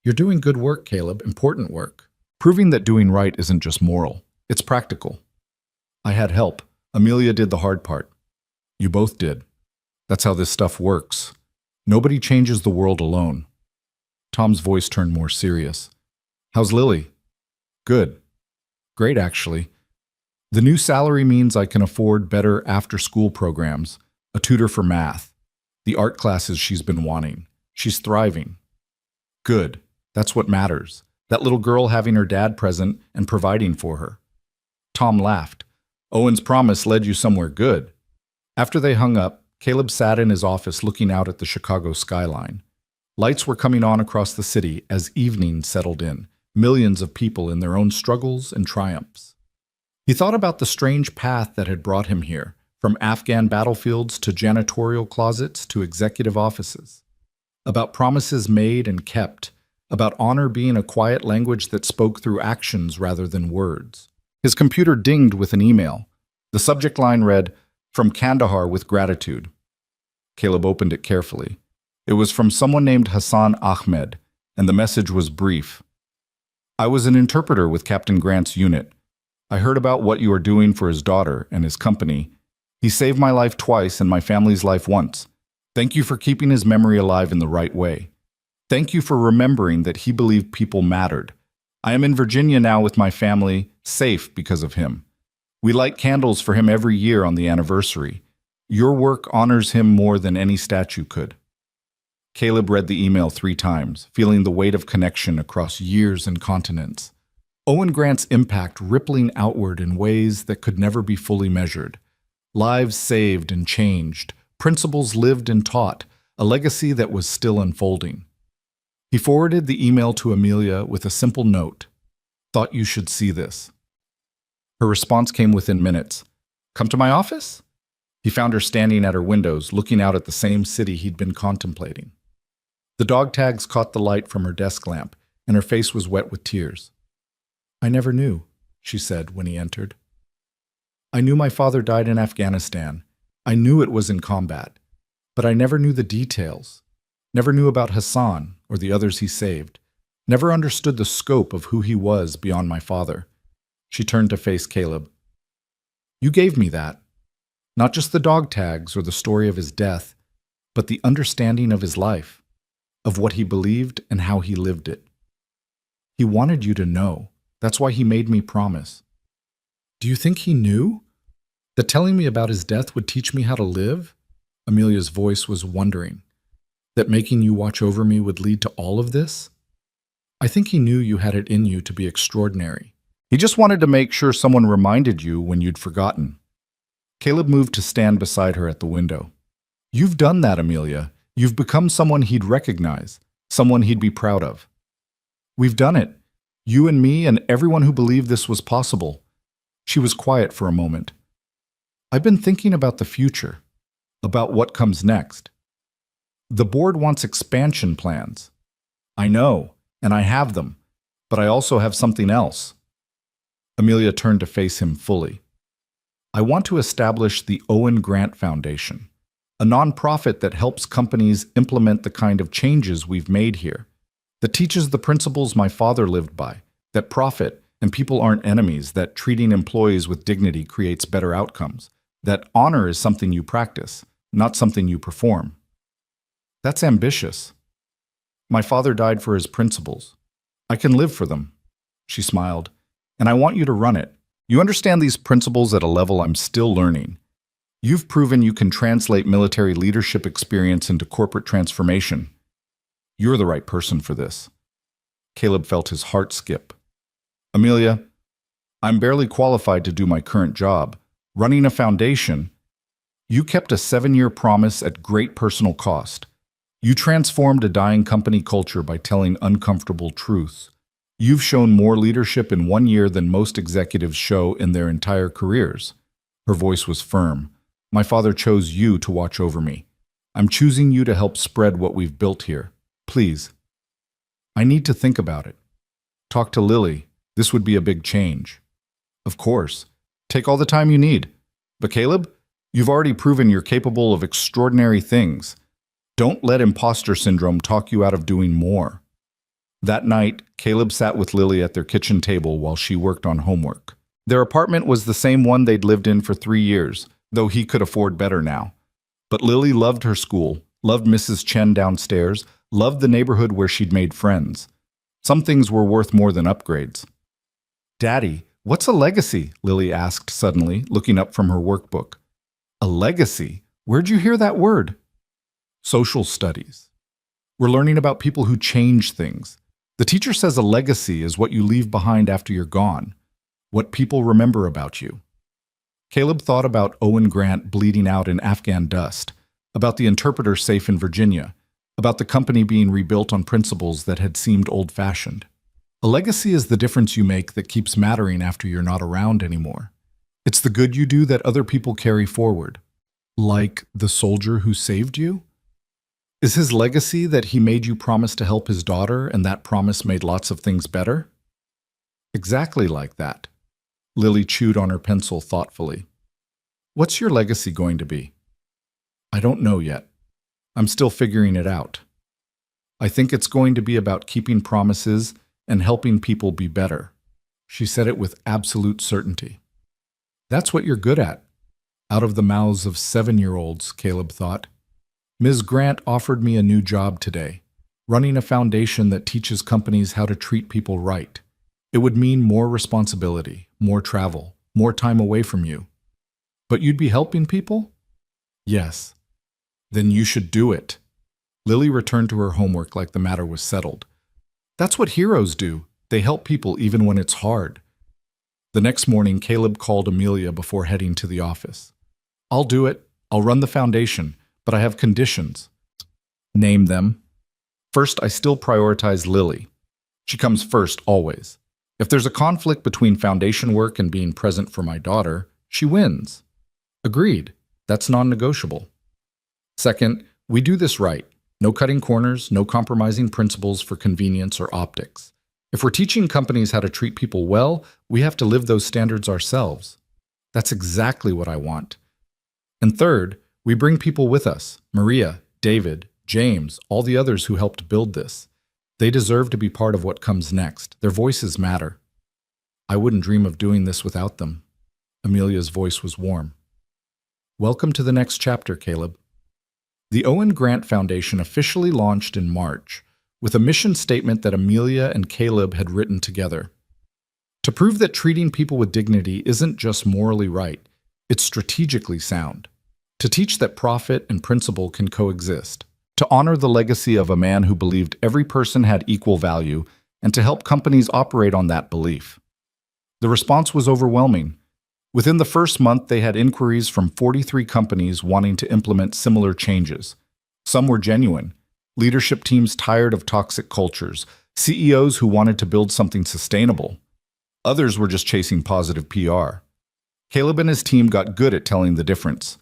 [SPEAKER 1] You're doing good work, Caleb, important work. Proving that doing right isn't just moral, it's practical. I had help. Amelia did the hard part. You both did. That's how this stuff works. Nobody changes the world alone. Tom's voice turned more serious. How's Lily? Good. Great, actually. The new salary means I can afford better after-school programs. A tutor for math, the art classes she's been wanting. She's thriving. Good. That's what matters. That little girl having her dad present and providing for her. Tom laughed. Owen's promise led you somewhere good. After they hung up, Caleb sat in his office looking out at the Chicago skyline. Lights were coming on across the city as evening settled in, millions of people in their own struggles and triumphs. He thought about the strange path that had brought him here, from Afghan battlefields to janitorial closets to executive offices. About promises made and kept, about honor being a quiet language that spoke through actions rather than words. His computer dinged with an email. The subject line read, From Kandahar with gratitude. Caleb opened it carefully. It was from someone named Hassan Ahmed, and the message was brief. I was an interpreter with Captain Grant's unit. I heard about what you are doing for his daughter and his company. He saved my life twice and my family's life once. Thank you for keeping his memory alive in the right way. Thank you for remembering that he believed people mattered. I am in Virginia now with my family, safe because of him. We light candles for him every year on the anniversary. Your work honors him more than any statue could. Caleb read the email 3 times, feeling the weight of connection across years and continents. Owen Grant's impact rippling outward in ways that could never be fully measured. Lives saved and changed, principles lived and taught, a legacy that was still unfolding. He forwarded the email to Amelia with a simple note. Thought you should see this. Her response came within minutes. Come to my office? He found her standing at her windows, looking out at the same city he'd been contemplating. The dog tags caught the light from her desk lamp, and her face was wet with tears. I never knew, she said when he entered. I knew my father died in Afghanistan. I knew it was in combat. But I never knew the details. Never knew about Hassan or the others he saved. Never understood the scope of who he was beyond my father. She turned to face Caleb. You gave me that. Not just the dog tags or the story of his death, but the understanding of his life, of what he believed and how he lived it. He wanted you to know. That's why he made me promise. Do you think he knew? That telling me about his death would teach me how to live? Amelia's voice was wondering. That making you watch over me would lead to all of this? I think he knew you had it in you to be extraordinary. He just wanted to make sure someone reminded you when you'd forgotten. Caleb moved to stand beside her at the window. You've done that, Amelia. You've become someone he'd recognize, someone he'd be proud of. We've done it. You and me and everyone who believed this was possible. She was quiet for a moment. I've been thinking about the future, about what comes next. The board wants expansion plans. I know, and I have them, but I also have something else. Amelia turned to face him fully. I want to establish the Owen Grant Foundation, a nonprofit that helps companies implement the kind of changes we've made here, that teaches the principles my father lived by, that profit and people aren't enemies, that treating employees with dignity creates better outcomes, that honor is something you practice, not something you perform. That's ambitious. My father died for his principles. I can live for them. She smiled. And I want you to run it. You understand these principles at a level I'm still learning. You've proven you can translate military leadership experience into corporate transformation. You're the right person for this. Caleb felt his heart skip. Amelia, I'm barely qualified to do my current job. Running a foundation, you kept a 7-year promise at great personal cost. You transformed a dying company culture by telling uncomfortable truths. You've shown more leadership in 1 year than most executives show in their entire careers. Her voice was firm. My father chose you to watch over me. I'm choosing you to help spread what we've built here. Please. I need to think about it. Talk to Lily. This would be a big change. Of course. Take all the time you need. But Caleb, you've already proven you're capable of extraordinary things. Don't let imposter syndrome talk you out of doing more. That night, Caleb sat with Lily at their kitchen table while she worked on homework. Their apartment was the same one they'd lived in for 3 years, though he could afford better now. But Lily loved her school, loved Mrs. Chen downstairs, loved the neighborhood where she'd made friends. Some things were worth more than upgrades. Daddy, what's a legacy? Lily asked suddenly, looking up from her workbook. A legacy? Where'd you hear that word? Social studies. We're learning about people who change things. The teacher says a legacy is what you leave behind after you're gone, what people remember about you. Caleb thought about Owen Grant bleeding out in Afghan dust, about the interpreter safe in Virginia, about the company being rebuilt on principles that had seemed old-fashioned. A legacy is the difference you make that keeps mattering after you're not around anymore. It's the good you do that other people carry forward. Like the soldier who saved you? Is his legacy that he made you promise to help his daughter and that promise made lots of things better? Exactly like that. Lily chewed on her pencil thoughtfully. What's your legacy going to be? I don't know yet. I'm still figuring it out. I think it's going to be about keeping promises and helping people be better. She said it with absolute certainty. That's what you're good at. Out of the mouths of 7-year-olds, Caleb thought. Ms. Grant offered me a new job today, running a foundation that teaches companies how to treat people right. It would mean more responsibility, more travel, more time away from you. But you'd be helping people? Yes. Then you should do it. Lily returned to her homework like the matter was settled. That's what heroes do. They help people even when it's hard. The next morning, Caleb called Amelia before heading to the office. I'll do it. I'll run the foundation, but I have conditions. Name them. First, I still prioritize Lily. She comes first, always. If there's a conflict between foundation work and being present for my daughter, she wins. Agreed. That's non-negotiable. Second, we do this right. No cutting corners, no compromising principles for convenience or optics. If we're teaching companies how to treat people well, we have to live those standards ourselves. That's exactly what I want. And third, we bring people with us. Maria, David, James, all the others who helped build this. They deserve to be part of what comes next. Their voices matter. I wouldn't dream of doing this without them. Amelia's voice was warm. Welcome to the next chapter, Caleb. The Owen Grant Foundation officially launched in March with a mission statement that Amelia and Caleb had written together. To prove that treating people with dignity isn't just morally right, it's strategically sound. To teach that profit and principle can coexist. To honor the legacy of a man who believed every person had equal value, and to help companies operate on that belief. The response was overwhelming. Within the first month, they had inquiries from 43 companies wanting to implement similar changes. Some were genuine. Leadership teams tired of toxic cultures, CEOs who wanted to build something sustainable. Others were just chasing positive PR. Caleb and his team got good at telling the difference.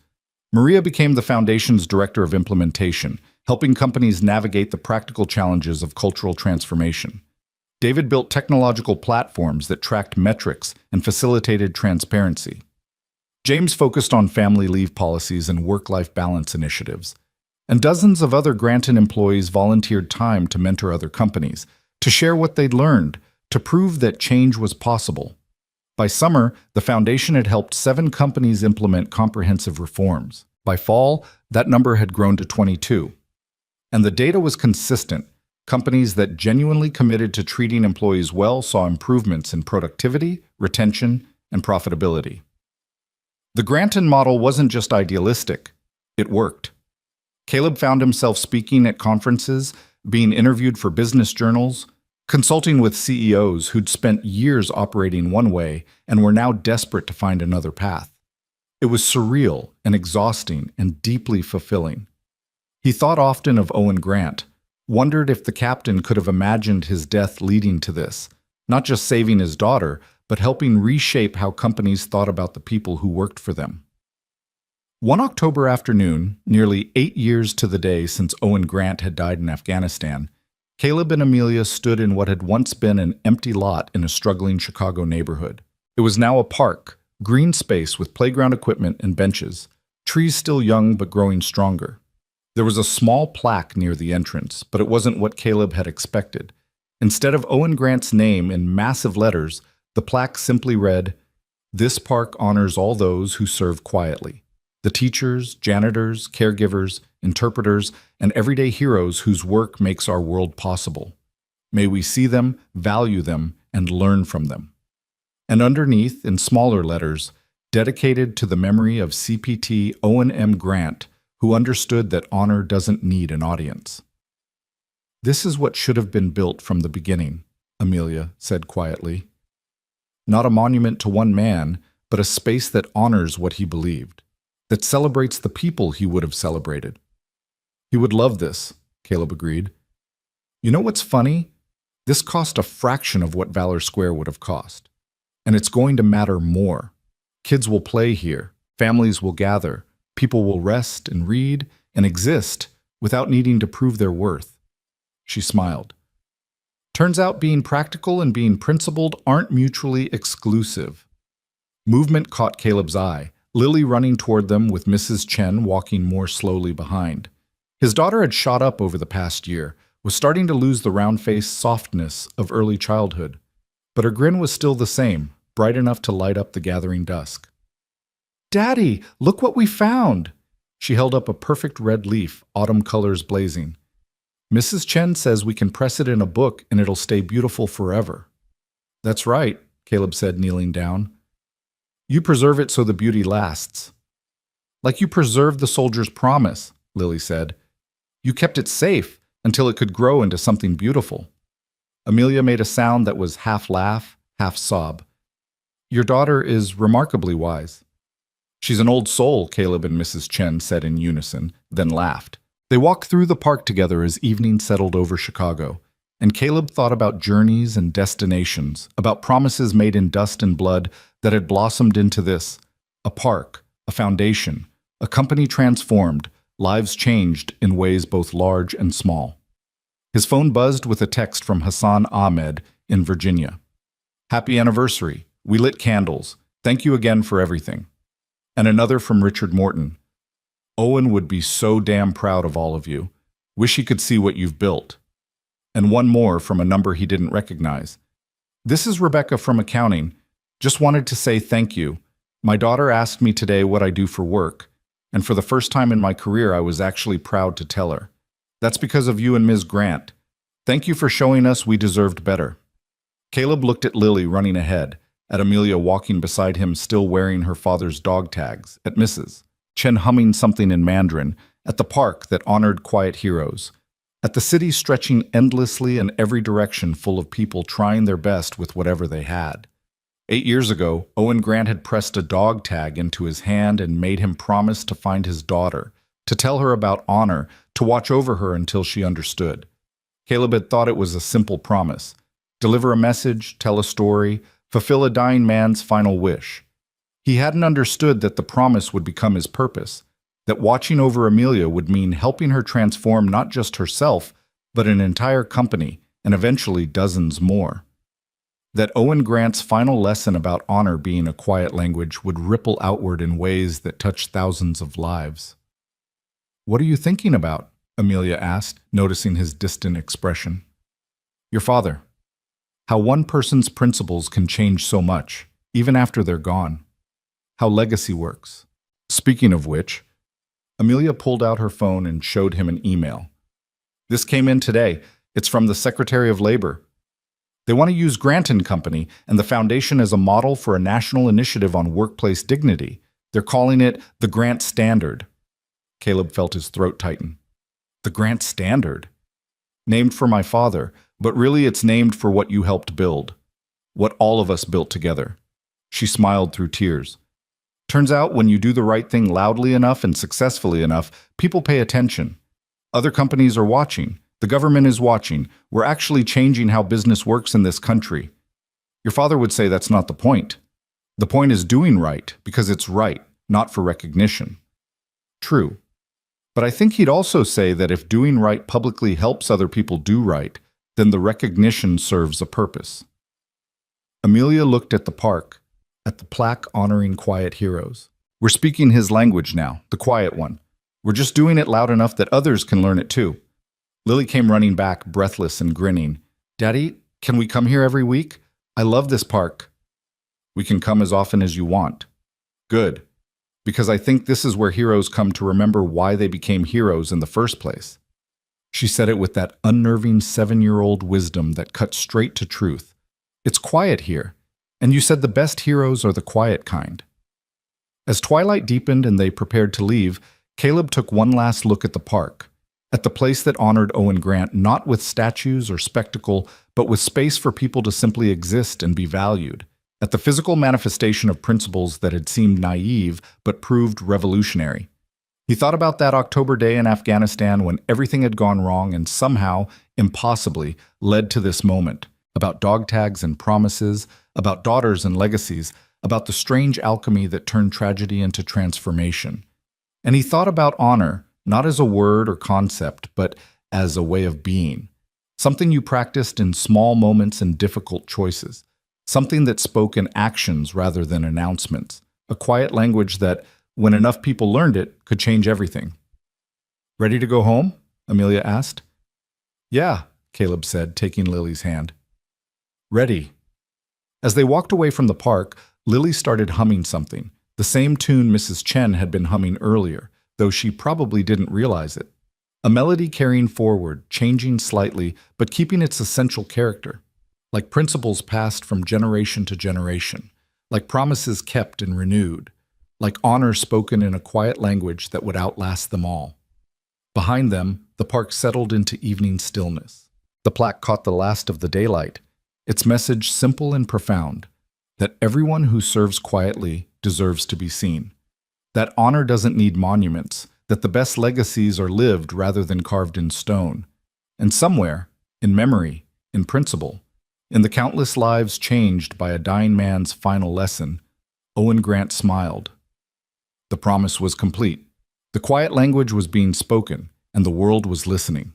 [SPEAKER 1] Maria became the foundation's director of implementation, helping companies navigate the practical challenges of cultural transformation. David built technological platforms that tracked metrics and facilitated transparency. James focused on family leave policies and work-life balance initiatives. And dozens of other Granton employees volunteered time to mentor other companies, to share what they'd learned, to prove that change was possible. By summer, the foundation had helped 7 companies implement comprehensive reforms. By fall, that number had grown to 22. And the data was consistent. Companies that genuinely committed to treating employees well saw improvements in productivity, retention, and profitability. The Granton model wasn't just idealistic, it worked. Caleb found himself speaking at conferences, being interviewed for business journals, consulting with CEOs who'd spent years operating one way and were now desperate to find another path. It was surreal and exhausting and deeply fulfilling. He thought often of Owen Grant, wondered if the captain could have imagined his death leading to this, not just saving his daughter, but helping reshape how companies thought about the people who worked for them. One October afternoon, nearly 8 years to the day since Owen Grant had died in Afghanistan, Caleb and Amelia stood in what had once been an empty lot in a struggling Chicago neighborhood. It was now a park, green space with playground equipment and benches, trees still young but growing stronger. There was a small plaque near the entrance, but it wasn't what Caleb had expected. Instead of Owen Grant's name in massive letters, the plaque simply read, "This park honors all those who serve quietly. The teachers, janitors, caregivers, interpreters, and everyday heroes whose work makes our world possible. May we see them, value them, and learn from them." And underneath, in smaller letters, dedicated to the memory of CPT Owen M. Grant, who understood that honor doesn't need an audience. "This is what should have been built from the beginning," Amelia said quietly. "Not a monument to one man, but a space that honors what he believed, that celebrates the people he would have celebrated." "He would love this," Caleb agreed. "You know what's funny? This cost a fraction of what Valor Square would have cost. And it's going to matter more. Kids will play here, families will gather, people will rest and read and exist without needing to prove their worth." She smiled. "Turns out being practical and being principled aren't mutually exclusive." Movement caught Caleb's eye, Lily running toward them with Mrs. Chen walking more slowly behind. His daughter had shot up over the past year, was starting to lose the round-faced softness of early childhood. But her grin was still the same, bright enough to light up the gathering dusk. "Daddy, look what we found!" She held up a perfect red leaf, autumn colors blazing. "Mrs. Chen says we can press it in a book and it'll stay beautiful forever." "That's right," Caleb said, kneeling down. "You preserve it so the beauty lasts." "Like you preserved the soldier's promise," Lily said. "You kept it safe until it could grow into something beautiful." Amelia made a sound that was half laugh, half sob. "Your daughter is remarkably wise." "She's an old soul," Caleb and Mrs. Chen said in unison, then laughed. They walked through the park together as evening settled over Chicago. And Caleb thought about journeys and destinations, about promises made in dust and blood that had blossomed into this: a park, a foundation, a company transformed, lives changed in ways both large and small. His phone buzzed with a text from Hassan Ahmed in Virginia. "Happy anniversary. We lit candles. Thank you again for everything." And another from Richard Morton. "Owen would be so damn proud of all of you. Wish he could see what you've built." And one more from a number he didn't recognize. "This is Rebecca from accounting. Just wanted to say thank you. My daughter asked me today what I do for work, and for the first time in my career I was actually proud to tell her. That's because of you and Ms. Grant. Thank you for showing us we deserved better." Caleb looked at Lily running ahead, at Amelia walking beside him still wearing her father's dog tags, at Mrs. Chen humming something in Mandarin, at the park that honored quiet heroes, at the city stretching endlessly in every direction full of people trying their best with whatever they had. 8 years ago, Owen Grant had pressed a dog tag into his hand and made him promise to find his daughter, to tell her about honor, to watch over her until she understood. Caleb had thought it was a simple promise: deliver a message, tell a story, fulfill a dying man's final wish. He hadn't understood that the promise would become his purpose, that watching over Amelia would mean helping her transform not just herself, but an entire company, and eventually dozens more. That Owen Grant's final lesson about honor being a quiet language would ripple outward in ways that touched thousands of lives. "What are you thinking about?" Amelia asked, noticing his distant expression. "Your father. How one person's principles can change so much, even after they're gone. How legacy works. Speaking of which," Amelia pulled out her phone and showed him an email. "This came in today. It's from the Secretary of Labor. They want to use Grant & Company and the foundation as a model for a national initiative on workplace dignity. They're calling it the Grant Standard." Caleb felt his throat tighten. "The Grant Standard? Named for my father, but really it's named for what you helped build. What all of us built together." She smiled through tears. "Turns out when you do the right thing loudly enough and successfully enough, people pay attention. Other companies are watching. The government is watching. We're actually changing how business works in this country. Your father would say that's not the point. The point is doing right because it's right, not for recognition." True. But I think he'd also say that if doing right publicly helps other people do right, then the recognition serves a purpose. Amelia looked at the park, at the plaque honoring quiet heroes. "We're speaking his language now, the quiet one. We're just doing it loud enough that others can learn it too." Lily came running back, breathless and grinning. "Daddy, can we come here every week? I love this park." "We can come as often as you want." "Good. Because I think this is where heroes come to remember why they became heroes in the first place." She said it with that unnerving 7-year-old wisdom that cut straight to truth. "It's quiet here, and you said the best heroes are the quiet kind." As twilight deepened and they prepared to leave, Caleb took one last look at the park, at the place that honored Owen Grant not with statues or spectacle, but with space for people to simply exist and be valued, at the physical manifestation of principles that had seemed naive but proved revolutionary. He thought about that October day in Afghanistan when everything had gone wrong and somehow, impossibly, led to this moment, about dog tags and promises, about daughters and legacies, about the strange alchemy that turned tragedy into transformation. And he thought about honor, not as a word or concept, but as a way of being, something you practiced in small moments and difficult choices, something that spoke in actions rather than announcements, a quiet language that, when enough people learned it, could change everything. "Ready to go home?" Amelia asked. "Yeah," Caleb said, taking Lily's hand. "Ready." As they walked away from the park, Lily started humming something, the same tune Mrs. Chen had been humming earlier, though she probably didn't realize it. A melody carrying forward, changing slightly, but keeping its essential character, like principles passed from generation to generation, like promises kept and renewed, like honor spoken in a quiet language that would outlast them all. Behind them, the park settled into evening stillness. The plaque caught the last of the daylight, its message simple and profound, that everyone who serves quietly deserves to be seen, that honor doesn't need monuments, that the best legacies are lived rather than carved in stone, and somewhere, in memory, In principle, in the countless lives changed by a dying man's final lesson, Owen Grant smiled. The promise was complete. The quiet language was being spoken, and the world was listening.